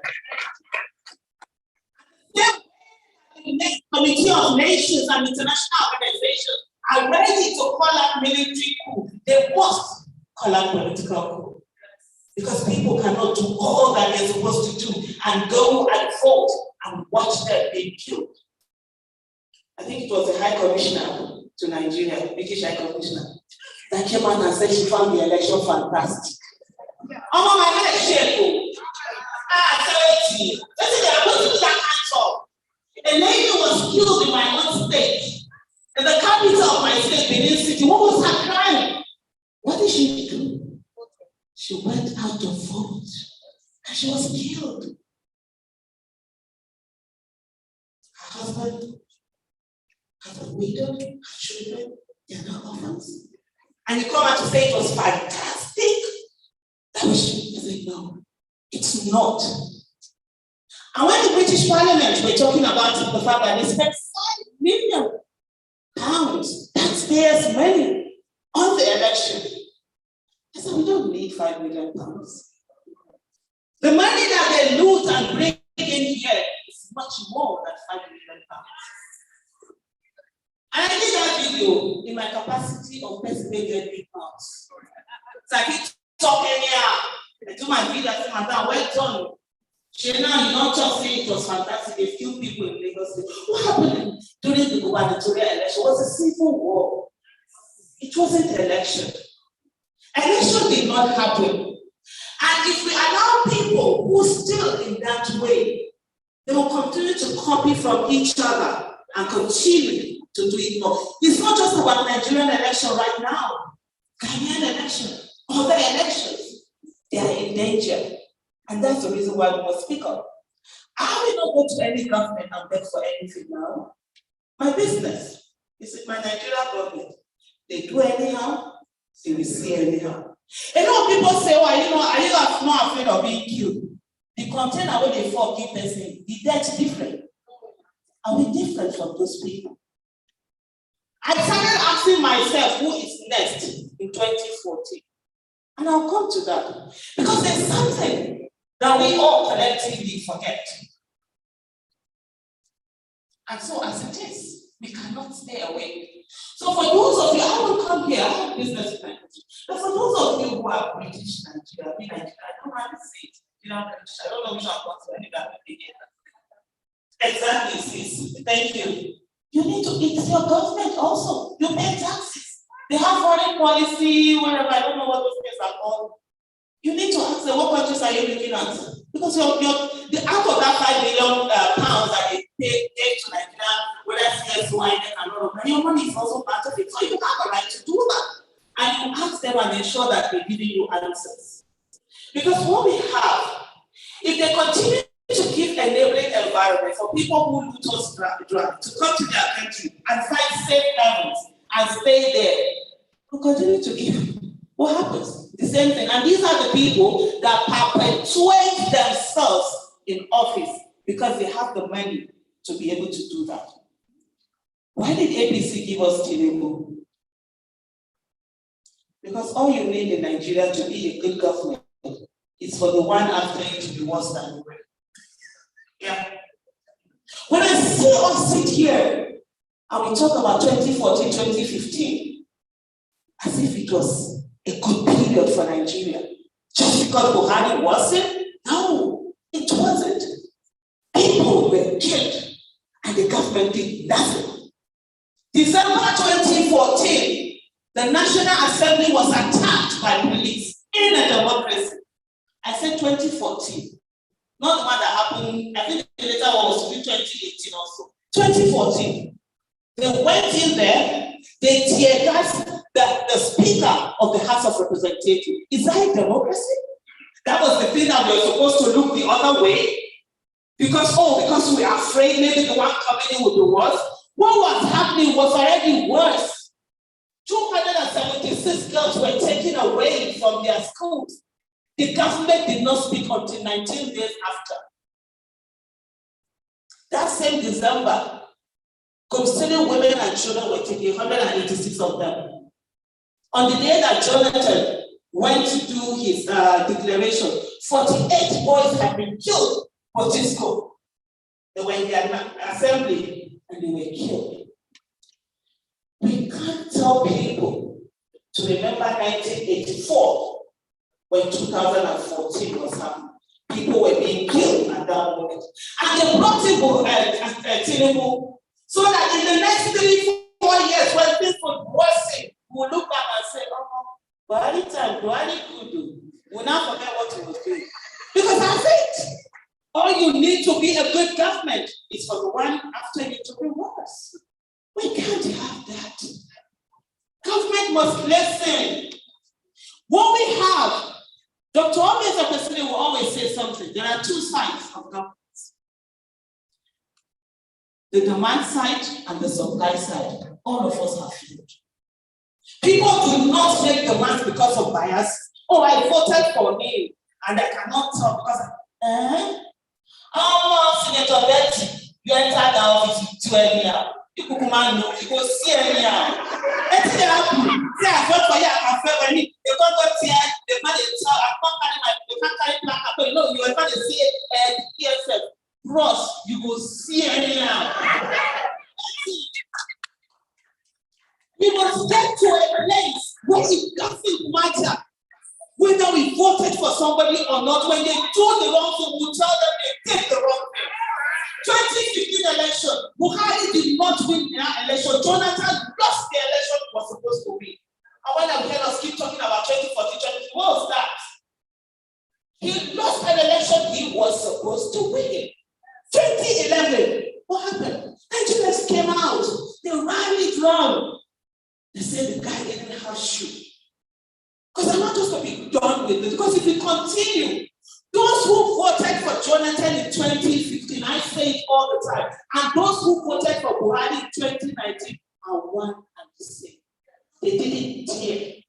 The Committee of Nations and international organizations are ready to call out military coup. They must call out political coup. Because people cannot do all that they're supposed to do and go and vote and watch them being killed. I think it was the High Commissioner to Nigeria, British High Commissioner, that came out and said she found the election fantastic. Oh, my head shake. Sorry. Listen, I'm going to do that kind of. A lady was killed in my own state, in the capital of my state, Benin City. What was her crime? What did she do? She went out to vote and she was killed. Her husband, her widow, her children, they are not orphans. And you come out to say it was fantastic. That was true. I said, no, it's not. And when the British Parliament were talking about the fact that they spent £5 million, taxpayers' money, on the election, I said, we don't need £5 million. The money that they loot and bring in here is much more than £5 million. And I did that video in my capacity of Pennsylvania big mouths. So I keep talking here. I do my video, I say, Madam, well done. Now you don't just say it was fantastic. A few people in Lagos say, what happened during the gubernatorial election? It was a civil war. It wasn't an election. Election did not happen. And if we allow people who still in that way, they will continue to copy from each other and continue to do it more. It's not just about Nigerian election right now. Ghanaian election, other elections, they are in danger. And that's the reason why we must speak up. I will not go to any government and beg for anything now. My business is my Nigerian government. They do anyhow, they will see anyhow. A lot of people say, well, are you not afraid of being killed? The container where they forgive person, the death different. Are we different from those people? I started asking myself who is next in 2014. And I'll come to that. Because there's something that we all collectively forget. And so as it is, we cannot stay away. So for those of you, I will come here, I have business in Nigeria. But for those of you who are British Nigeria, I don't want to say it. I don't know which one wants to end up again. Exactly, sis. Thank you. You need to, it's your government also. You pay taxes. They have foreign policy, whatever, I don't know what those things are called. You need to ask them, what countries are you looking at? Because the out of that £5 million that they pay to Nigeria, whether CSY and all of that, your money is also part of it. So you have a right to do that. And you ask them and ensure that they're giving you answers. Because what we have, if they continue to give enabling environment for people who loot us drug to come to their country and find safe havens and stay there, we'll continue to give. What happens? The same thing. And these are the people that perpetuate themselves in office because they have the money to be able to do that. Why did APC give us Tinubu? Because all you need in Nigeria to be a good government is for the one after you to be worse than you. Yeah. When I see us sit here and we talk about 2014, 2015, as if it was a good period for Nigeria, just because Buhari wasn't? No, it wasn't. People were killed and the government did nothing. December 2014, the National Assembly was attacked by police in a democracy. I said 2014, not the one that happened, I think the later one was 2018 also. 2014, they went in there, they tear gassed the Speaker of the House of Representatives. Is that a democracy? That was the thing that we were supposed to look the other way? Because we are afraid maybe the one coming in will be worse. What was happening was already worse. 276 girls were taken away from their schools. The government did not speak until 19 days after. That same December, considering women and children were taken, 186 of them. On the day that Jonathan went to do his declaration, 48 boys had been killed for Cisco. They were in the assembly and they were killed. We can't tell people to remember 1984 when 2014 was happening. People were being killed at that moment. And they brought Tinubu so that in the next 3-4 years, when things would worsen, we'll look back and say, Buhari could do. We'll not forget what he was doing. Because that's it. All you need to be a good government is for the one after you to be worse. We can't have that. Government must listen. What we have, Dr. Ahmed as a president will always say something. There are two sides of government. The demand side and the supply side. All of us have failed. People do not make demands because of bias. Oh, I voted for him and I cannot talk because Senator Datti, you enter the office to anyhow. You could command no, you go see anyhow. Let's say I vote for you, I feel when you can't go here, the man is I can't carry black. You know, you are going to see PSF. Bros, you go see anyhow. We must get to a place where it doesn't matter whether we voted for somebody or not. When they do the wrong thing, we tell them they did the wrong thing. 2015 election, Buhari did not win that election. Jonathan lost the election he was supposed to win. And when I heard us keep talking about 2014, what was that? He lost an election he was supposed to win. 2011, what happened? Nigerians came out. They rallied round. They said the guy didn't have shoe. Because I'm not just going to be done with it. Because if we continue, those who voted for Jonathan in 2015, I say it all the time, and those who voted for Buhari in 2019 are one and the same. They didn't dare.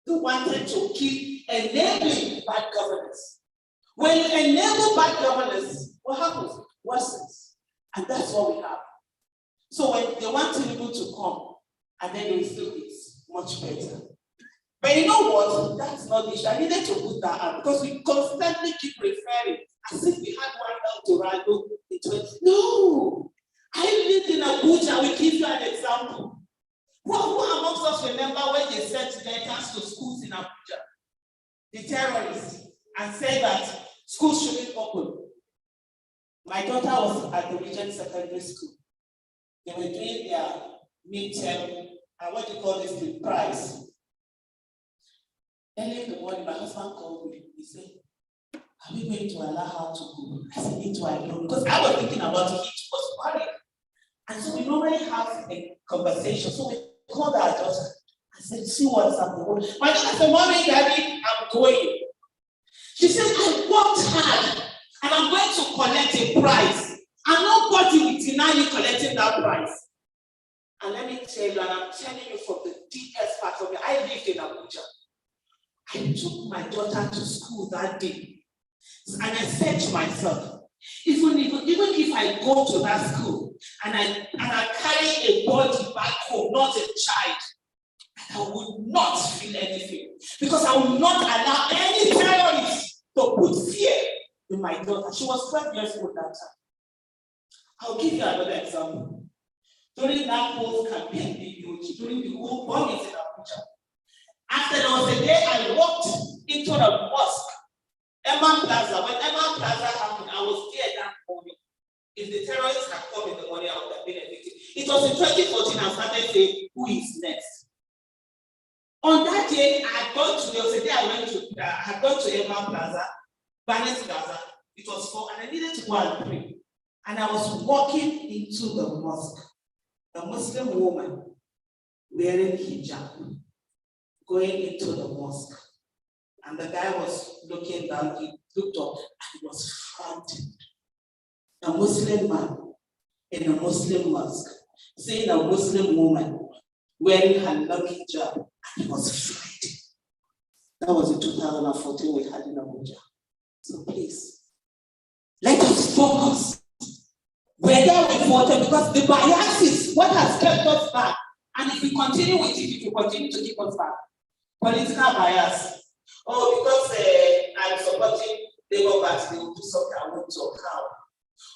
They wanted to keep enabling bad governance. When you enable bad governance, what happens? Worsens. And that's what we have. So when they want people to come, and then they will feel it's much better. But you know what? That's not the issue. I needed to put that out because we constantly keep referring as if we had one El Dorado in 20. No! I lived in Abuja. We give you an example. Who amongst us remember when they sent letters to schools in Abuja? The terrorists, and said that schools shouldn't open. My daughter was at the Regent Secondary School. They were doing their midterm, and what do you call this, the prize. Early in the morning, my husband called me. He said, are we going to allow her to go? I said, it I know. Because I was thinking about it, he was worried. And so we normally have a conversation. So we called our daughter. I said, see what's happening. My daughter said, Mommy, Daddy, I'm going. She said, I worked hard and I'm going to collect a prize. And nobody will deny you collecting that prize. And let me tell you, and I'm telling you from the deepest part of me, I lived in Abuja. I took my daughter to school that day. And I said to myself, even if I go to that school, and I carry a body back home, not a child, I would not feel anything because I will not allow any terrorist to put fear in my daughter. She was 12 years old that time. I'll give you another example. During that whole campaign, during the whole bombings in Abuja, after there was a day I walked into the mosque, Emma Plaza. When Emma Plaza happened, I was there that morning. If the terrorists had come in the morning, I would have been evicted. It was in 2014 I started saying, who is next? On that day, I had gone to, there was a day I had gone to Emma Plaza, Barnes Plaza. It was 4, and I needed to go and pray. And I was walking into the mosque. A Muslim woman wearing hijab, going into the mosque. And the guy was looking down, he looked up, and he was frightened. A Muslim man in a Muslim mosque, seeing a Muslim woman wearing her long hijab, and he was frightened. That was in 2014 we had in Abuja. So please, let us focus. Whether we voted, because the bias is what has kept us back. And if we continue with it, if we continue to keep us back, political bias. Oh, because I'm supporting Labour Party, they will do something I won't talk how.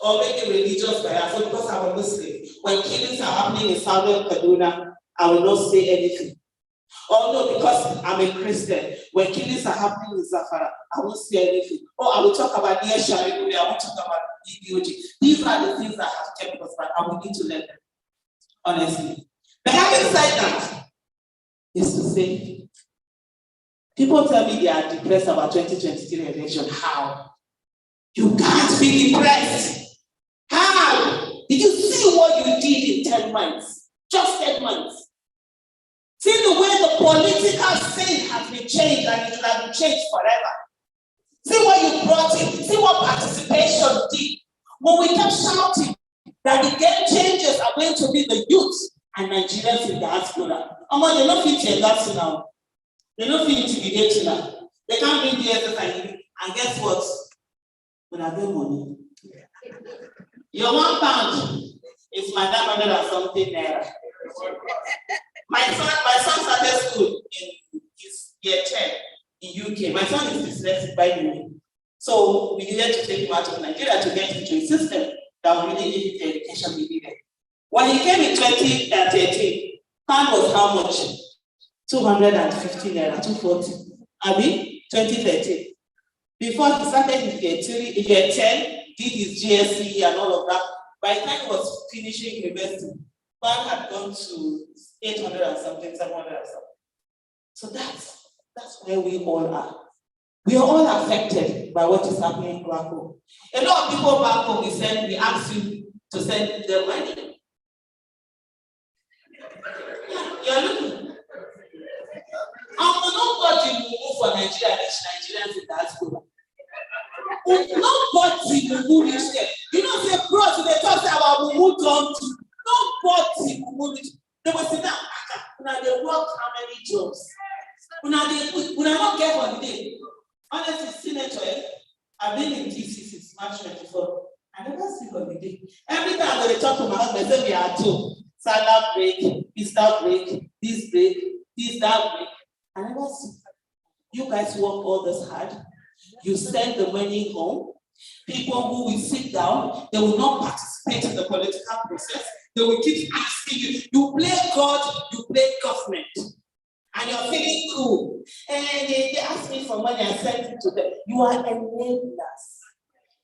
Or maybe religious bias, or because I'm a Muslim. When killings are happening in Southern Kaduna, I will not say anything. Or no, because I'm a Christian. When killings are happening in Zafara, I won't say anything. Or I will talk about Judiciary, I won't talk about DBOG. These are the things that have kept us back, and we need to learn them, honestly. But having said that, is to say, people tell me they are depressed about 2023 election. How? You can't be depressed. How? Did you see what you did in 10 months? Just 10 months. See the way the political scene has been changed, and it will have been changed forever. See what you brought in. See what participation did. When we kept shouting that the game changers are going to be the youth and Nigerians in the diaspora. They're not fit to that now. They're not fit to intimidate now. They can't bring the exercise. And guess what? When I get money, your £1 is my 900 and something naira. My son started school in his year 10 in UK. My son is dyslexic, by the way. So we needed to take him out of Nigeria to get into a system that would really give him the education we needed. When he came in 2013, pound was how much? 250 naira, 240. Abi, 2013. Before he started his year 10, did his GSE and all of that. By the time he was finishing university, pound had gone to 800 and something, 700 and something. So that's where we all are. We are all affected by what is happening back home. A lot of people back home, we ask you to send them money. You're looking. Nobody will move for Nigeria, reach Nigerians in diaspora. Nobody will move reach there. You know, say, bros, they talk about Mumu don't. Nobody will move reach. They will say, now they work how many jobs? We not get holiday. Honestly, Senator, I've been in DC since March 24. I never see holiday. Every time when they talk to my husband, they say we are two. Salah break, Easter break, this, that break. I never see. You guys work all this hard. You send the money home. People who will sit down, they will not participate in the political process. They will keep asking you. You play God, you play government. And you're feeling cool. And they ask me for money, I send it to them. You are enablers.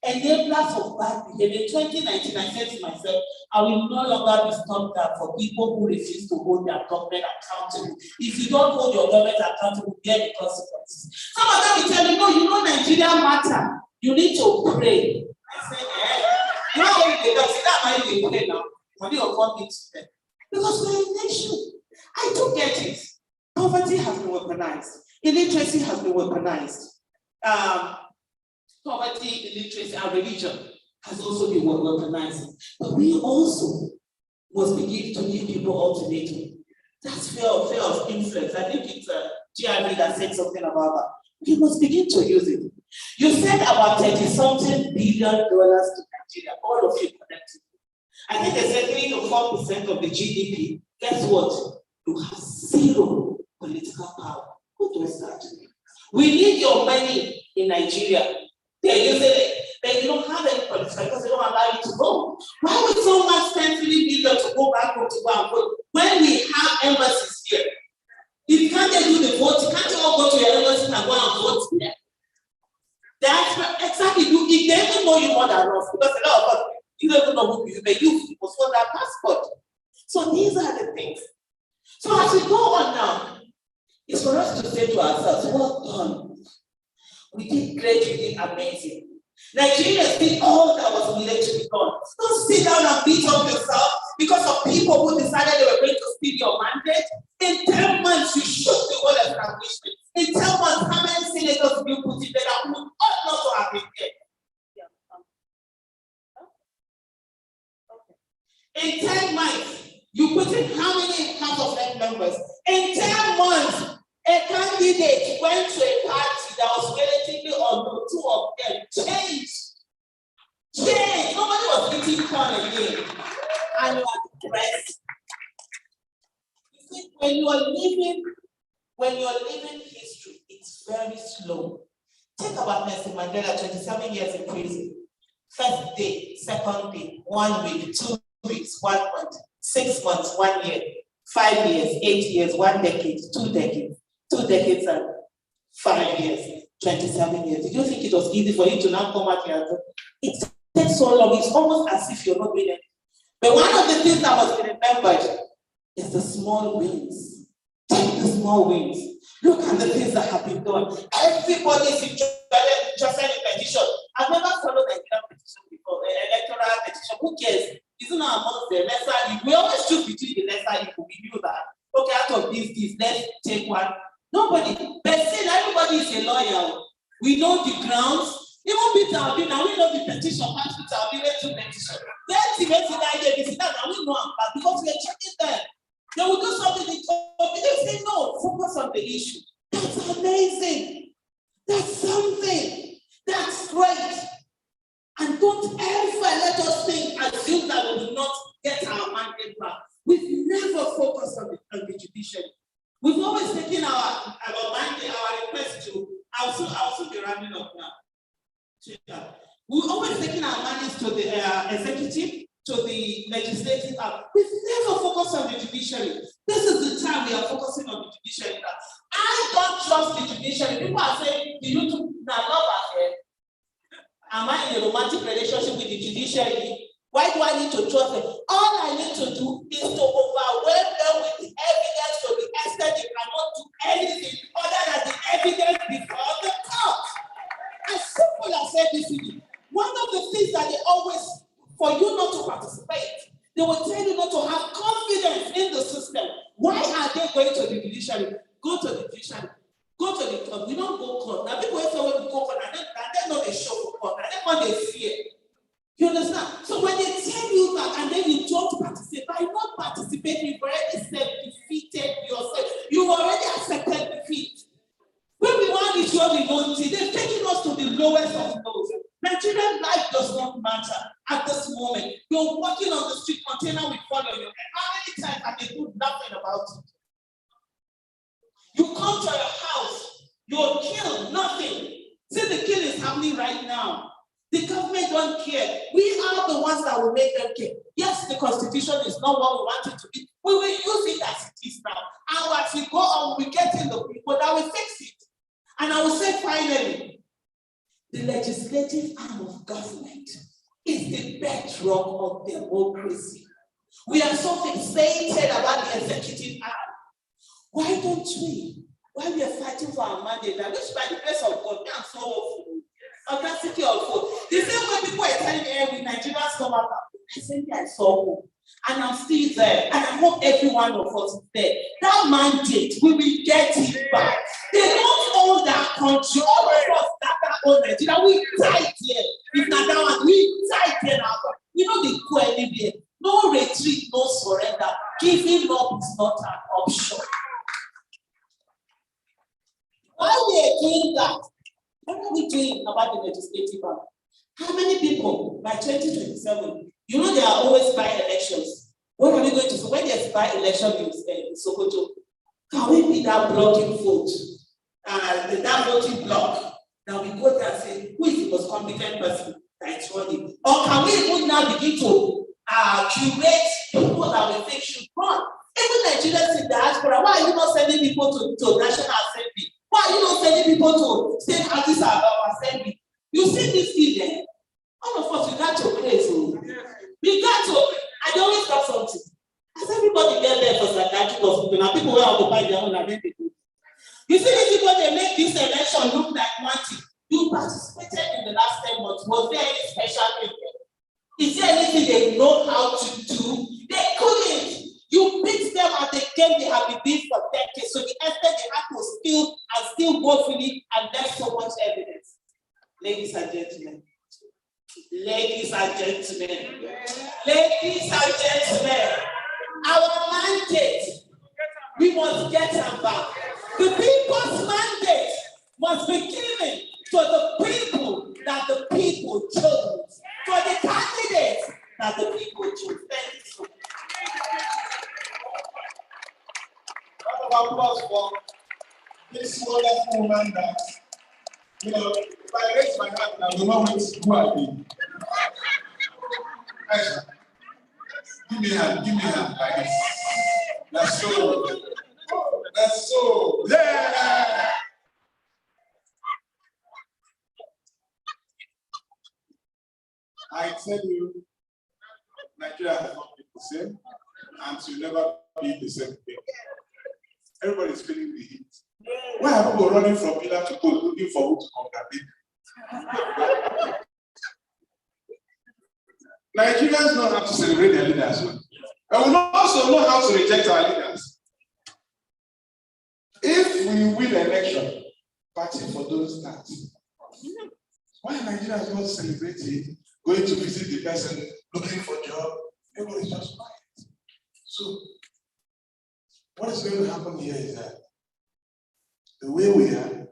Enablers of bad behavior. In 2019, I said to myself, I will no longer be stopped up for people who refuse to hold their government accountable. If you don't hold your government accountable, bear the consequences. Some of them will tell you, no, you know Nigeria matter. You need to pray. I said, you know how they don't see that money they pray now. Money will come into them. Because we're a nation. I do get it. Poverty has been weaponized. Illiteracy has been weaponized. Poverty, illiteracy, and religion has also been weaponized. But we also must begin to give people ultimatum. That's fear of influence. I think it's GRV that said something about that. We must begin to use it. You said about $30-something billion to Nigeria, all of you connected. I think they said 3 to 4% of the GDP. Guess what? You have zero political power. Who does that? We need your money in Nigeria. They're using it. They don't have any political because they don't allow you to vote. Why would someone spend $3 billion to go back home to go and vote when we have embassies here? If can't they do the vote, can't you all go to your embassy and go and vote there? That's exactly if they even know you more than us, because a lot of us, you don't even know who you may use to postpone that passport. So these are the things. So as we go on now, it's for us to say to ourselves, well done. We did great, we did amazing. Nigerians did all that was needed to be done. Don't sit down and beat up yourself because of people who decided they were going to steal your mandate. In 10 months, you shook the whole establishment. In 10 months, how many senators do you put in there that would ought not to have been there? In 10 months, you put in how many House of Rep members? In 10 months, a candidate went to a party that was relatively unknown, 2 of them changed. Nobody was eating corn again. And you are depressed. You see, when you are living history, it's very slow. Think about Nelson Mandela, 27 years in prison. First day, second day, 1 week, 2 weeks, 1 month, 6 months, 1 year, 5 years, 8 years, 1 decade, 2 decades, 2 decades and 5 years, 27 years. Did you think it was easy for you to now come out here? It takes so long. It's almost as if you're not doing anything. But one of the things that must be remembered is the small wins. Take the small wins. Look at the things that have been done. Everybody is interested in petition. I've never followed an petition before, an electoral petition. Who cares? Isn't that amongst the lesser evil? We always choose between the lesser evil. We knew that. Okay, out of this, let's take one. Nobody. But still, everybody is a lawyer. We know the grounds. Even Peter Obi, now we know the petition. Peter Obi went to petition. Let's even now we know that because we are checking them. They will do something. They say no. Focus on the issue. That's amazing. That's something. That's great. And don't ever let us assume that we will not get our mandate back. We've never focused on the judiciary. We've always taken our mandate, our request to. I'll soon be rounding up now. We've always taken our mandates to the executive, to the legislative. We've never focused on the judiciary. This is the time we are focusing on the judiciary. I don't trust the judiciary. People are saying, do you two now love here? Am I in a romantic relationship with the judiciary? Why do I need to trust them? All I need to do is to overwhelm them with the evidence to the extent they cannot do anything other than the evidence before the court. As simple as ABC. One of the things that they always, for you not to participate, they will tell you not to have confidence in the system. Why are they going to the judiciary? Go to the judiciary. Go to the court. We don't go court. Now people say when we go court, and they know they show for court. And then when they fear. You understand? So when they tell you that and then you don't participate, by not participating, you've already defeated yourself. You've already accepted defeat. When we want to show the loyalty, they've taken us to the lowest of lows. Nigerian life does not matter at this moment. You're walking on the street, container will fall on your head. How many times have they do nothing about it? You come to your house, you're killed, nothing. See, the killing is happening right now. The government don't care. We are the ones that will make them care. Yes, the constitution is not what we want it to be. We will use it as it is now. And as we go on, we get in the people that will fix it. And I will say finally, the legislative arm of government is the bedrock of democracy. We are so fixated about the executive arm. Why don't we, while we are fighting for our mandate, that which by the grace of God, we are so hopeful, audacity of hope. The same way people are telling me, hey, with Nigerians come out, I said, I saw hope. And I'm still there. And I hope every one of us is there. That mandate, we will get it back. They don't own that country. All of us that own Nigeria, we died here. If not that one, we died here now. We know the go anywhere. No retreat, no surrender. Giving up is not an option. While we are doing that, what are we doing about the legislative arm? How many people by 2027 You know, there are always by-elections. What are we going to do? When there's by-election in Sokoto, can we be that blocking vote? That voting block, that we go there and say, who is the most competent person that is running? Or can we even now begin to curate people that we think should run? Even Nigerians in diaspora, why are you not sending people to National Assembly? Why are you not sending people to state houses assembly? You see this thing there? All of us, we got to play. So we got to, and they always got something. As everybody get there for psychiatric hospital, now people will occupy their own identity. You see these people, they make this election look like one thing. You participated in the last 10 months. Was there any special thing? Is there anything they know how to do? They couldn't. You beat them at the game they have been beat for decades. So the extent they had to still go fully, and there's so much evidence. Ladies and gentlemen. Ladies and gentlemen. Ladies and gentlemen. Our mandate, we must get them back. The people's mandate must be given to the people that the people chose, for the candidates that the people chose. Thank you so much. Round of applause for this wonderful woman that, you know, if I raise my hand, I will not wait who I be. Aisha, give me a hand like this. That's so, yeah! I tell you, Nigeria has not been the same, and will never be the same thing. Everybody's feeling the heat. Why are people running from pillar to post looking for who to congratulate? Nigerians know how to celebrate their leaders, and we also know how to reject our leaders. If we win election, party for those that. Why are Nigerians not celebrating, going to visit the person, looking for a job? Everybody's just quiet. So, what is going to happen here is that the way we are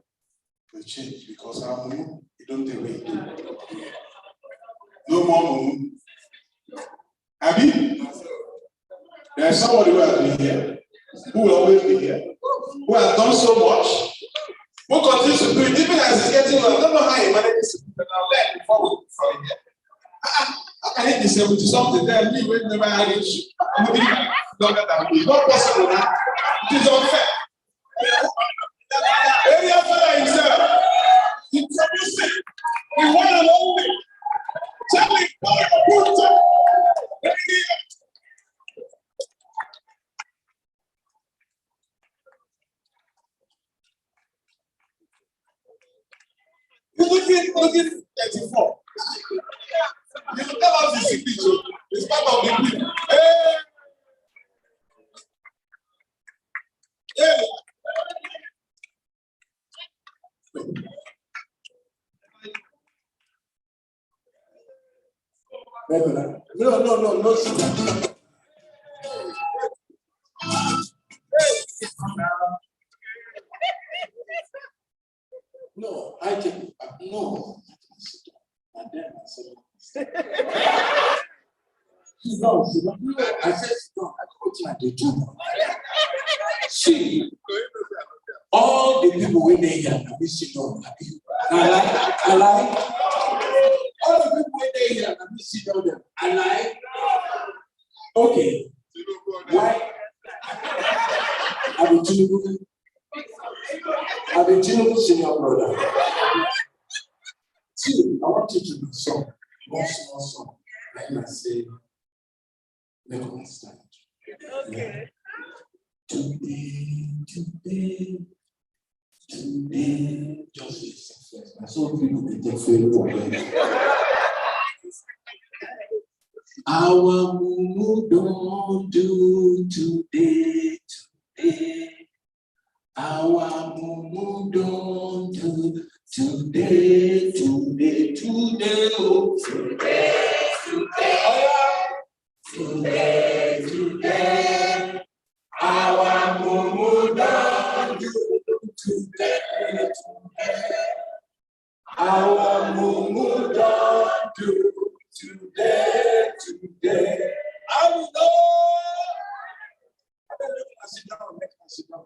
will change, because our move, we don't take away. No more move. Abi? There's somebody who has been here, who will always be here, who has done so much, who continues to do it, even as he's getting well. I don't know how he manages to do it, but I'll learn before we go from here. How can it be 70 something? Then me, we never had it. I'm moving longer than me. It's not possible now. It is unfair. Area Afada himself, he produced it. We want an only. Tell me, good time. He's looking 34. You tell us the signature. It's part of the bill. Hey! Hey! No. No, I can, no. And then I said, sit down. I said, sit down. I go to my day. See, all the people in there, we sit down. I like. All the people in there, we sit down there. I like. Okay. Why? I've been Tinubu senior brother. See, I want you to do some one small song. Like I say, make me stand. Okay. Today, just listen first. I saw people be take for our mumu don't do today. Our mumu don't do today. Oh, today. Our mumu don't do today. Our mumu don't do today. today. I will know. I sit down, make me sit down.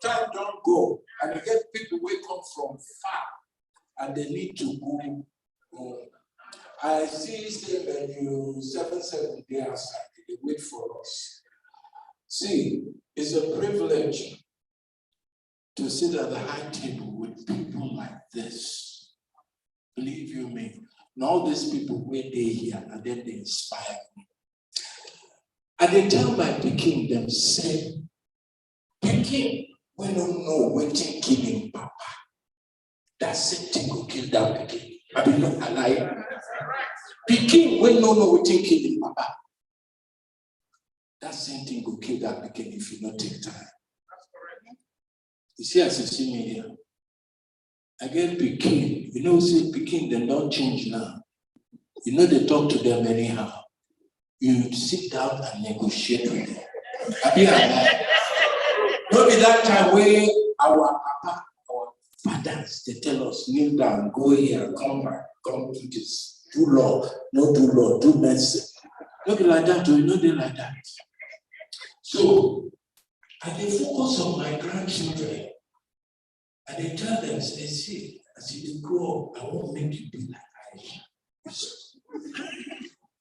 Time don't go. And you get people who come from far and they need to go home. I see say when you 7 days outside, they wait for us. See, it's a privilege to sit at the high table with people like this. Believe you me, and all these people where they here and then they inspire me. And they tell my Peking them say, Peking, we don't know waiting killing Papa. That same thing will kill that Peking. I be not alive. Peking, we don't know waiting killing Papa. That same thing will kill that Peking if you not take time. You see, as you see me here, again, Peking, you know, see, Peking, they don't change now. You know, they talk to them anyhow. You sit down and negotiate with them. Maybe that time where our papa, our fathers, they tell us, kneel down, go here, come back, come do this, do law, no do law, do medicine. Not like that, or you know they like that. So, and they focus on my grandchildren. And they tell them, they see, as you grow up, I won't make you be like Aisha.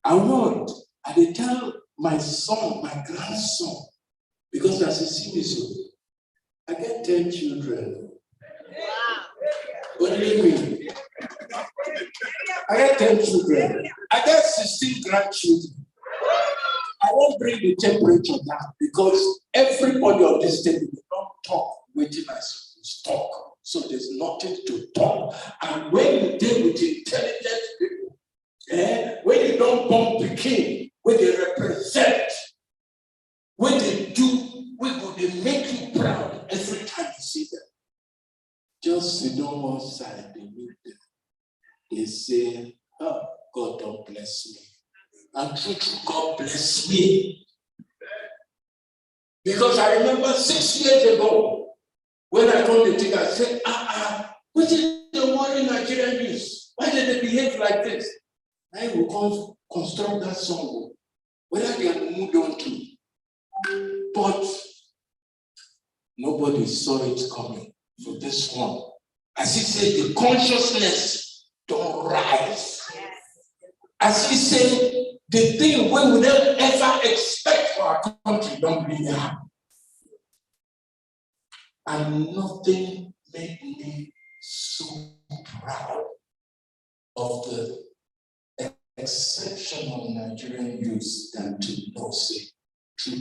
I want, and they tell my son, my grandson, because as you see me so, I get 10 children. What do you mean? I get 10 children. I get 16 grandchildren. I won't bring the temperature down because everybody on this table will not talk waiting as talk. So there's nothing to talk. And when you deal with intelligent people, when you don't bump the king, when they represent, when they do, when they make you proud every time you see them. Just sit on one side, they meet them. They say, oh, God don't bless me. And truth, God bless me. Because I remember 6 years ago, when I told the thing, I said, what is the worry Nigerian news? Why did they behave like this? I will construct that song, whether they have moved on to. But nobody saw it coming for this one. As he said, the consciousness don't rise. As he said, the thing we would never ever expect for our country don't really happen. And nothing made me so proud of the exceptional Nigerian youth than to know, say, true,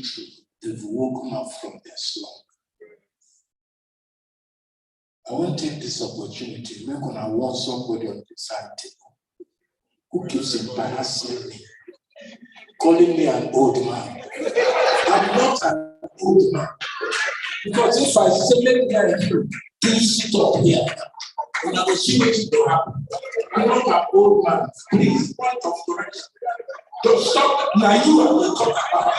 they've woken up from their slumber. I want to take this opportunity. We're going to watch somebody on the side table who keeps embarrassing me, calling me an old man. I'm not an old man. Because if I say, let me and you, please sit up here, and I will see what will happen. I'm not an old man. Please, point of correction. Don't stop. Now you are the talk about.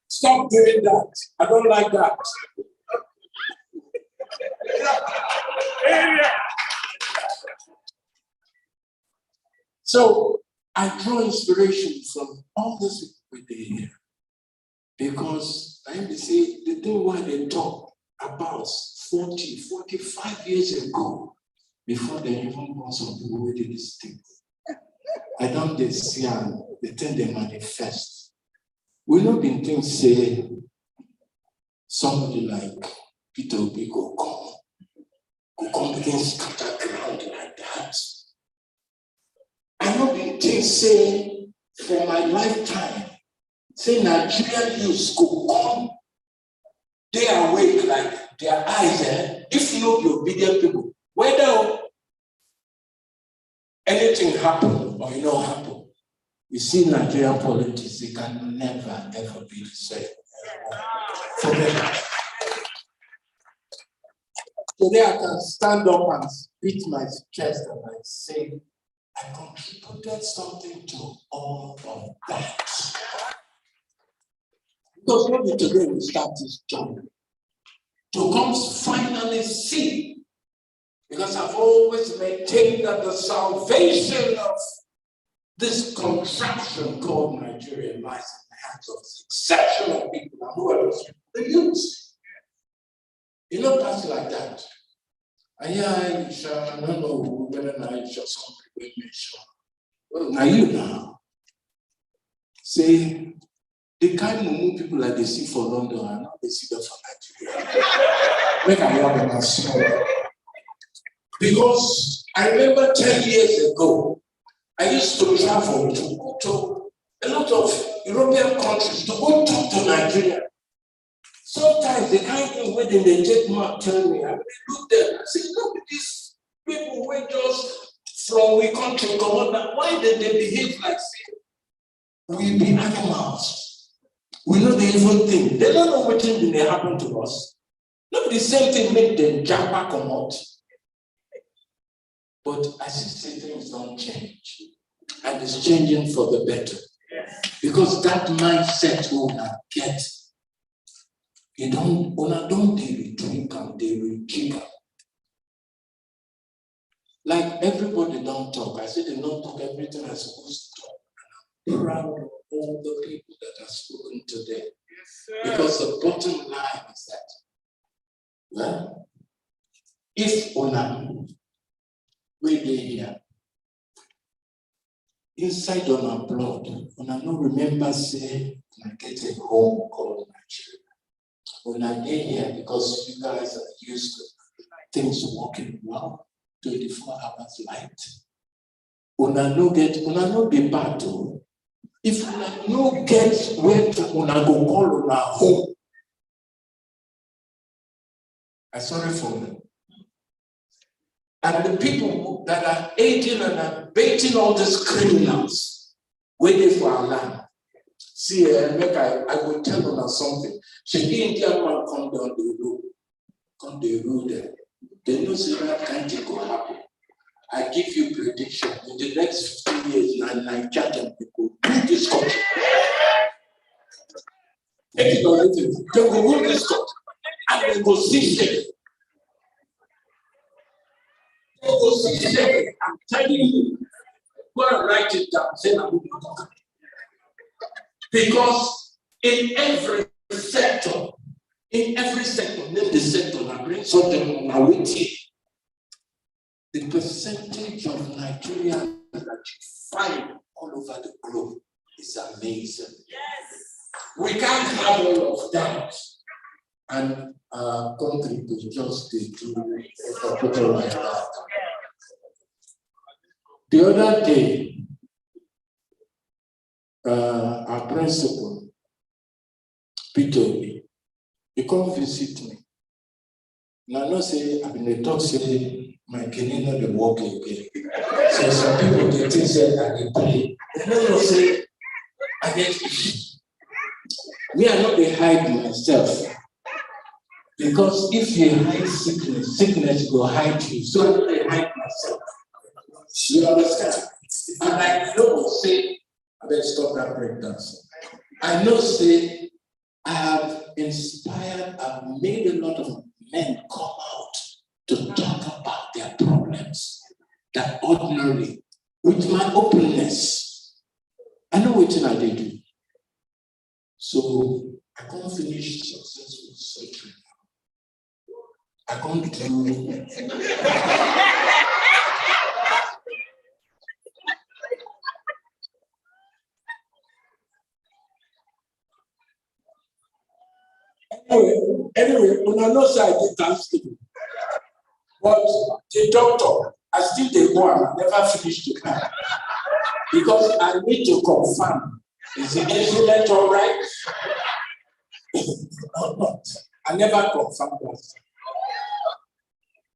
Stop doing that. I don't like that. So I draw inspiration from all these people here. Because I have to say, the thing why they talk about 40, 45 years ago, before they even got some people who did this thing. I don't see the thing they manifest. We not been things say somebody like Peter Obi go come against scatter ground like that. I not been things say for my lifetime. Say Nigerian youth go come, they are awake like their eyes, if you know the obedient people, whether anything happen or you know happen, you see Nigerian politics, they can never ever be the same. Today I can stand up and beat my chest and I say, I contributed something to all of that. Because maybe today we start this journey to come finally see. Because I've always maintained that the salvation of This contraption called Nigeria lies in the hands of exceptional people, and who are those people? The youth. You know, parts like that. Aisha, I don't know whether Aisha something will make sure. Well, now you know. Say, the kind of people like they see for London are not they see them for Nigeria. Make I have them as small. Because I remember 10 years ago, I used to travel to go to a lot of European countries to go talk to Nigeria. Sometimes the kind of way they take my tell me, I look there, I say, look at these people who just from we country come on now. Why did they behave like this? We be animals. We know the evil thing. They don't know what thing may happen to us. Look, the same thing make them jump back come out. But as you say, things don't change. And it's changing for the better. Because that mindset will not get. You don't they drink and they will keep up. Like everybody don't talk. I said they don't talk everything I'm supposed to talk. I'm proud of all the people that have spoken today. Because the bottom line is that, well, if we be here, inside on our blood, when I don't remember say, I get a home called Nigeria. When I get here, because you guys are used to things working well, 24 hours light. When I no be bad though. If I no get where to go call on our home, I'm sorry for them. And the people that are aiding and abetting all these criminals waiting for our land. See, I will tell them something. She Indian man come down the road there. They know say that kind of thing will happen. I give you prediction. In the next 15 years, Nigerian people do this country. They will rule this country. And they will see shame. They will see shame. I'm telling you. Go and write it down. Say, because in every sector, name the sector, I bring something on waiting. The percentage of Nigerians that you find all over the globe is amazing. Yes. We can't have all of that. And our country to just do like that. The other day, our principal, Peter, he come visit me. Now, I know say, I've been talk say, my kidney not the work again. So some people, they think say, I can play. They don't say, I get issues. Me, I not they hide myself. Because if you hide sickness, sickness will hide you. So I hide myself. You understand? And I know say, I better stop that breakdance. I know say, I have inspired, I've made a lot of men come out to talk about their problems. That ordinarily, with my openness, I know what I did do. So I can't finish successful surgery. I can't do. Anyway, when I know say I did Thanksgiving, but the doctor, I still dey go and I never finish the plan because I need to confirm is the instrument all right or not. I never confirmed that.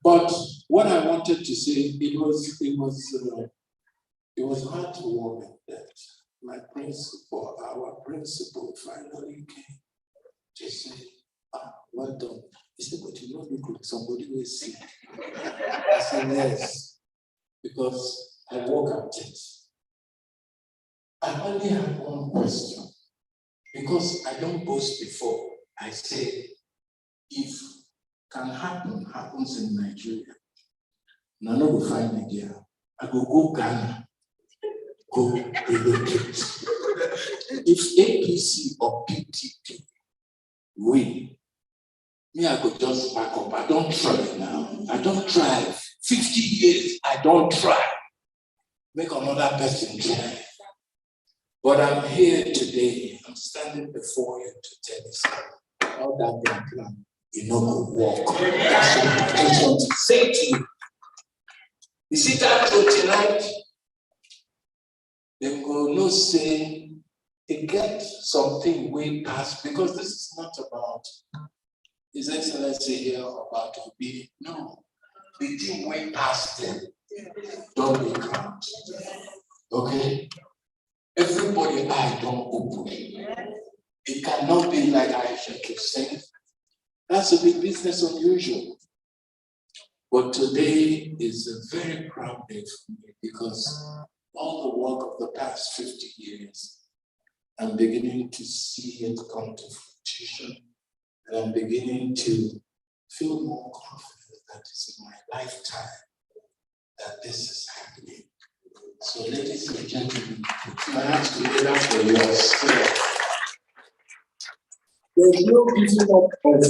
But what I wanted to say, it was heartwarming that my principal, our principal, finally came to say, well done. He said, but you don't look like somebody who is sick. I said, yes, because I work at it. I only have one question, because I don't boast before. I say, if can happen, happens in Nigeria, and I know we'll find Nigeria, I go Ghana, go relocate. If APC or PTP win, me, I could just back up. I don't try now. I don't try. 50 years, I don't try. Make another person try. But I'm here today. I'm standing before you to tell you all that their plan, you know, could work. That's what I just want to say to you. You see that tonight? They will not say they get something way past, because this is not about His Excellency here about Obi. No, the thing way past them. Don't be proud. Okay? Everybody eye don't open. It cannot be like Aisha keeps saying. That's a big business unusual. But today is a very proud day for me, because all the work of the past 50 years, I'm beginning to see it come to fruition. And I'm beginning to feel more confident that it's in my lifetime that this is happening. So ladies and gentlemen, put your hands together for yourself. There's no giving up of hope.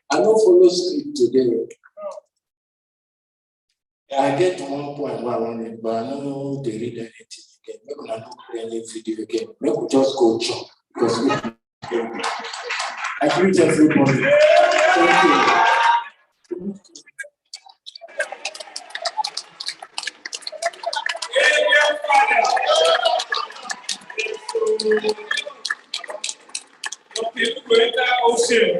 I don't follow script today. I get to one point where I want it, but I know they read anything again. Maybe I don't play any video again. Maybe we just go chop, because we I greet everybody. Thank you.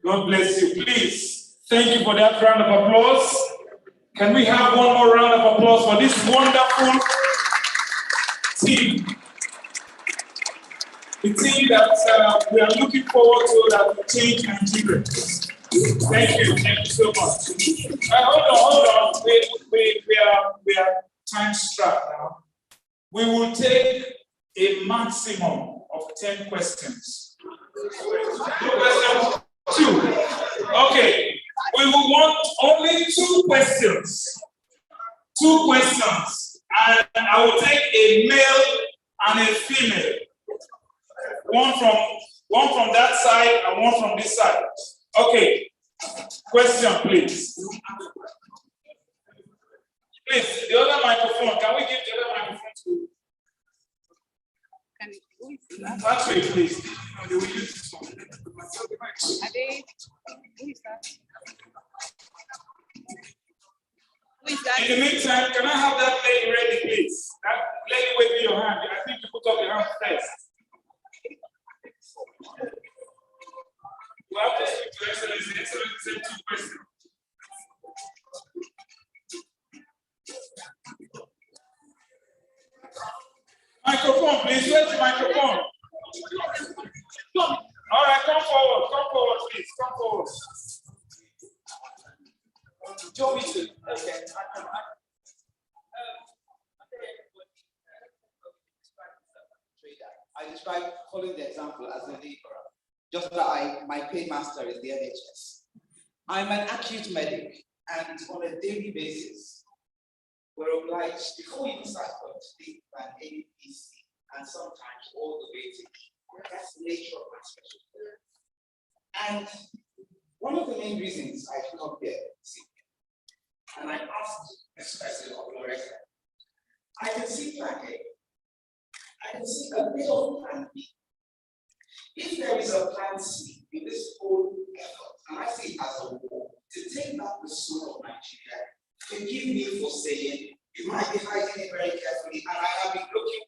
God bless you. Please, thank you for that round of applause. Can we have one more round of applause for this wonderful team? The team that we are looking forward to, that will change Nigeria. Thank you so much. Hold on. We are time strapped now. We will take a maximum of 10 questions. 2. Okay. We will want only 2 questions. 2 questions. And I will take a male and a female. One from that side and one from this side. Okay. Question, please. Please, the other microphone. Can we give the other microphone to? That way, please. They will use this one. Are they? Who is that? Who is that? In the meantime, can I have that lady ready, please? That lady waving your hand. I think you put up your hand first. You have to speak to Excellency. Excellency said 2 questions. Microphone, please. Where's the microphone? All right, come forward, please. Come forward. Okay. I describe following the example as a laborer, just that my paymaster is the NHS. I'm an acute medic, and on a daily basis, we're obliged, before we even start work, to take an APC, and sometimes all the way to E. That's the nature of my specialty. And one of the main reasons I come here, and I asked this person of Loretta, I can see plan A. I can see a bit of plan B. If there is a plan C in this whole effort, and I see it as a war, to take back the soul of Nigeria, forgive me for saying, you might be hiding it very carefully, and I have been looking,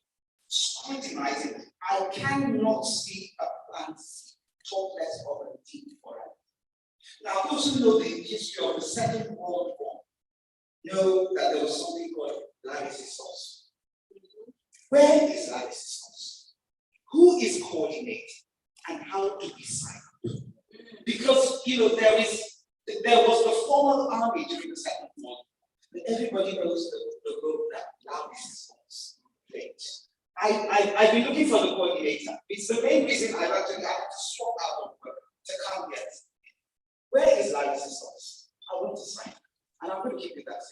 scrutinizing. I cannot see a plan C, talk less of a D for it. Now, those who know the history of the Second World War know that there was something called legacy source. Where is legacy source? Who is coordinating? And how do we sign up? Because there was the formal army during the Second World War, but everybody knows the role that legacy source played. I've been looking for the coordinator. It's the main reason I've actually had to swap out of work to come here. Where is legacy source? I want to sign. I'm going to keep it that.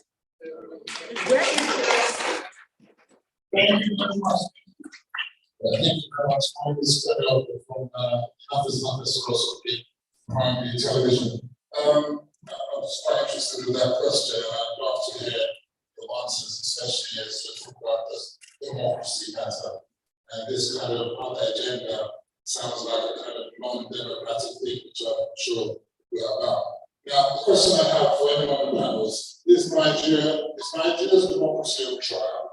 Thank you very much. Thank you very much. I'm going to step out from primary television. I'm just quite interested in that question, and I'd love to hear your answers, especially as we talk about this democracy matter. And this kind of other agenda sounds like a kind of non-democratic thing, which I'm sure we are about. Now, the question I have for anyone on the panel is Nigeria's democracy on trial?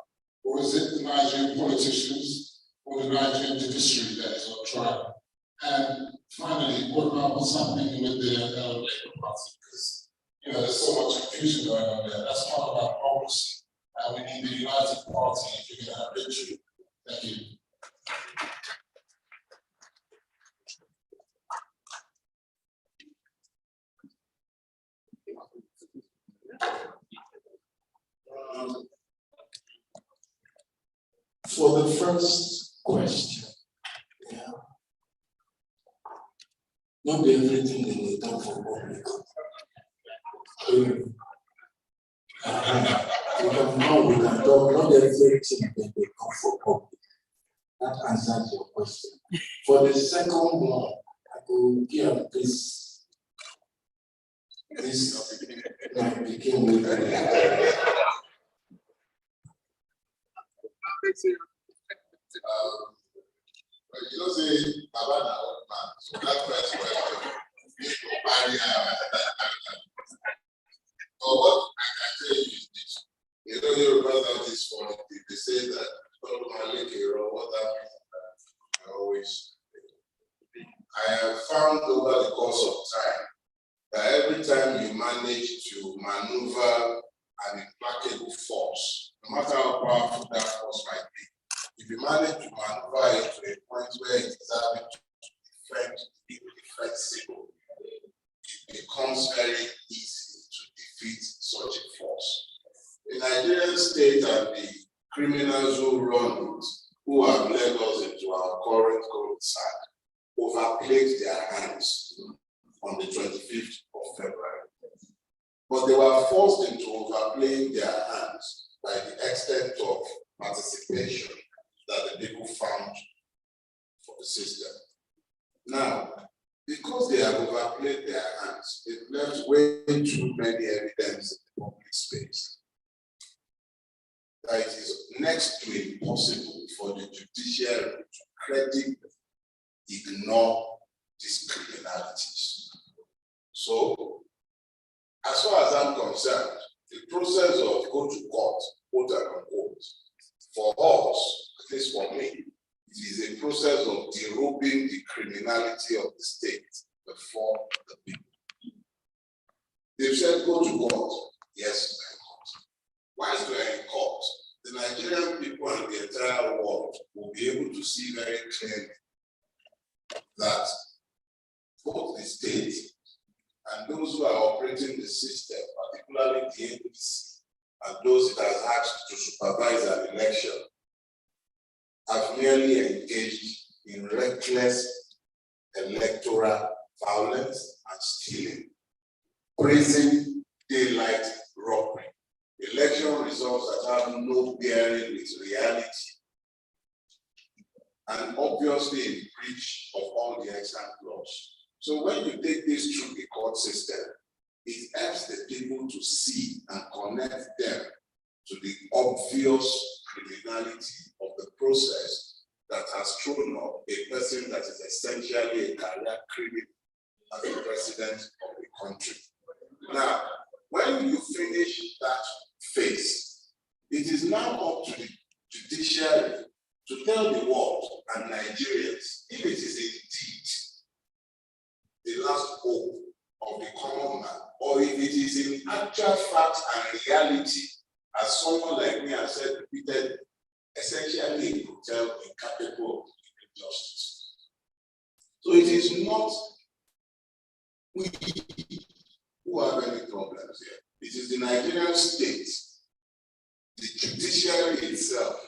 Or is it the Nigerian politicians or the Nigerian judiciary that is on trial? And finally, what about what's happening with the Labour Party? Because there's so much confusion going on there. That's part of our democracy, and we need the united party if you're going to have victory. Thank you. For the first question, not everything they will done for public. We can talk, not everything that they come for public. That answers your question. For the second one, I will give this might begin with you don't say Baba na old man, so that first question but what I can tell you is this. You remember this for they say that I have found over the course of time that every time you manage to maneuver an implacable force, no matter how powerful that force might be, if you manage to maneuver it to a point where it is having to be defensible, it becomes very easy to defeat such a force. The Nigerian state and the criminals who run it, who have led us into our current cul-de-sac, overplayed their hands on the 25th of February. But they were forced into overplaying their hands by the extent of participation that the people found for the system. Now, because they have overplayed their hands, it left way too many evidence in the public space that it is next to impossible for the judiciary to credibly ignore these criminalities. So, as far as I'm concerned, the process of go to court, quote unquote, for us, at least for me, it is a process of derobing the criminality of the state before the people. They've said go to court. Yes, we're in court. Whilst we're in court, the Nigerian people and the entire world will be able to see very clearly that both the state and those who are operating the system, particularly the NBC and those it has asked to supervise an election, have merely engaged in reckless electoral violence and stealing, praising daylight robbery, election results that have no bearing with reality, and obviously in breach of all the extant laws. So when you take this through the court system, it helps the people to see and connect them to the obvious criminality of the process that has thrown up a person that is essentially a career criminal as the president of the country. Now, when you finish that phase, it is now up to the judiciary to tell the world and Nigerians if it is indeed the last hope of the common man, or if it is in actual fact and reality, as someone like me has said repeatedly, essentially a brutal, incapable of giving justice. So it is not we who have any problems here. It is the Nigerian state, the judiciary itself,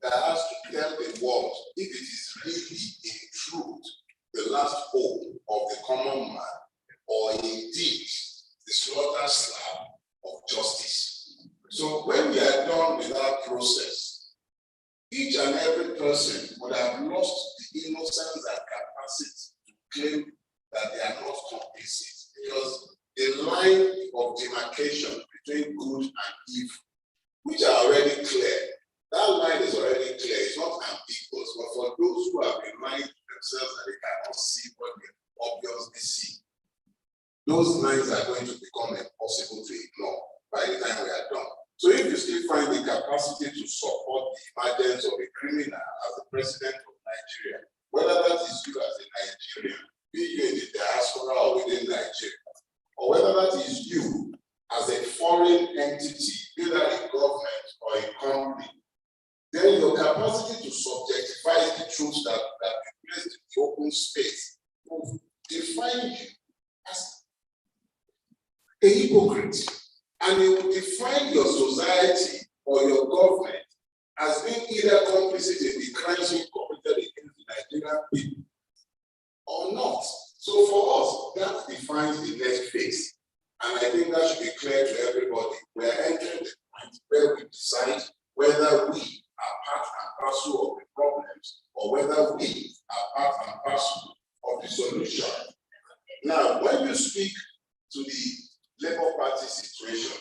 that has to tell the world if it is really in truth the last hope of the common man, or indeed the slaughter slab of justice. So when we are done with that process, each and every person would have lost the innocence and capacity to claim that they are not complicit, because the line of demarcation between good and evil, which are already clear, that line is already clear, it's not ambiguous, but for those who have been lying to themselves that they cannot see what they obviously see, those lines are going to become impossible to ignore by the time we are done. So if you still find the capacity to support the emergence of a criminal as the president of Nigeria, whether that is you as a Nigerian, be you in the diaspora or within Nigeria, or whether that is you as a foreign entity, either a government or a company, then your capacity to subjectify the truths that be placed in the open space will define you as a hypocrite. And it will define your society or your government as being either complicit in the crimes you committed against the Nigerian people or not. So for us, that defines the next phase. And I think that should be clear to everybody. We are entering the point where we decide whether we are part and parcel of the problems or whether we are part and parcel of the solution. Now, when you speak to the Labour Party situation,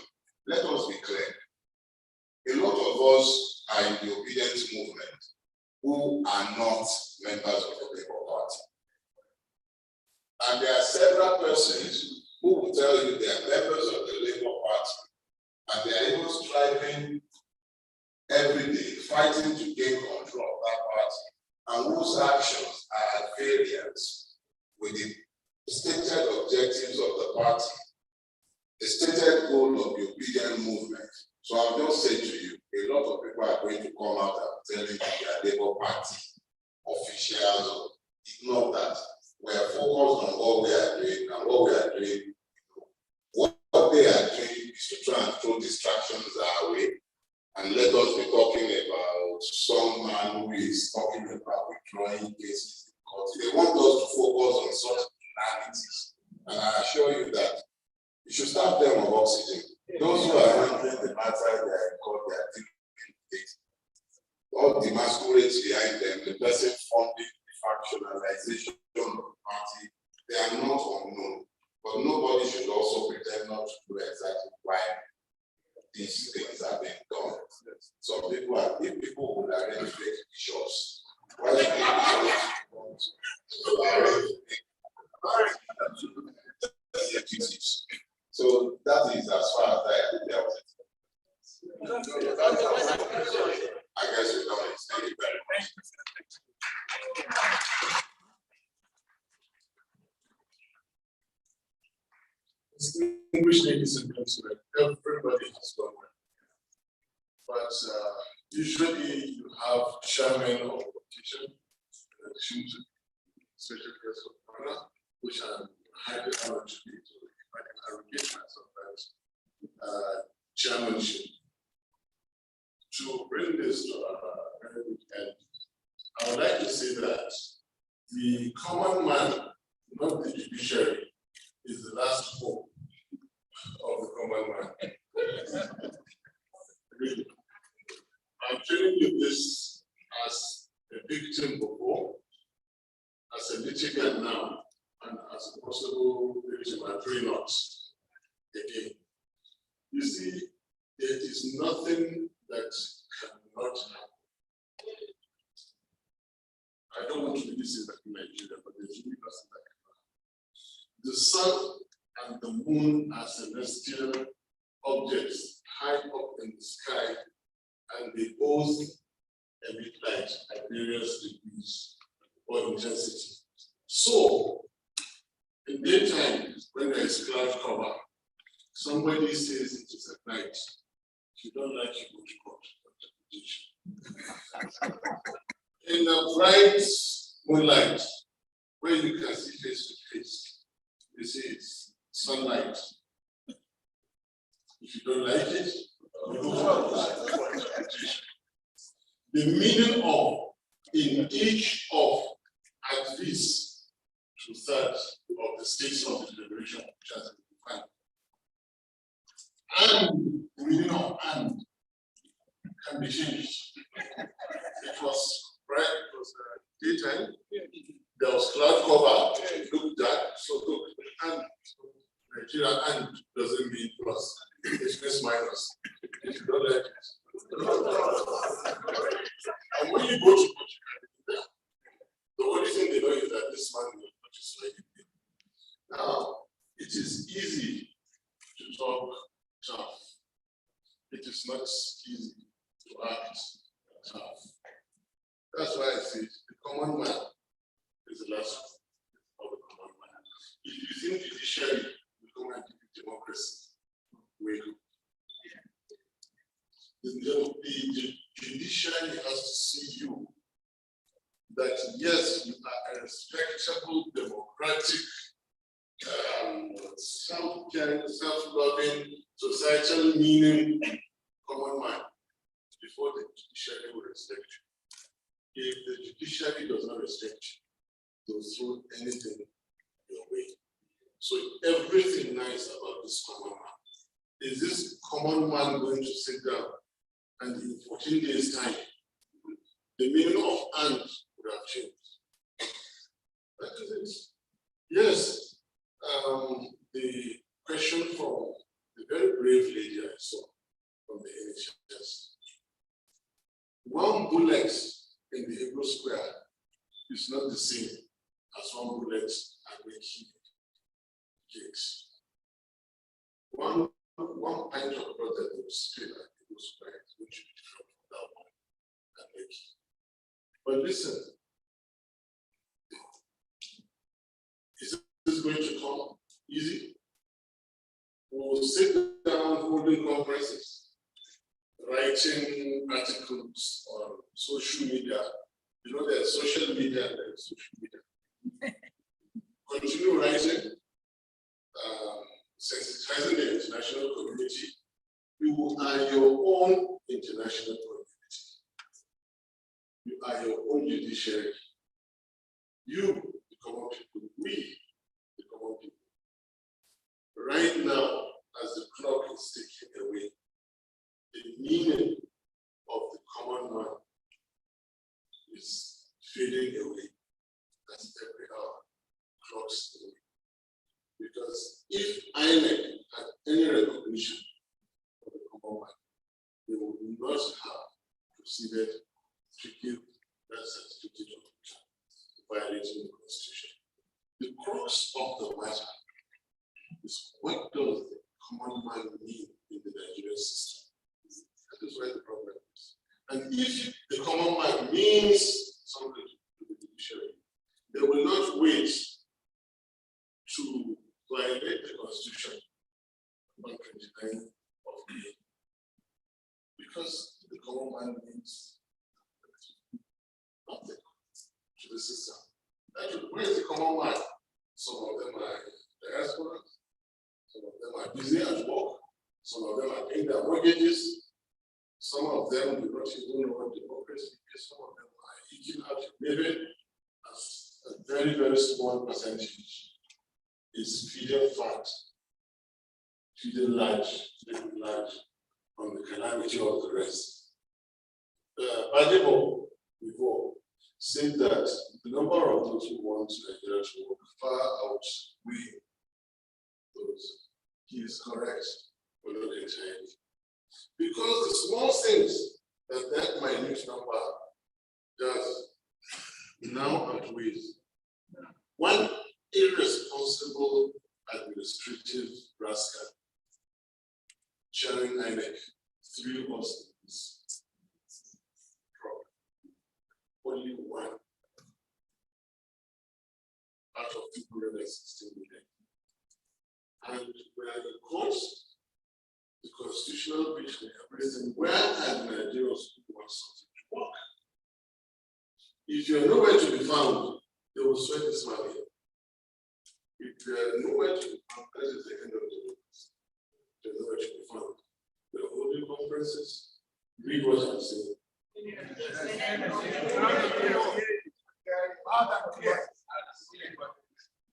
let us be clear. A lot of us are in the obedience movement who are not members of the Labour Party. And there are several persons who will tell you they are members of the Labour Party and they are even striving every day, fighting to gain control of that party, and whose actions are at variance with the stated objectives of the party, the stated goal of the obedient movement. So I'll just say to you, a lot of people are going to come out and tell you that they are Labour Party officials. Ignore that. We are focused on what we are doing, and what we are doing, what they are doing is to try and throw distractions our way. And let us be talking about some man who is talking about withdrawing cases in court. They want us to focus on such inanities. And I assure you that you should start them on oxygen. Those who are handling the matter, they are in court, they are dealing with it. All the masquerades behind them, the person funding the factionalization of the party, they are not unknown. But nobody should also pretend not to know exactly why these things are being done. Some people are, if people would arrange fake bishops, why should they arrange executives? So that is as far as I dealt with it. I guess we don't thank you very much. Distinguished ladies and gentlemen, everybody has gone well. But usually you have chairman of competition, in addition to special guest of honor, which I'm highly honored to be to. I can arrogate myself as chairmanship. To bring this to a very good end, I would like to say that the common man, not the judiciary, is the last hope of the common man. Really. I'm telling you this as a victim before, as a litigant now, and as a possible victim at 3 knots again. You see, there is nothing that cannot happen. I don't want to be this in Nigeria, but there's really nothing that can happen. The sun and the moon are celestial objects high up in the sky, and they both emit light at various degrees or intensity. So, in daytime, when there is cloud cover, somebody says it is at night. If you don't like it, go to court. In a bright moonlight, where you can see face to face, they say it's sunlight. If you don't like it, you go to court. The meaning of in each of at least 2/3 of the states of the liberation which has been defined And the meaning of and can be changed. It was bright, it was daytime. There was cloud cover. It looked dark. So look, and Nigeria and doesn't mean plus. It means minus. If you don't like it. And when you go to Portugal, the only thing they know is that this man will not just like it. Now, it is easy to talk tough. It is not easy to act tough. That's why I say the common man is the last of the common man. If you think judiciary will come and give you democracy, wake up. The judiciary has to see you that yes, you are a respectable, democratic, self-loving, societal meaning common man before the judiciary will respect you. If the judiciary does not respect you, they'll throw anything your way. So everything nice about this common man. Is this common man going to sit down and in 14 days' time, the meaning of and would have changed? That is it. Yes, the question from the very brave lady I saw from the NHS. One bullet in the Hebrew square is not the same as one bullet at making cakes. One pint of blood that was spilled at the Hebrew square is going to be different from that one at making. But listen, is this going to come easy? We'll sit down holding conferences, writing articles on social media. You know, there's social media and there's social media. Continue writing, sensitizing the international community. You are your own international community. You are your own judiciary. You, the common people, we, the common people. Right now, as the clock is ticking away, the meaning of the common man is fading away as every hour clocks away. Because if INEC had any recognition of the common man, they would not have proceeded to give that certificate of violating the Constitution. The crux of the matter is what does the common man mean in the Nigerian system? That is where the problem is. And if the common man means something to the judiciary, they will not wait to violate the Constitution on 29th of May. Because the common man means nothing to the system. Where is the common man? Some of them are diaspora, some of them are busy at work, some of them are paying their mortgages, some of them do not even know what democracy is, some of them are eking out a living, as a very, very small percentage is feeding fat, feeding large, living large on the calamity of the rest. Badebo, before, said that the number of those who want Nigeria to work far outweigh those. He is correct, but not entirely. Because the small things that minute number does now outweighs. One irresponsible administrative rascal chairing INEC threw us this problem. Only one out of 216 million. And we are in courts, the constitutional breach and everything, where are the Nigerians who want something to work? If you are nowhere to be found, they will sweat this man here. If you are nowhere to be found, that is the end of the business. If you are nowhere to be found, we are holding conferences, read what I'm saying.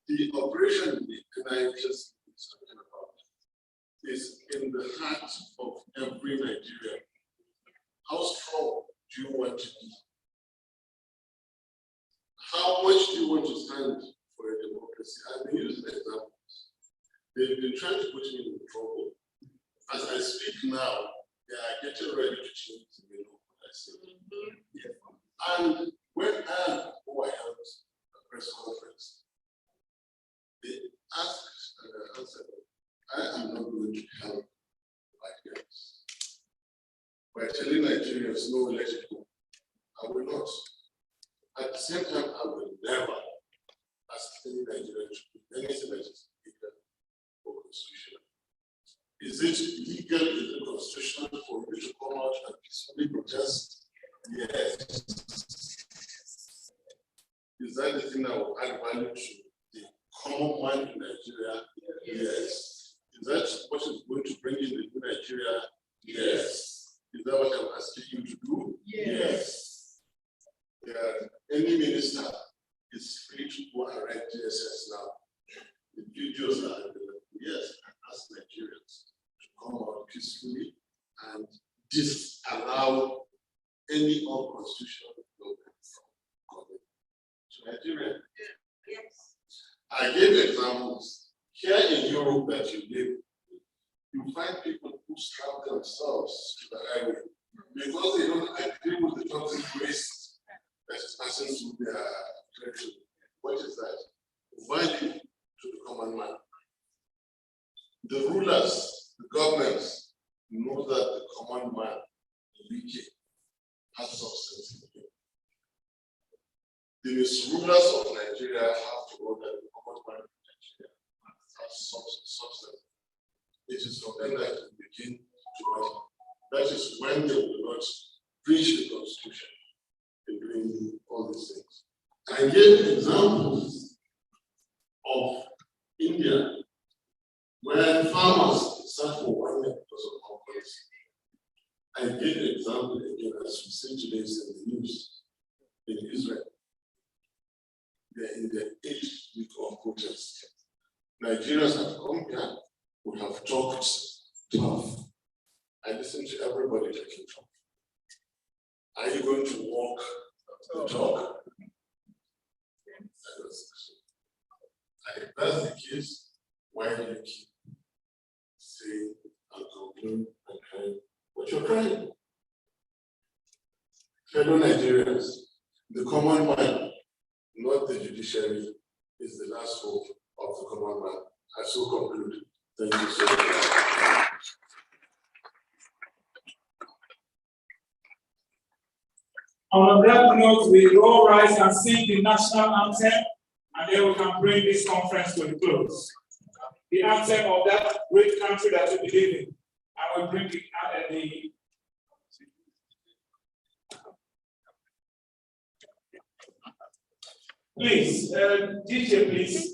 The operation, can I just talking about? is in the heart of every Nigerian. How strong do you want to be? How much do you want to stand for a democracy? I've been using examples. They've been trying to put me in trouble. As I speak now, they are getting ready to change the way I say. And when I held a press conference, they asked and I answered, I am not going to help like this. By telling Nigerians, no, let it go. I will not. At the same time, I will never ask any Nigerian to do anything that is legal or constitutional. Is it legal, is it constitutional for you to come out and peacefully protest? Yes. Is that the thing that will add value to the common man in Nigeria? Yes. Is that what is going to bring in the new Nigeria? Yes. Is that what I'm asking you to do? Yes. Any minister is free to go and write DSS now. The videos are available. Yes, and ask Nigerians to come out peacefully and disallow any unconstitutional government from coming to Nigeria. Yes. I gave examples. Here in Europe that you live, you find people who strap themselves to the highway because they don't agree with the toxic waste that is passing through their territory. What is that? Value to the common man. The rulers, the governments, know that the common man in the UK has substance in him. The misrulers of Nigeria have to know that the common man in Nigeria has substance. It is from them that we begin to write. That is when they will not breach the constitution in doing all these things. I gave examples of India where farmers sat for 1 year because of conflicts. I gave an example again, as we see today in the news, in Israel. They are in their 8th week of protest. Nigerians have come here, we have talked tough. I listened to everybody talking tough. Are you going to walk the talk? And if that's the case, why do you keep saying and complaining and crying what you're crying? Fellow Nigerians, the common man, not the judiciary, is the last hope of the common man. I so conclude. Thank you so much. On that note, we all rise and sing the national anthem, and then we can bring this conference to a close. The anthem of that great country that we believe in, and we bring it out the please, DJ, please.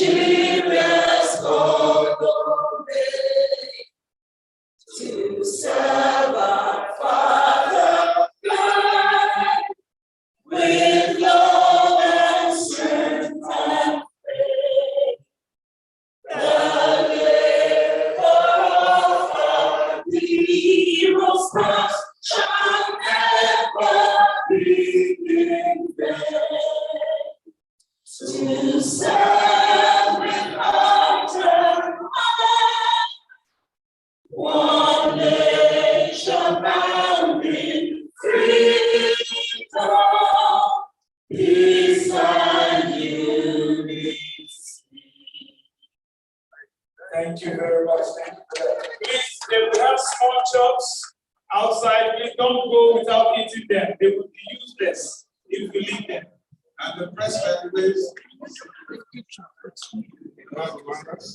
Nigeria's called to serve our Father God with love and strength and faith. The labor of our heroes past shall never be in vain. To serve with heart and mind, one nation bound in freedom, peace and unity. Thank you very much. Thank you for that. Please, if we have small chops outside, please don't go without eating them. They will be useless if we leave them. And the press secretaries, you can do for this.